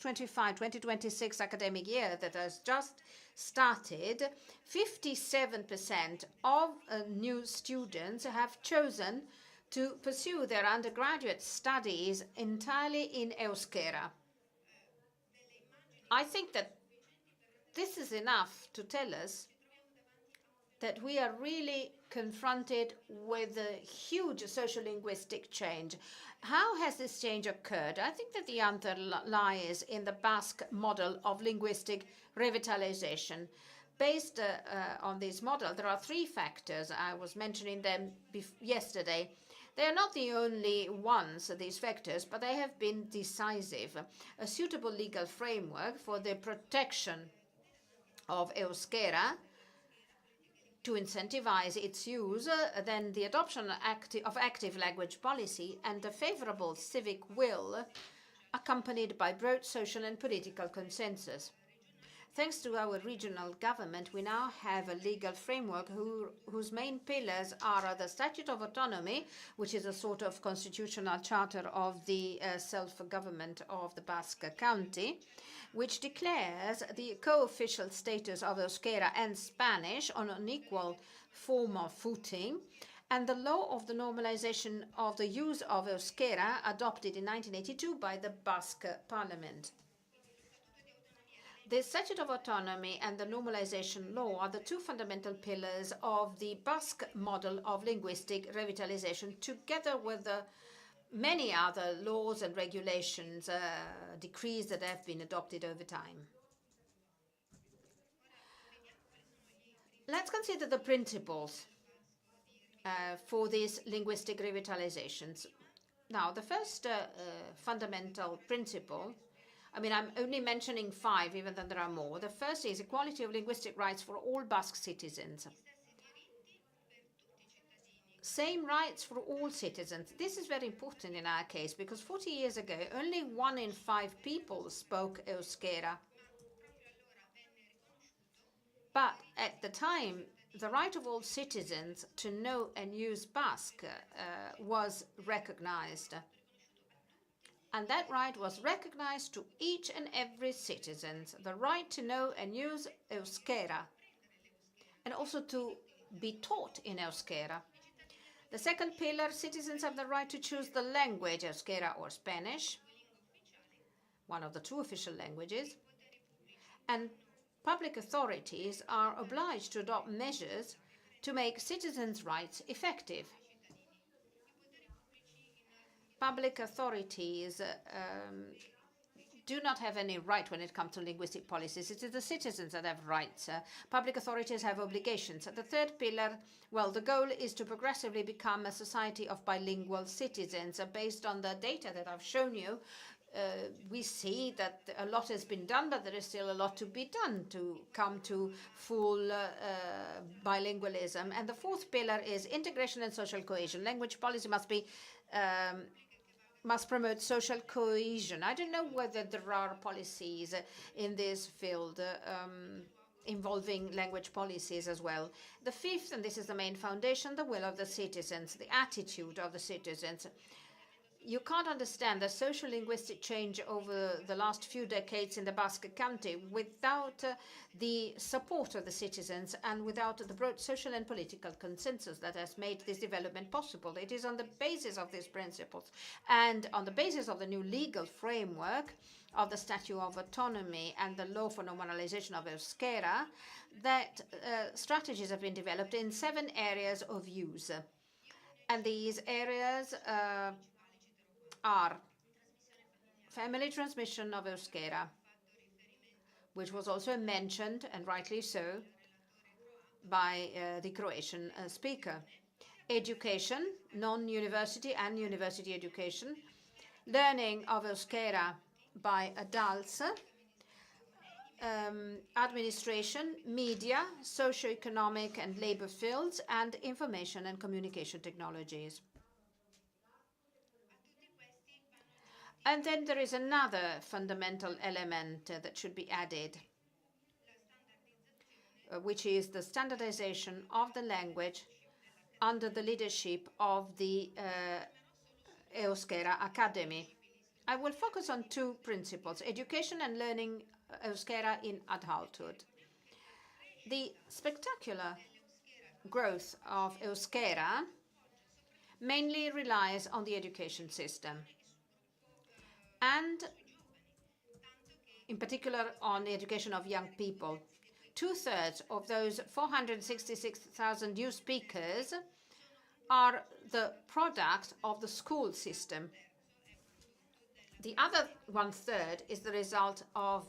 2025-2026 academic year that has just started, 57% of new students have chosen to pursue their undergraduate studies entirely in Euskera. I think that this is enough to tell us that we are really confronted with a huge social-linguistic change. How has this change occurred? I think that the answer lies in the Basque model of linguistic revitalization. Based on this model, there are three factors. I was mentioning them yesterday. They are not the only ones, these factors, but they have been decisive. A suitable legal framework for the protection of Euskera to incentivize its use, then the adoption of active language policy, and a favorable civic will accompanied by broad social and political consensus. Thanks to our regional government, we now have a legal framework whose main pillars are the Statute of Autonomy, which is a sort of constitutional charter of the self-government of the Basque County, which declares the co-official status of Euskera and Spanish on an equal formal footing, and the law of the normalization of the use of Euskera adopted in 1982 by the Basque Parliament. The Statute of Autonomy and the Normalization Law are the two fundamental pillars of the Basque model of linguistic revitalization, together with the many other laws and regulations, decrees that have been adopted over time. Let's consider the principles for these linguistic revitalizations. Now, the first fundamental principle, I'm only mentioning 5, even though there are more. The first is equality of linguistic rights for all Basque citizens. Same rights for all citizens. This is very important in our case because 40 years ago, only 1 in 5 people spoke Euskera. But at the time, the right of all citizens to know and use Basque was recognized. And that right was recognized to each and every citizen, the right to know and use Euskera, and also to be taught in Euskera. The second pillar, citizens have the right to choose the language, Euskera or Spanish, one of the two official languages, and public authorities are obliged to adopt measures to make citizens' rights effective. Public authorities do not have any right when it comes to linguistic policies. It is the citizens that have rights. Public authorities have obligations. The third pillar, well, the goal is to progressively become a society of bilingual citizens. Based on the data that I've shown you, we see that a lot has been done, but there is still a lot to be done to come to full bilingualism. And the fourth pillar is integration and social cohesion. Language policy must promote social cohesion. I don't know whether there are policies in this field involving language policies as well. The fifth, and this is the main foundation, the will of the citizens, the attitude of the citizens. You can't understand the social linguistic change over the last few decades in the Basque County without the support of the citizens and without the broad social and political consensus that has made this development possible. It is on the basis of these principles and on the basis of the new legal framework of the Statute of Autonomy and the law for normalization of Euskera that strategies have been developed in 7 areas of use. And these areas are family transmission of Euskera, which was also mentioned, and rightly so, by the Croatian speaker. Education, non-university and university education, learning of Euskera by adults, administration, media, socio-economic and labor fields, and information and communication technologies. And then there is another fundamental element that should be added, which is the standardization of the language under the leadership of the Euskera Academy. I will focus on two principles: education and learning Euskera in adulthood. The spectacular growth of Euskera mainly relies on the education system, and in particular on the education of young people. 2/3 of those 466,000 new speakers are the product of the school system. The other 1/3 is the result of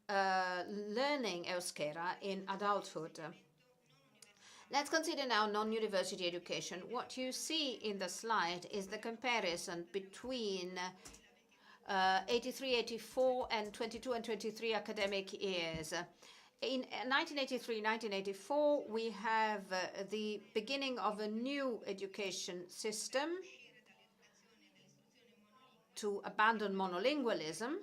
learning Euskera in adulthood. Let's consider now non-university education. What you see in the slide is the comparison between 83-84 and 22 and 23 academic years. In 1983-1984, we have the beginning of a new education system to abandon monolingualism.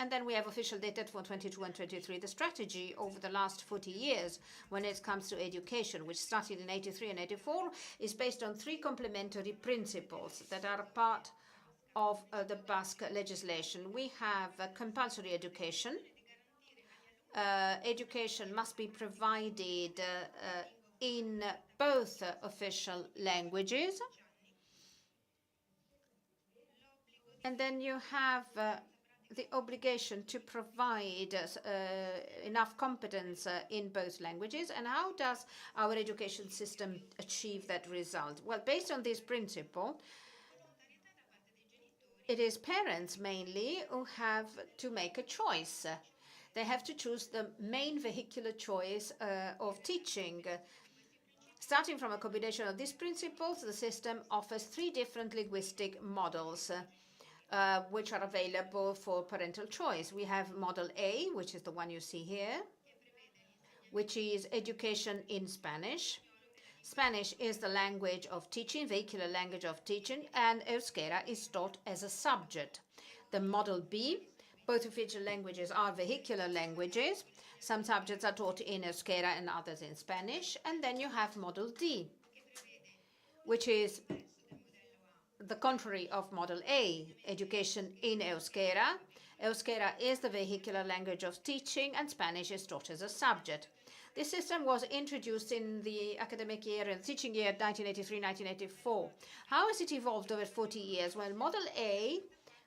And then we have official data for 22 and 23. The strategy over the last 40 years when it comes to education, which started in 83 and 84, is based on three complementary principles that are part of the Basque legislation. We have compulsory education. Education must be provided in both official languages. And then you have the obligation to provide enough competence in both languages. And how does our education system achieve that result? Well, based on this principle, it is parents mainly who have to make a choice. They have to choose the main vehicular choice of teaching. Starting from a combination of these principles, the system offers three different linguistic models which are available for parental choice. We have Model A, which is the one you see here, which is education in Spanish. Spanish is the language of teaching, vehicular language of teaching, and Euskera is taught as a subject. The Model B, both official languages are vehicular languages. Some subjects are taught in Euskera and others in Spanish. And then you have Model D, which is the contrary of Model A, education in Euskera. Euskera is the vehicular language of teaching, and Spanish is taught as a subject. This system was introduced in the academic year and teaching year 1983-1984. How has it evolved over 40 years? Well, Model A,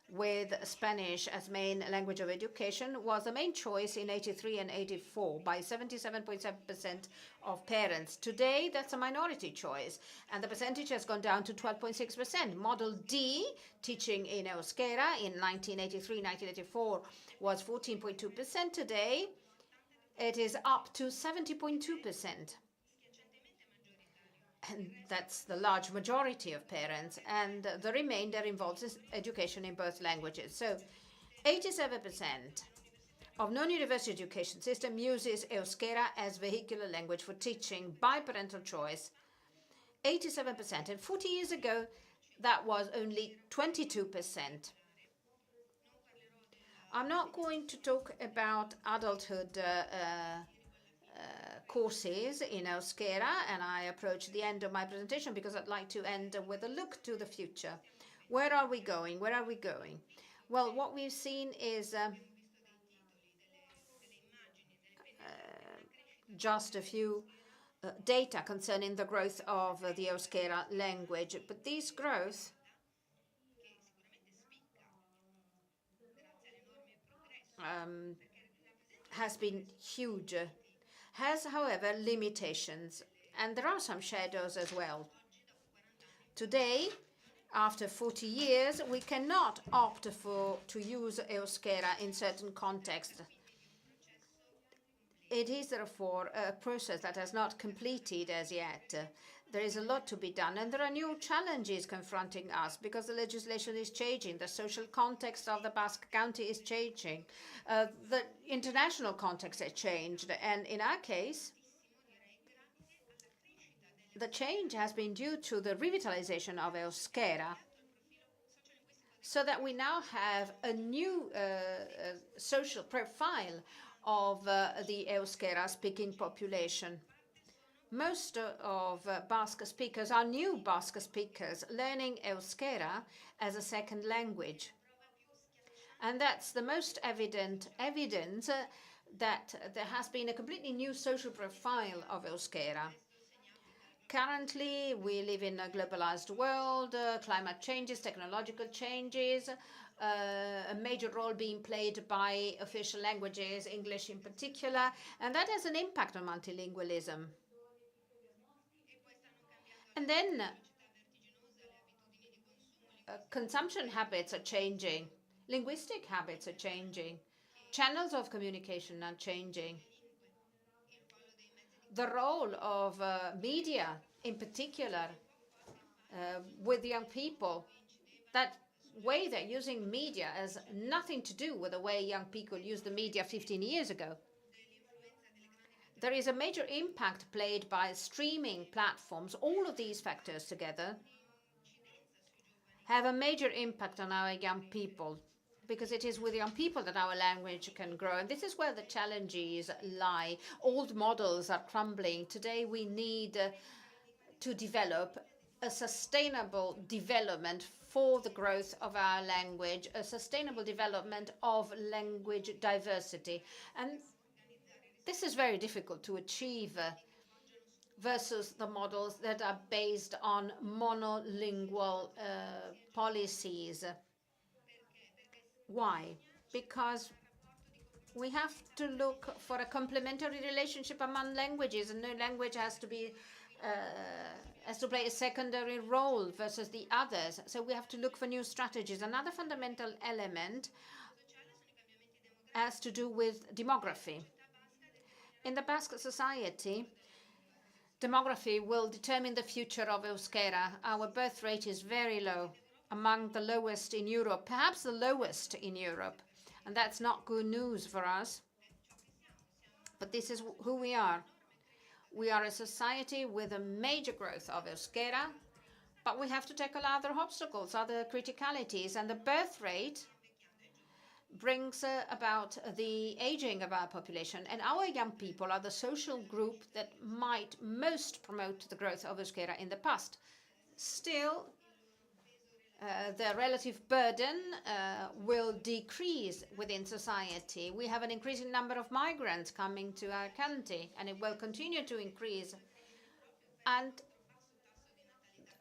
with Spanish as main language of education, was the main choice in 83 and 84 by 77.7% of parents. Today, that's a minority choice, and the percentage has gone down to 12.6%. Model D, teaching in Euskera in 1983-1984, was 14.2%. Today, it is up to 70.2%. And that's the large majority of parents, and the remainder involves education in both languages. So 87% of non-university education system uses Euskera as vehicular language for teaching by parental choice. 87%. And 40 years ago, that was only 22%. I'm not going to talk about adulthood courses in Euskera, and I approach the end of my presentation because I'd like to end with a look to the future. Where are we going? Where are we going? Well, what we've seen is just a few data concerning the growth of the Euskera language, but this growth has been huge. Has, however, limitations, and there are some shadows as well. Today, after 40 years, we cannot opt to use Euskera in certain contexts. It is, therefore, a process that has not completed as yet. There is a lot to be done, and there are new challenges confronting us because the legislation is changing, the social context of the Basque County is changing, the international context has changed, and in our case, the change has been due to the revitalization of Euskera. so that we now have a new social profile of the Euskera speaking population. Most of Basque speakers are new Basque speakers learning Euskera as a second language. And that's the most evident evidence that there has been a completely new social profile of Euskera. Currently, we live in a globalized world, climate changes, technological changes, a major role being played by official languages, English in particular, and that has an impact on multilingualism. And then consumption habits are changing, linguistic habits are changing, channels of communication are changing. The role of media, in particular, with young people, that way they're using media has nothing to do with the way young people used the media 15 years ago. There is a major impact played by streaming platforms. All of these factors together have a major impact on our young people, because it is with young people that our language can grow. And this is where the challenges lie. Old models are crumbling. Today we need to develop a sustainable development for the growth of our language, a sustainable development of language diversity. And this is very difficult to achieve versus the models that are based on monolingual policies. Why? Because we have to look for a complementary relationship among languages, and no language has to play a secondary role versus the others. So we have to look for new strategies. Another fundamental element has to do with demography. In the Basque society, demography will determine the future of Euskera. Our birth rate is very low, among the lowest in Europe, perhaps the lowest in Europe. And that's not good news for us. But this is who we are. We are a society with a major growth of Euskera, but we have to tackle other obstacles, other criticalities. And the birth rate brings about the aging of our population. And our young people are the social group that might most promote the growth of Euskera in the past. Still, the relative burden will decrease within society. We have an increasing number of migrants coming to our country, and it will continue to increase. And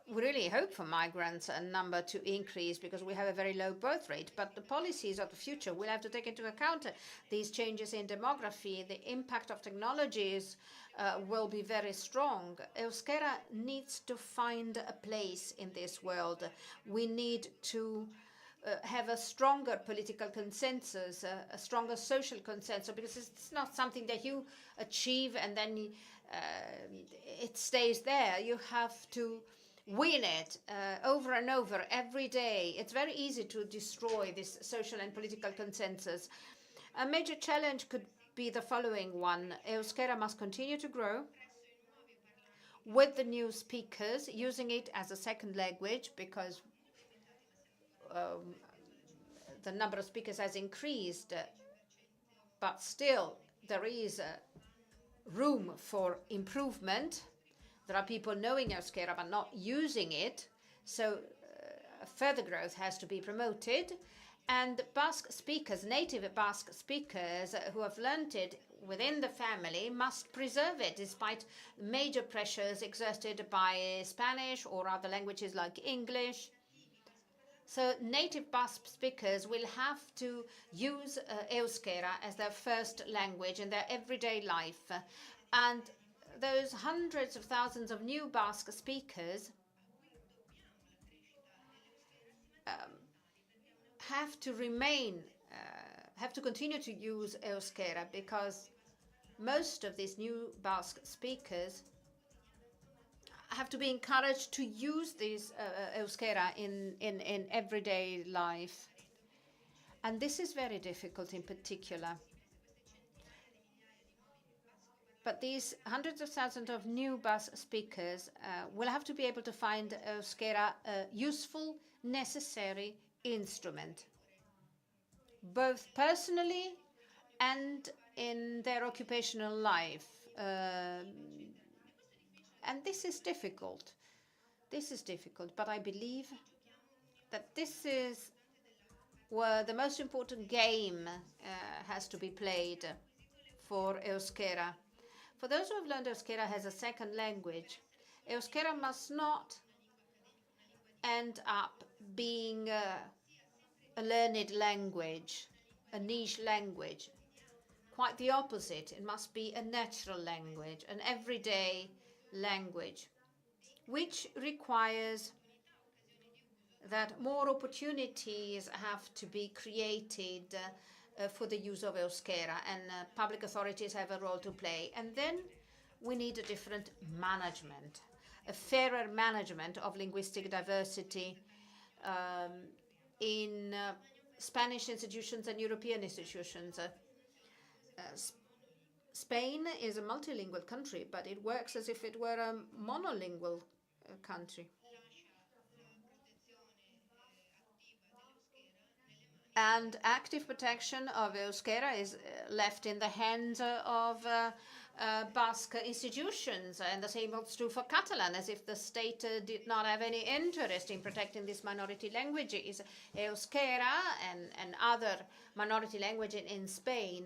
we really hope for migrants and number to increase, because we have a very low birth rate. But the policies of the future will have to take into account these changes in demography. The impact of technologies will be very strong. Euskera needs to find a place in this world. We need to have a stronger political consensus, a stronger social consensus, because it's not something that you achieve and then it stays there. You have to win it over and over every day. It's very easy to destroy this social and political consensus. A major challenge could be the following one. Euskera must continue to grow with the new speakers, using it as a second language, because the number of speakers has increased, but still there is room for improvement. There are people knowing Euskera but not using it, so further growth has to be promoted. And Basque speakers, native Basque speakers who have learned it within the family, must preserve it despite major pressures exerted by Spanish or other languages like English. So native Basque speakers will have to use Euskera as their first language in their everyday life. And those hundreds of thousands of new Basque speakers have to continue to use Euskera, because most of these new Basque speakers have to be encouraged to use this Euskera in everyday life. And this is very difficult in particular. But these hundreds of thousands of new Basque speakers will have to be able to find Euskera useful, necessary, instrument, both personally and in their occupational life. And this is difficult. This is difficult, but I believe that this is where the most important game has to be played for Euskera. For those who have learned Euskera as a second language, Euskera must not end up being a learned language, a niche language. Quite the opposite. It must be a natural language, an everyday language, which requires that more opportunities have to be created for the use of Euskera, and public authorities have a role to play. And then we need a different management, a fairer management of linguistic diversity in Spanish institutions and European institutions. Spain is a multilingual country, but it works as if it were a monolingual country. And active protection of Euskera is left in the hands of Basque institutions, and the same holds true for Catalan, as if the state did not have any interest in protecting these minority languages. Euskera and other minority languages in Spain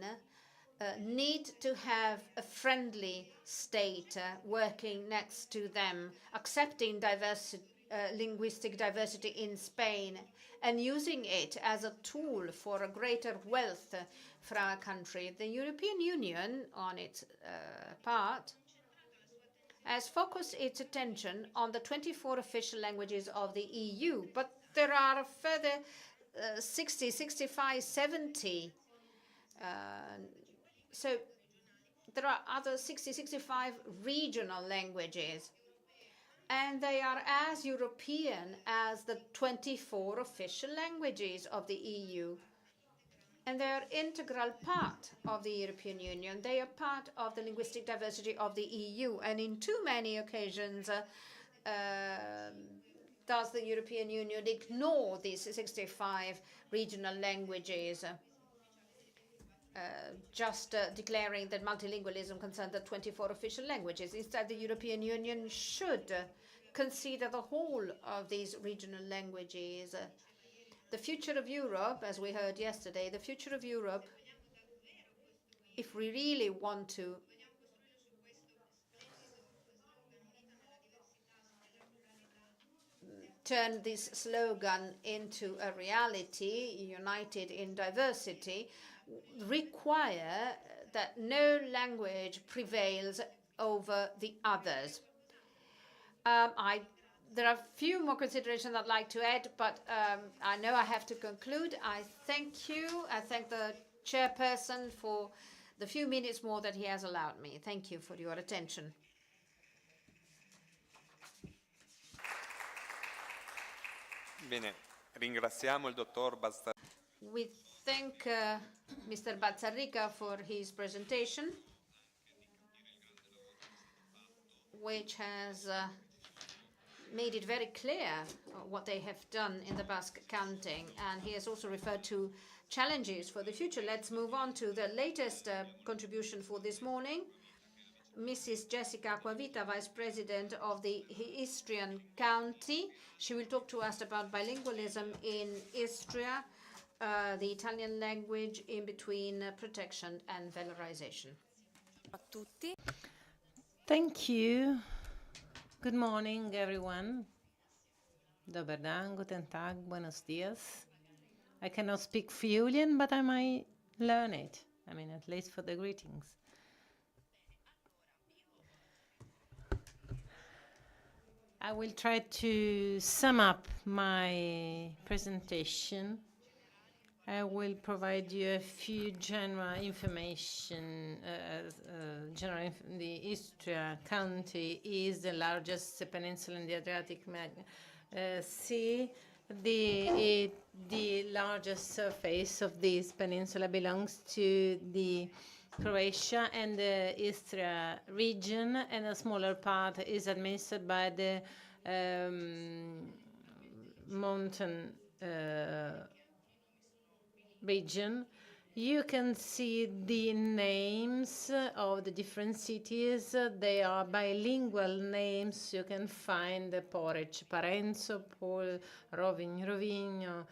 need to have a friendly state working next to them, accepting linguistic diversity in Spain, and using it as a tool for a greater wealth for our country. The European Union, on its part, has focused its attention on the 24 official languages of the EU, but there are a further 60, 65, 70. So there are other 60, 65 regional languages, and they are as European as the 24 official languages of the EU. And they are integral part of the European Union. They are part of the linguistic diversity of the EU. And in too many occasions, does the European Union ignore these 65 regional languages, just declaring that multilingualism concerns the 24 official languages. Instead, the European Union should consider the whole of these regional languages. The future of Europe, as we heard yesterday, the future of Europe, if we really want to turn this slogan into a reality, united in diversity, require that no language prevails over the others. There are a few more considerations I'd like to add, but I know I have to conclude. I thank you. I thank the chairperson for the few minutes more that he has allowed me. Thank you for your attention. Bene, ringraziamo il dottor Bazzar. We thank Mr. Bazzarrica for his presentation, which has made it very clear what they have done in the Basque counting, and he has also referred to challenges for the future. Let's move on to the latest contribution for this morning. Mrs. Jessica Aquavita, Vice President of the Istrian County. She will talk to us about bilingualism in Istria, the Italian language in between protection and valorization. Thank you. Good morning, everyone. Dobar dan, guten tag, buenos dias. I cannot speak Friulian, but I might learn it. I mean, at least for the greetings. I will try to sum up my presentation. I will provide you a few general information. The Istria County is the largest peninsula in the Adriatic Sea. The largest surface of this peninsula belongs to the Croatia and the Istria region, and a smaller part is administered by the mountain region, you can see the names of the different cities. They are bilingual names. You can find Porec, Parenzo, Pol, Rovigno, Rovigno,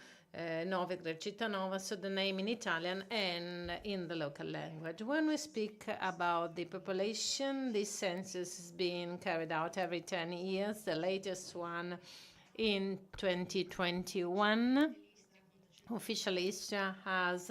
Novigrad, Cittànova, so the name in Italian and in the local language. When we speak about the population, this census is being carried out every 10 years, the latest one in 2021. Officially, Istria has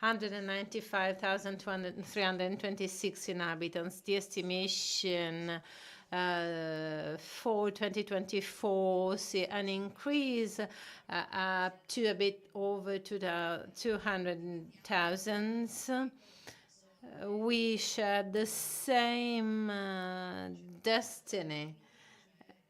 195,326 inhabitants. The estimation for 2024 see an increase up to a bit over 200,000. We share the same destiny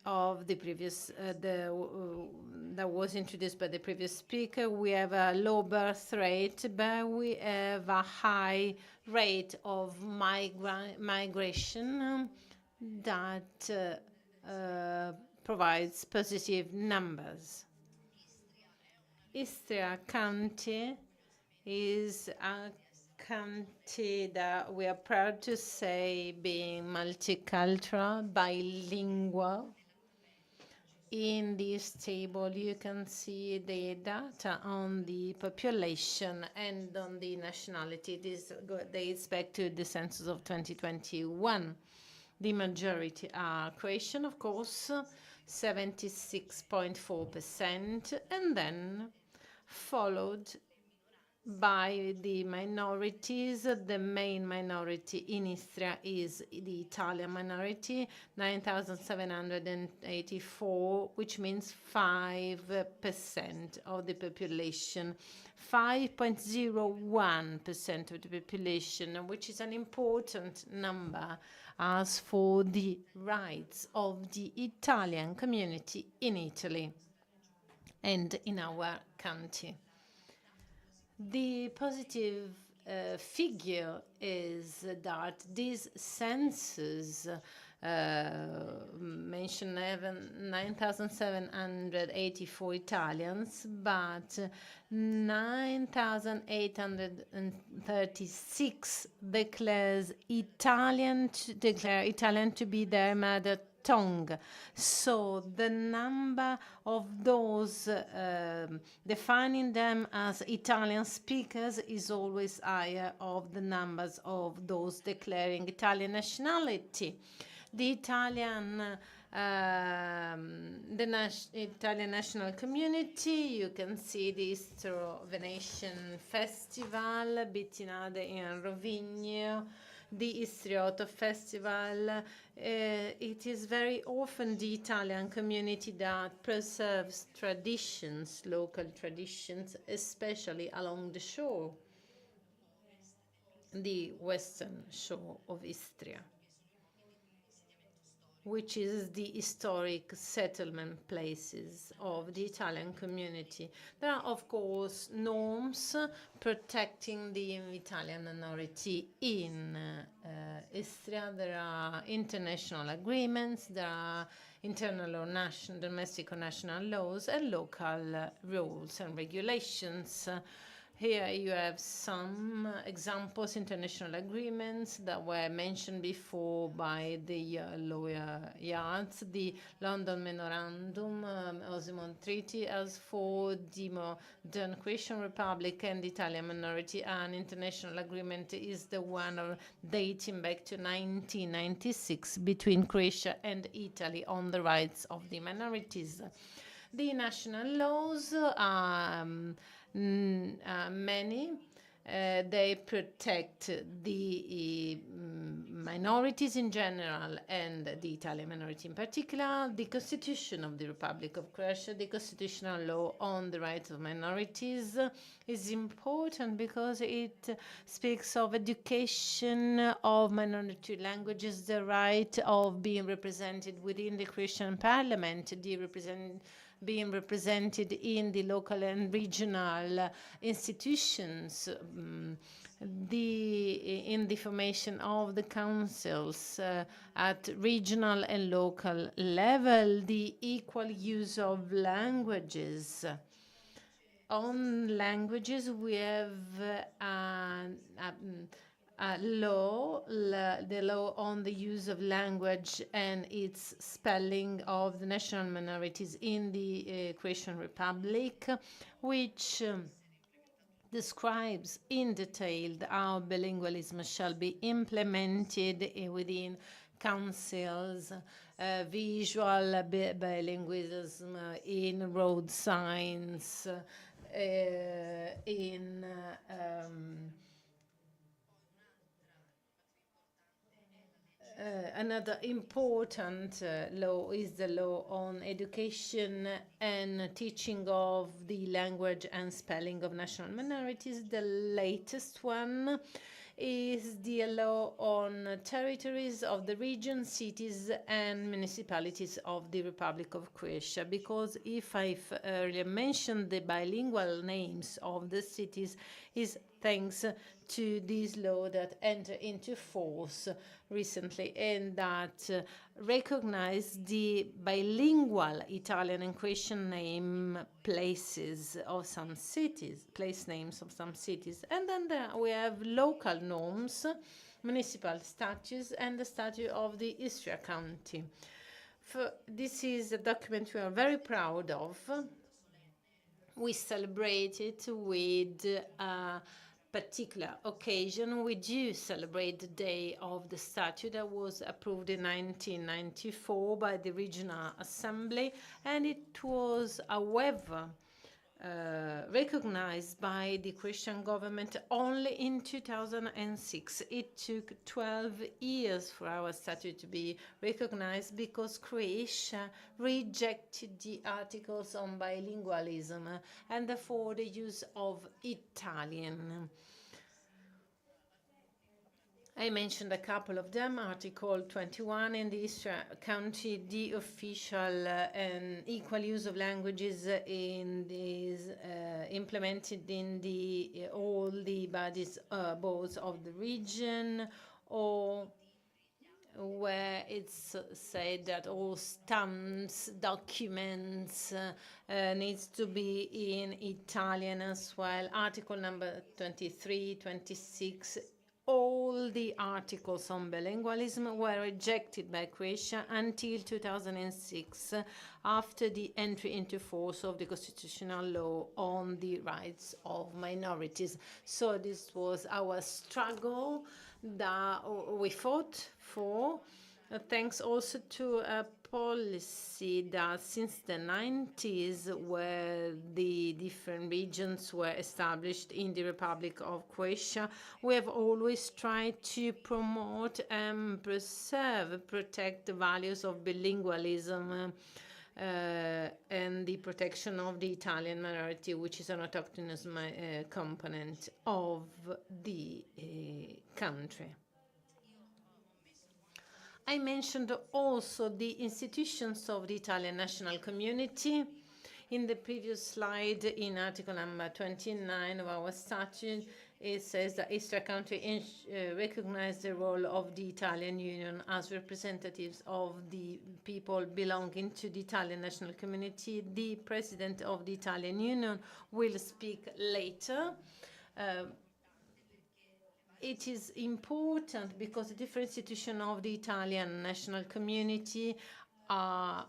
of the previous, that was introduced by the previous speaker. We have a low birth rate, but we have a high rate of migration that provides positive numbers. Istria County is a county that we are proud to say being multicultural, bilingual. In this table, you can see the data on the population and on the nationality. This dates back to the census of 2021. The majority are Croatian, of course, 76.4%, and then followed by the minorities. The main minority in Istria is the Italian minority, 9,784, which means 5% of the population, 5.01% of the population, which is an important number as for the rights of the Italian community in Italy and in our country. The positive figure is that this census mentioned 9,784 Italians, but 9,836 declare Italian to be their mother tongue. So the number of those defining them as Italian speakers is always higher of the numbers of those declaring Italian nationality. The Italian Italian national community, you can see the Istro-Venetian Festival, Mattinata in Rovigno, the Istriotto Festival. It is very often the Italian community that preserves traditions, local traditions, especially along the shore, the western shore of Istria, which is the historic settlement places of the Italian community. There are, of course, norms protecting the Italian minority in Istria. There are international agreements, there are internal or national, domestic or national laws, and local rules and regulations. Here you have some examples, international agreements that were mentioned before by the lawyer Yards, the London Memorandum, Osmond Treaty. As for the modern Croatian Republic and the Italian minority, an international agreement is the one dating back to 1996 between Croatia and Italy on the rights of the minorities. The national laws are many. They protect the minorities in general and the Italian minority in particular. The Constitution of the Republic of Croatia, the constitutional law on the rights of minorities, is important because it speaks of education of minority languages, the right of being represented within the Croatian parliament, being represented in the local and regional institutions, in the formation of the councils at regional and local level, the equal use of languages, on languages, we have a law, the law on the use of language and its spelling of the national minorities in the Croatian Republic, which describes in detail how bilingualism shall be implemented within councils, visual bilingualism in road signs, in another important law is the law on education and teaching of the language and spelling of national minorities. The latest one is the law on territories of the region, cities, and municipalities of the Republic of Croatia. Because if I've earlier mentioned the bilingual names of the cities, is thanks to this law that entered into force recently and that recognize the bilingual Italian and Croatian name places of some cities, place names of some cities. And then we have local norms, municipal statutes, and the statute of the Istria County. This is a document we are very proud of. We celebrate it with particular occasion. We do celebrate the day of the statute that was approved in 1994 by the Regional Assembly, and it was, however, recognized by the Croatian government only in 2006. It took 12 years for our statute to be recognized because Croatia rejected the articles on bilingualism and therefore the use of Italian. I mentioned a couple of them. Article 21 in the Istria County, the official and equal use of languages in these implemented in the all the bodies boards of the region, or where it's said that all stamps, documents needs to be in Italian as well. Article number 23, 26. All the articles on bilingualism were rejected by Croatia until 2006, after the entry into force of the constitutional law on the rights of minorities. So this was our struggle that we fought for, thanks also to a policy that since the 90s, where the different regions were established in the Republic of Croatia, we have always tried to promote and protect the values of bilingualism and the protection of the Italian minority, which is an autochthonous component of the country. I mentioned also the institutions of the Italian national community. In the previous slide, in article number 29 of our statute, it says that Istria County recognized the role of the Italian Union as representatives of the people belonging to the Italian national community. The president of the Italian Union will speak later. It is important because the different institutions of the Italian national community are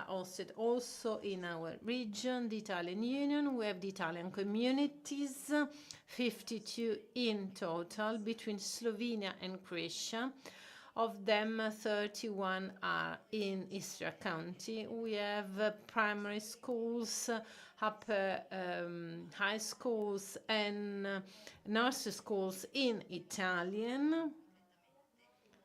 hosted also in our region, the Italian Union. We have the Italian communities, 52 in total, between Slovenia and Croatia. Of them, 31 are in Istria County. We have primary schools, upper high schools, and nursery schools in Italian,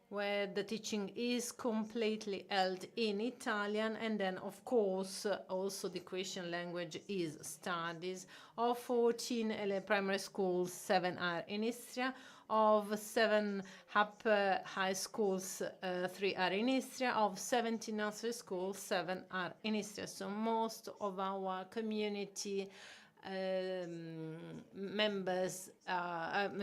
where the teaching is completely held in Italian, and then, of course, also the Croatian language is studied. Of 14 primary schools, 7 are in Istria. Of 7 upper high schools, 3 are in Istria. Of 17 nursery schools, 7 are in Istria. So most of our community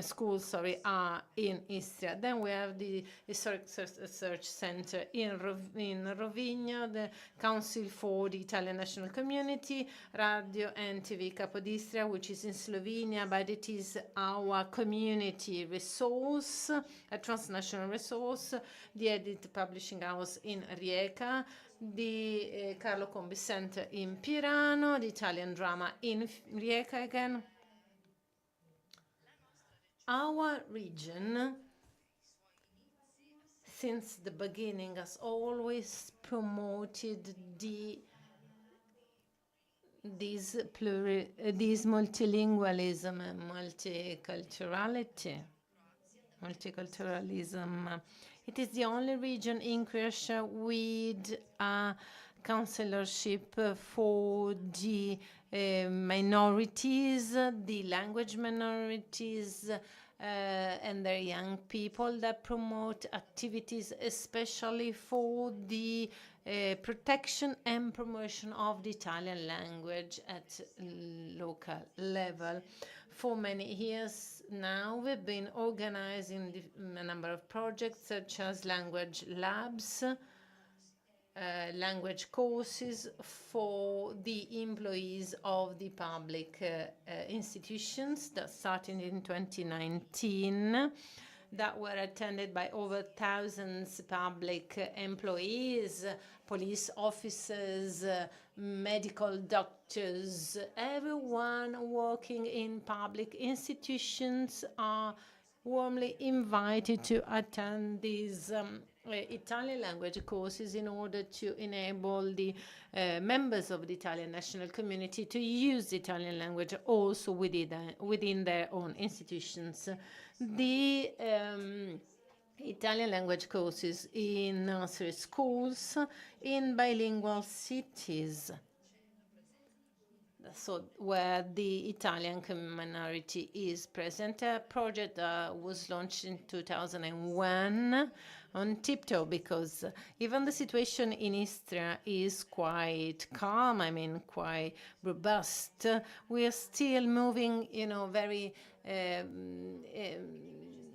schools are in Istria. Then we have the Historic Research Center in Rovigno, the Council for the Italian National Community, Radio and TV Capodistria, which is in Slovenia, but it is our community resource, a transnational resource, the Edit Publishing House in Rijeka, the Carlo Combi Center in Pirano, the Italian Drama in Rijeka again. Our region, since the beginning, has always promoted this multilingualism and multiculturalism. It is the only region in Croatia with a councillorship for the minorities, the language minorities, and their young people, that promote activities especially for the protection and promotion of the Italian language at local level. For many years now, we've been organizing a number of projects such as language labs, language courses for the employees of the public institutions that started in 2019, that were attended by over thousands public employees, police officers, medical doctors. Everyone working in public institutions are warmly invited to attend these Italian language courses in order to enable the members of the Italian national community to use the Italian language also within their own institutions. The Italian language courses in nursery schools in bilingual cities, so where the Italian minority is present. A project was launched in 2001 on tiptoe, because even the situation in Istria is quite calm, I mean, quite robust. We are still moving, very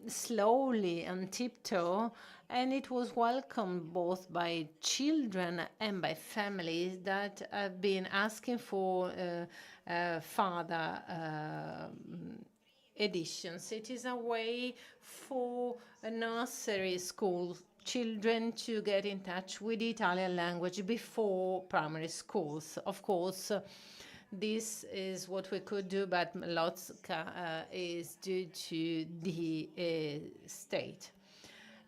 slowly on tiptoe, and it was welcomed both by children and by families that have been asking for further editions. It is a way for nursery school children to get in touch with the Italian language before primary schools. Of course, this is what we could do, but lots is due to the state.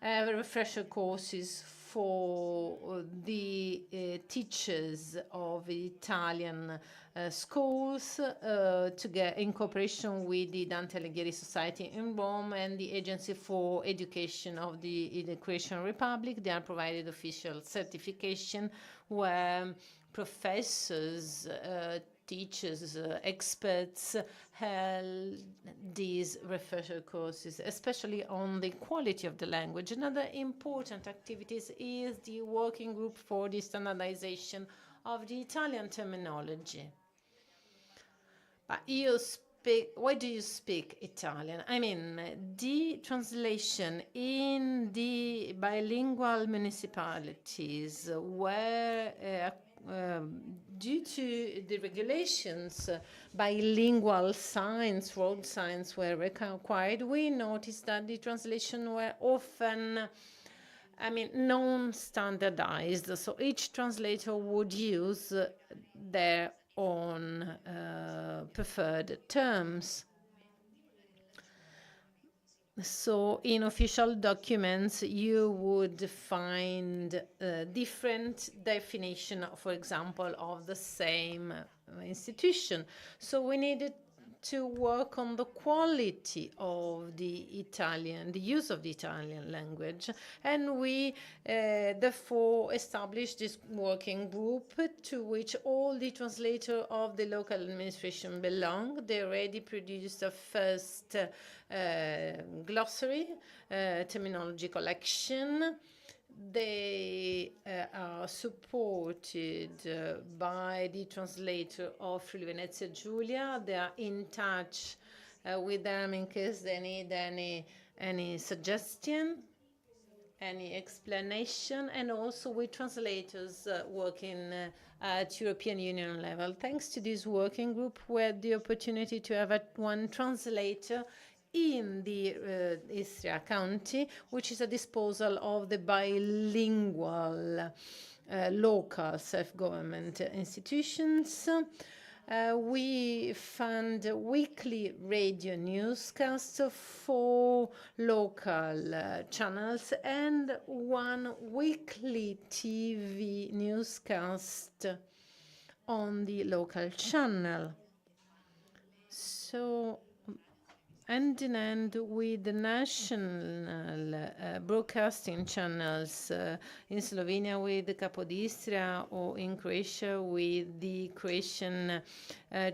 Refresher courses for the teachers of Italian schools to get in cooperation with the Dante Alighieri Society in Rome and the Agency for Education of the Croatian Republic. They are provided official certification where professors, teachers, experts held these refresher courses, especially on the quality of the language. Another important activities is the working group for the standardization of the Italian terminology. But why do you speak Italian? I mean, the translation in the bilingual municipalities where due to the regulations, bilingual signs, road signs were required. We noticed that the translation were often, non-standardized. So each translator would use their own preferred terms. So in official documents, you would find different definition, for example, of the same institution. So we needed to work on the quality of the use of the Italian language. And we therefore established this working group to which all the translators of the local administration belong. They already produced a first glossary, terminology collection. They are supported by the translator of Friuli Venezia Giulia. They are in touch with them in case they need any suggestion, any explanation, and also with translators working at European Union level. Thanks to this working group, we had the opportunity to have one translator in the Istria County, which is a disposal of the bilingual local self-government institutions. We fund weekly radio newscasts for local channels and one weekly TV newscast on the local channel. So, hand in hand with the national broadcasting channels in Slovenia with the Capodistria, or in Croatia with the Croatian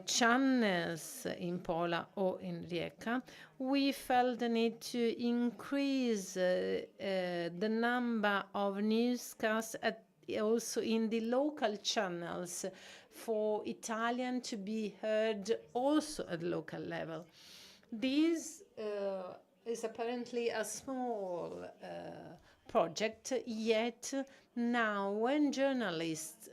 channels in Pola or in Rijeka, we felt the need to increase the number of newscasts also in the local channels for Italian to be heard also at local level. This is apparently a small project, yet now when journalists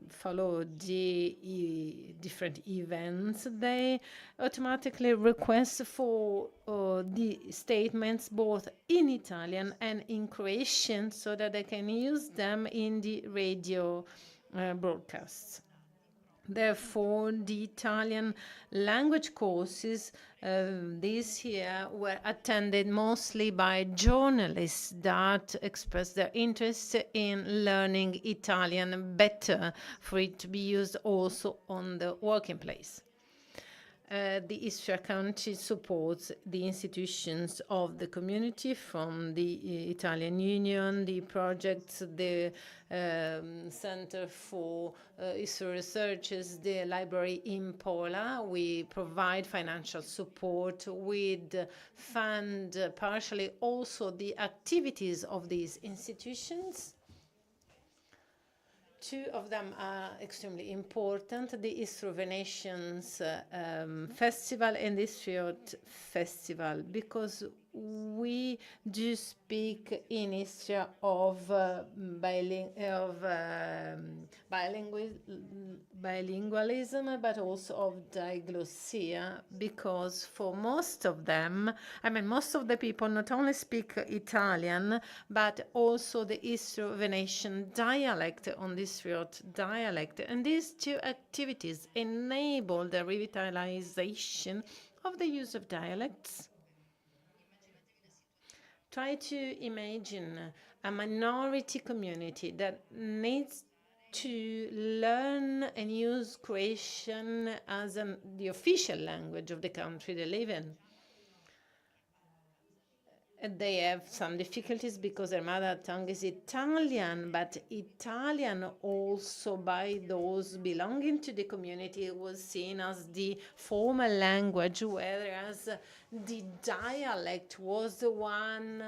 follow the different events, they automatically request for the statements both in Italian and in Croatian so that they can use them in the radio broadcasts. Therefore, the Italian language courses this year were attended mostly by journalists that expressed their interest in learning Italian better for it to be used also on the working place. The Istria County supports the institutions of the community from the Italian Union, the projects, the Center for History Researches, the library in Pola. We provide financial support. We fund partially also the activities of these institutions. Two of them are extremely important, the Istro Venetians Festival and the Istriot Festival, because we do speak in Istria of bilingualism, but also of diglossia, because for most of them, most of the people not only speak Italian, but also the Istro-Venetian dialect on the Istriot dialect. And these two activities enable the revitalization of the use of dialects. Try to imagine a minority community that needs to learn and use Croatian as the official language of the country they live in. They have some difficulties because their mother tongue is Italian, but Italian also by those belonging to the community was seen as the formal language, whereas the dialect was the one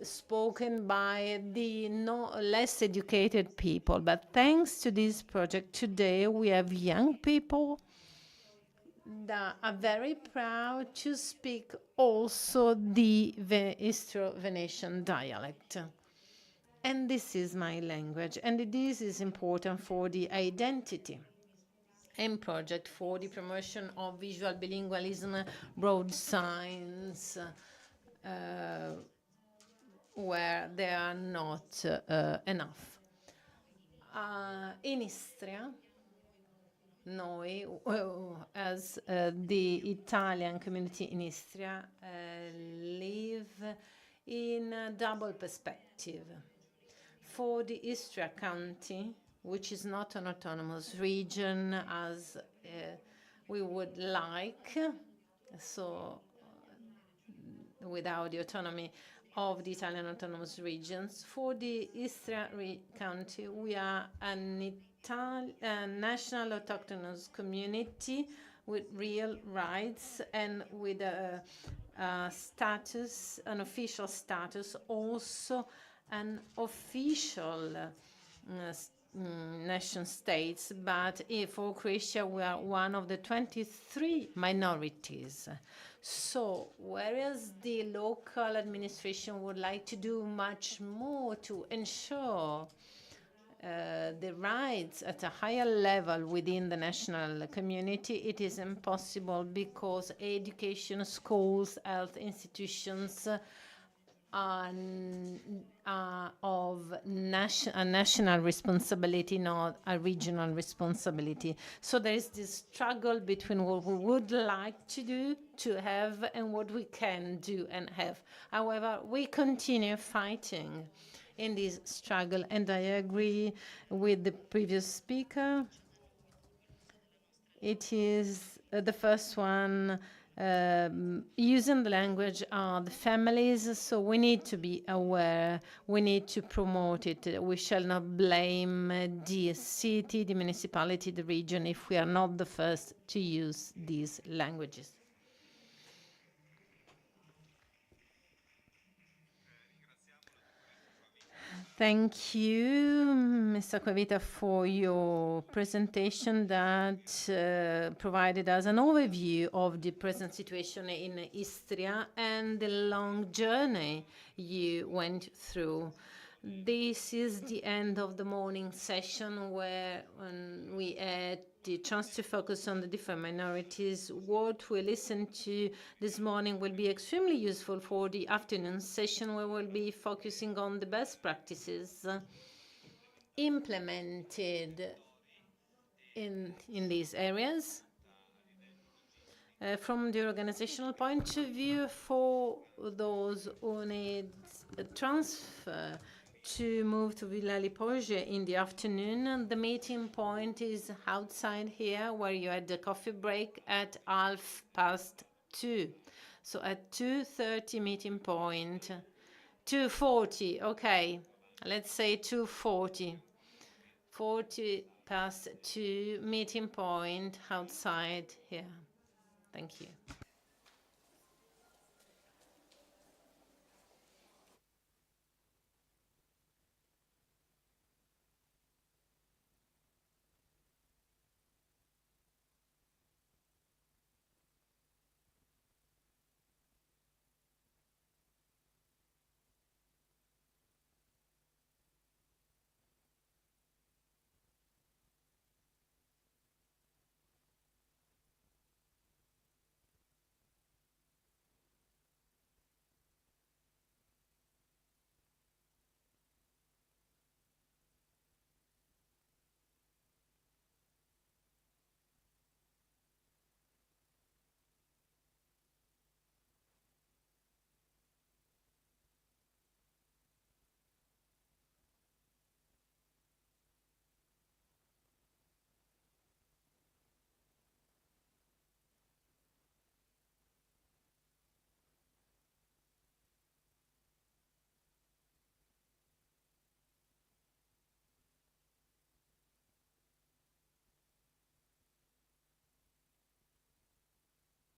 spoken by the less educated people. But thanks to this project today, we have young people that are very proud to speak also the Istro-Venetian dialect. And this is my language, and this is important for the identity. And project for the promotion of visual bilingualism, broad signs, where they are not enough. In Istria, noi, as the Italian community in Istria, live in a double perspective. For the Istria County, which is not an autonomous region as we would like, so without the autonomy of the Italian autonomous regions, for the Istria County, we are an national autochthonous community with real rights and with status, an official status, also an official nation states, but for Croatia we are one of the 23 minorities. So whereas the local administration would like to do much more to ensure the rights at a higher level within the national community, it is impossible because education, schools, health institutions are of a national responsibility, not a regional responsibility. So there is this struggle between what we would like to do, to have, and what we can do and have. However, we continue fighting in this struggle, and I agree with the previous speaker. It is the first one using the language are the families, so we need to be aware, we need to promote it. We shall not blame the city, the municipality, the region if we are not the first to use these languages. Thank you, Mr. Quavita, for your presentation that provided us an overview of the present situation in Istria and the long journey you went through. This is the end of the morning session where we had the chance to focus on the different minorities. What we listened to this morning will be extremely useful for the afternoon session where we'll be focusing on the best practices implemented in these areas. From the organizational point of view, for those who need a transfer to move to Villa Lipoggia in the afternoon, the meeting point is outside here where you had the coffee break at 2:30. So at 2:30 meeting point, 2:40, okay, let's say 2:40. 2:40 meeting point outside here. Thank you.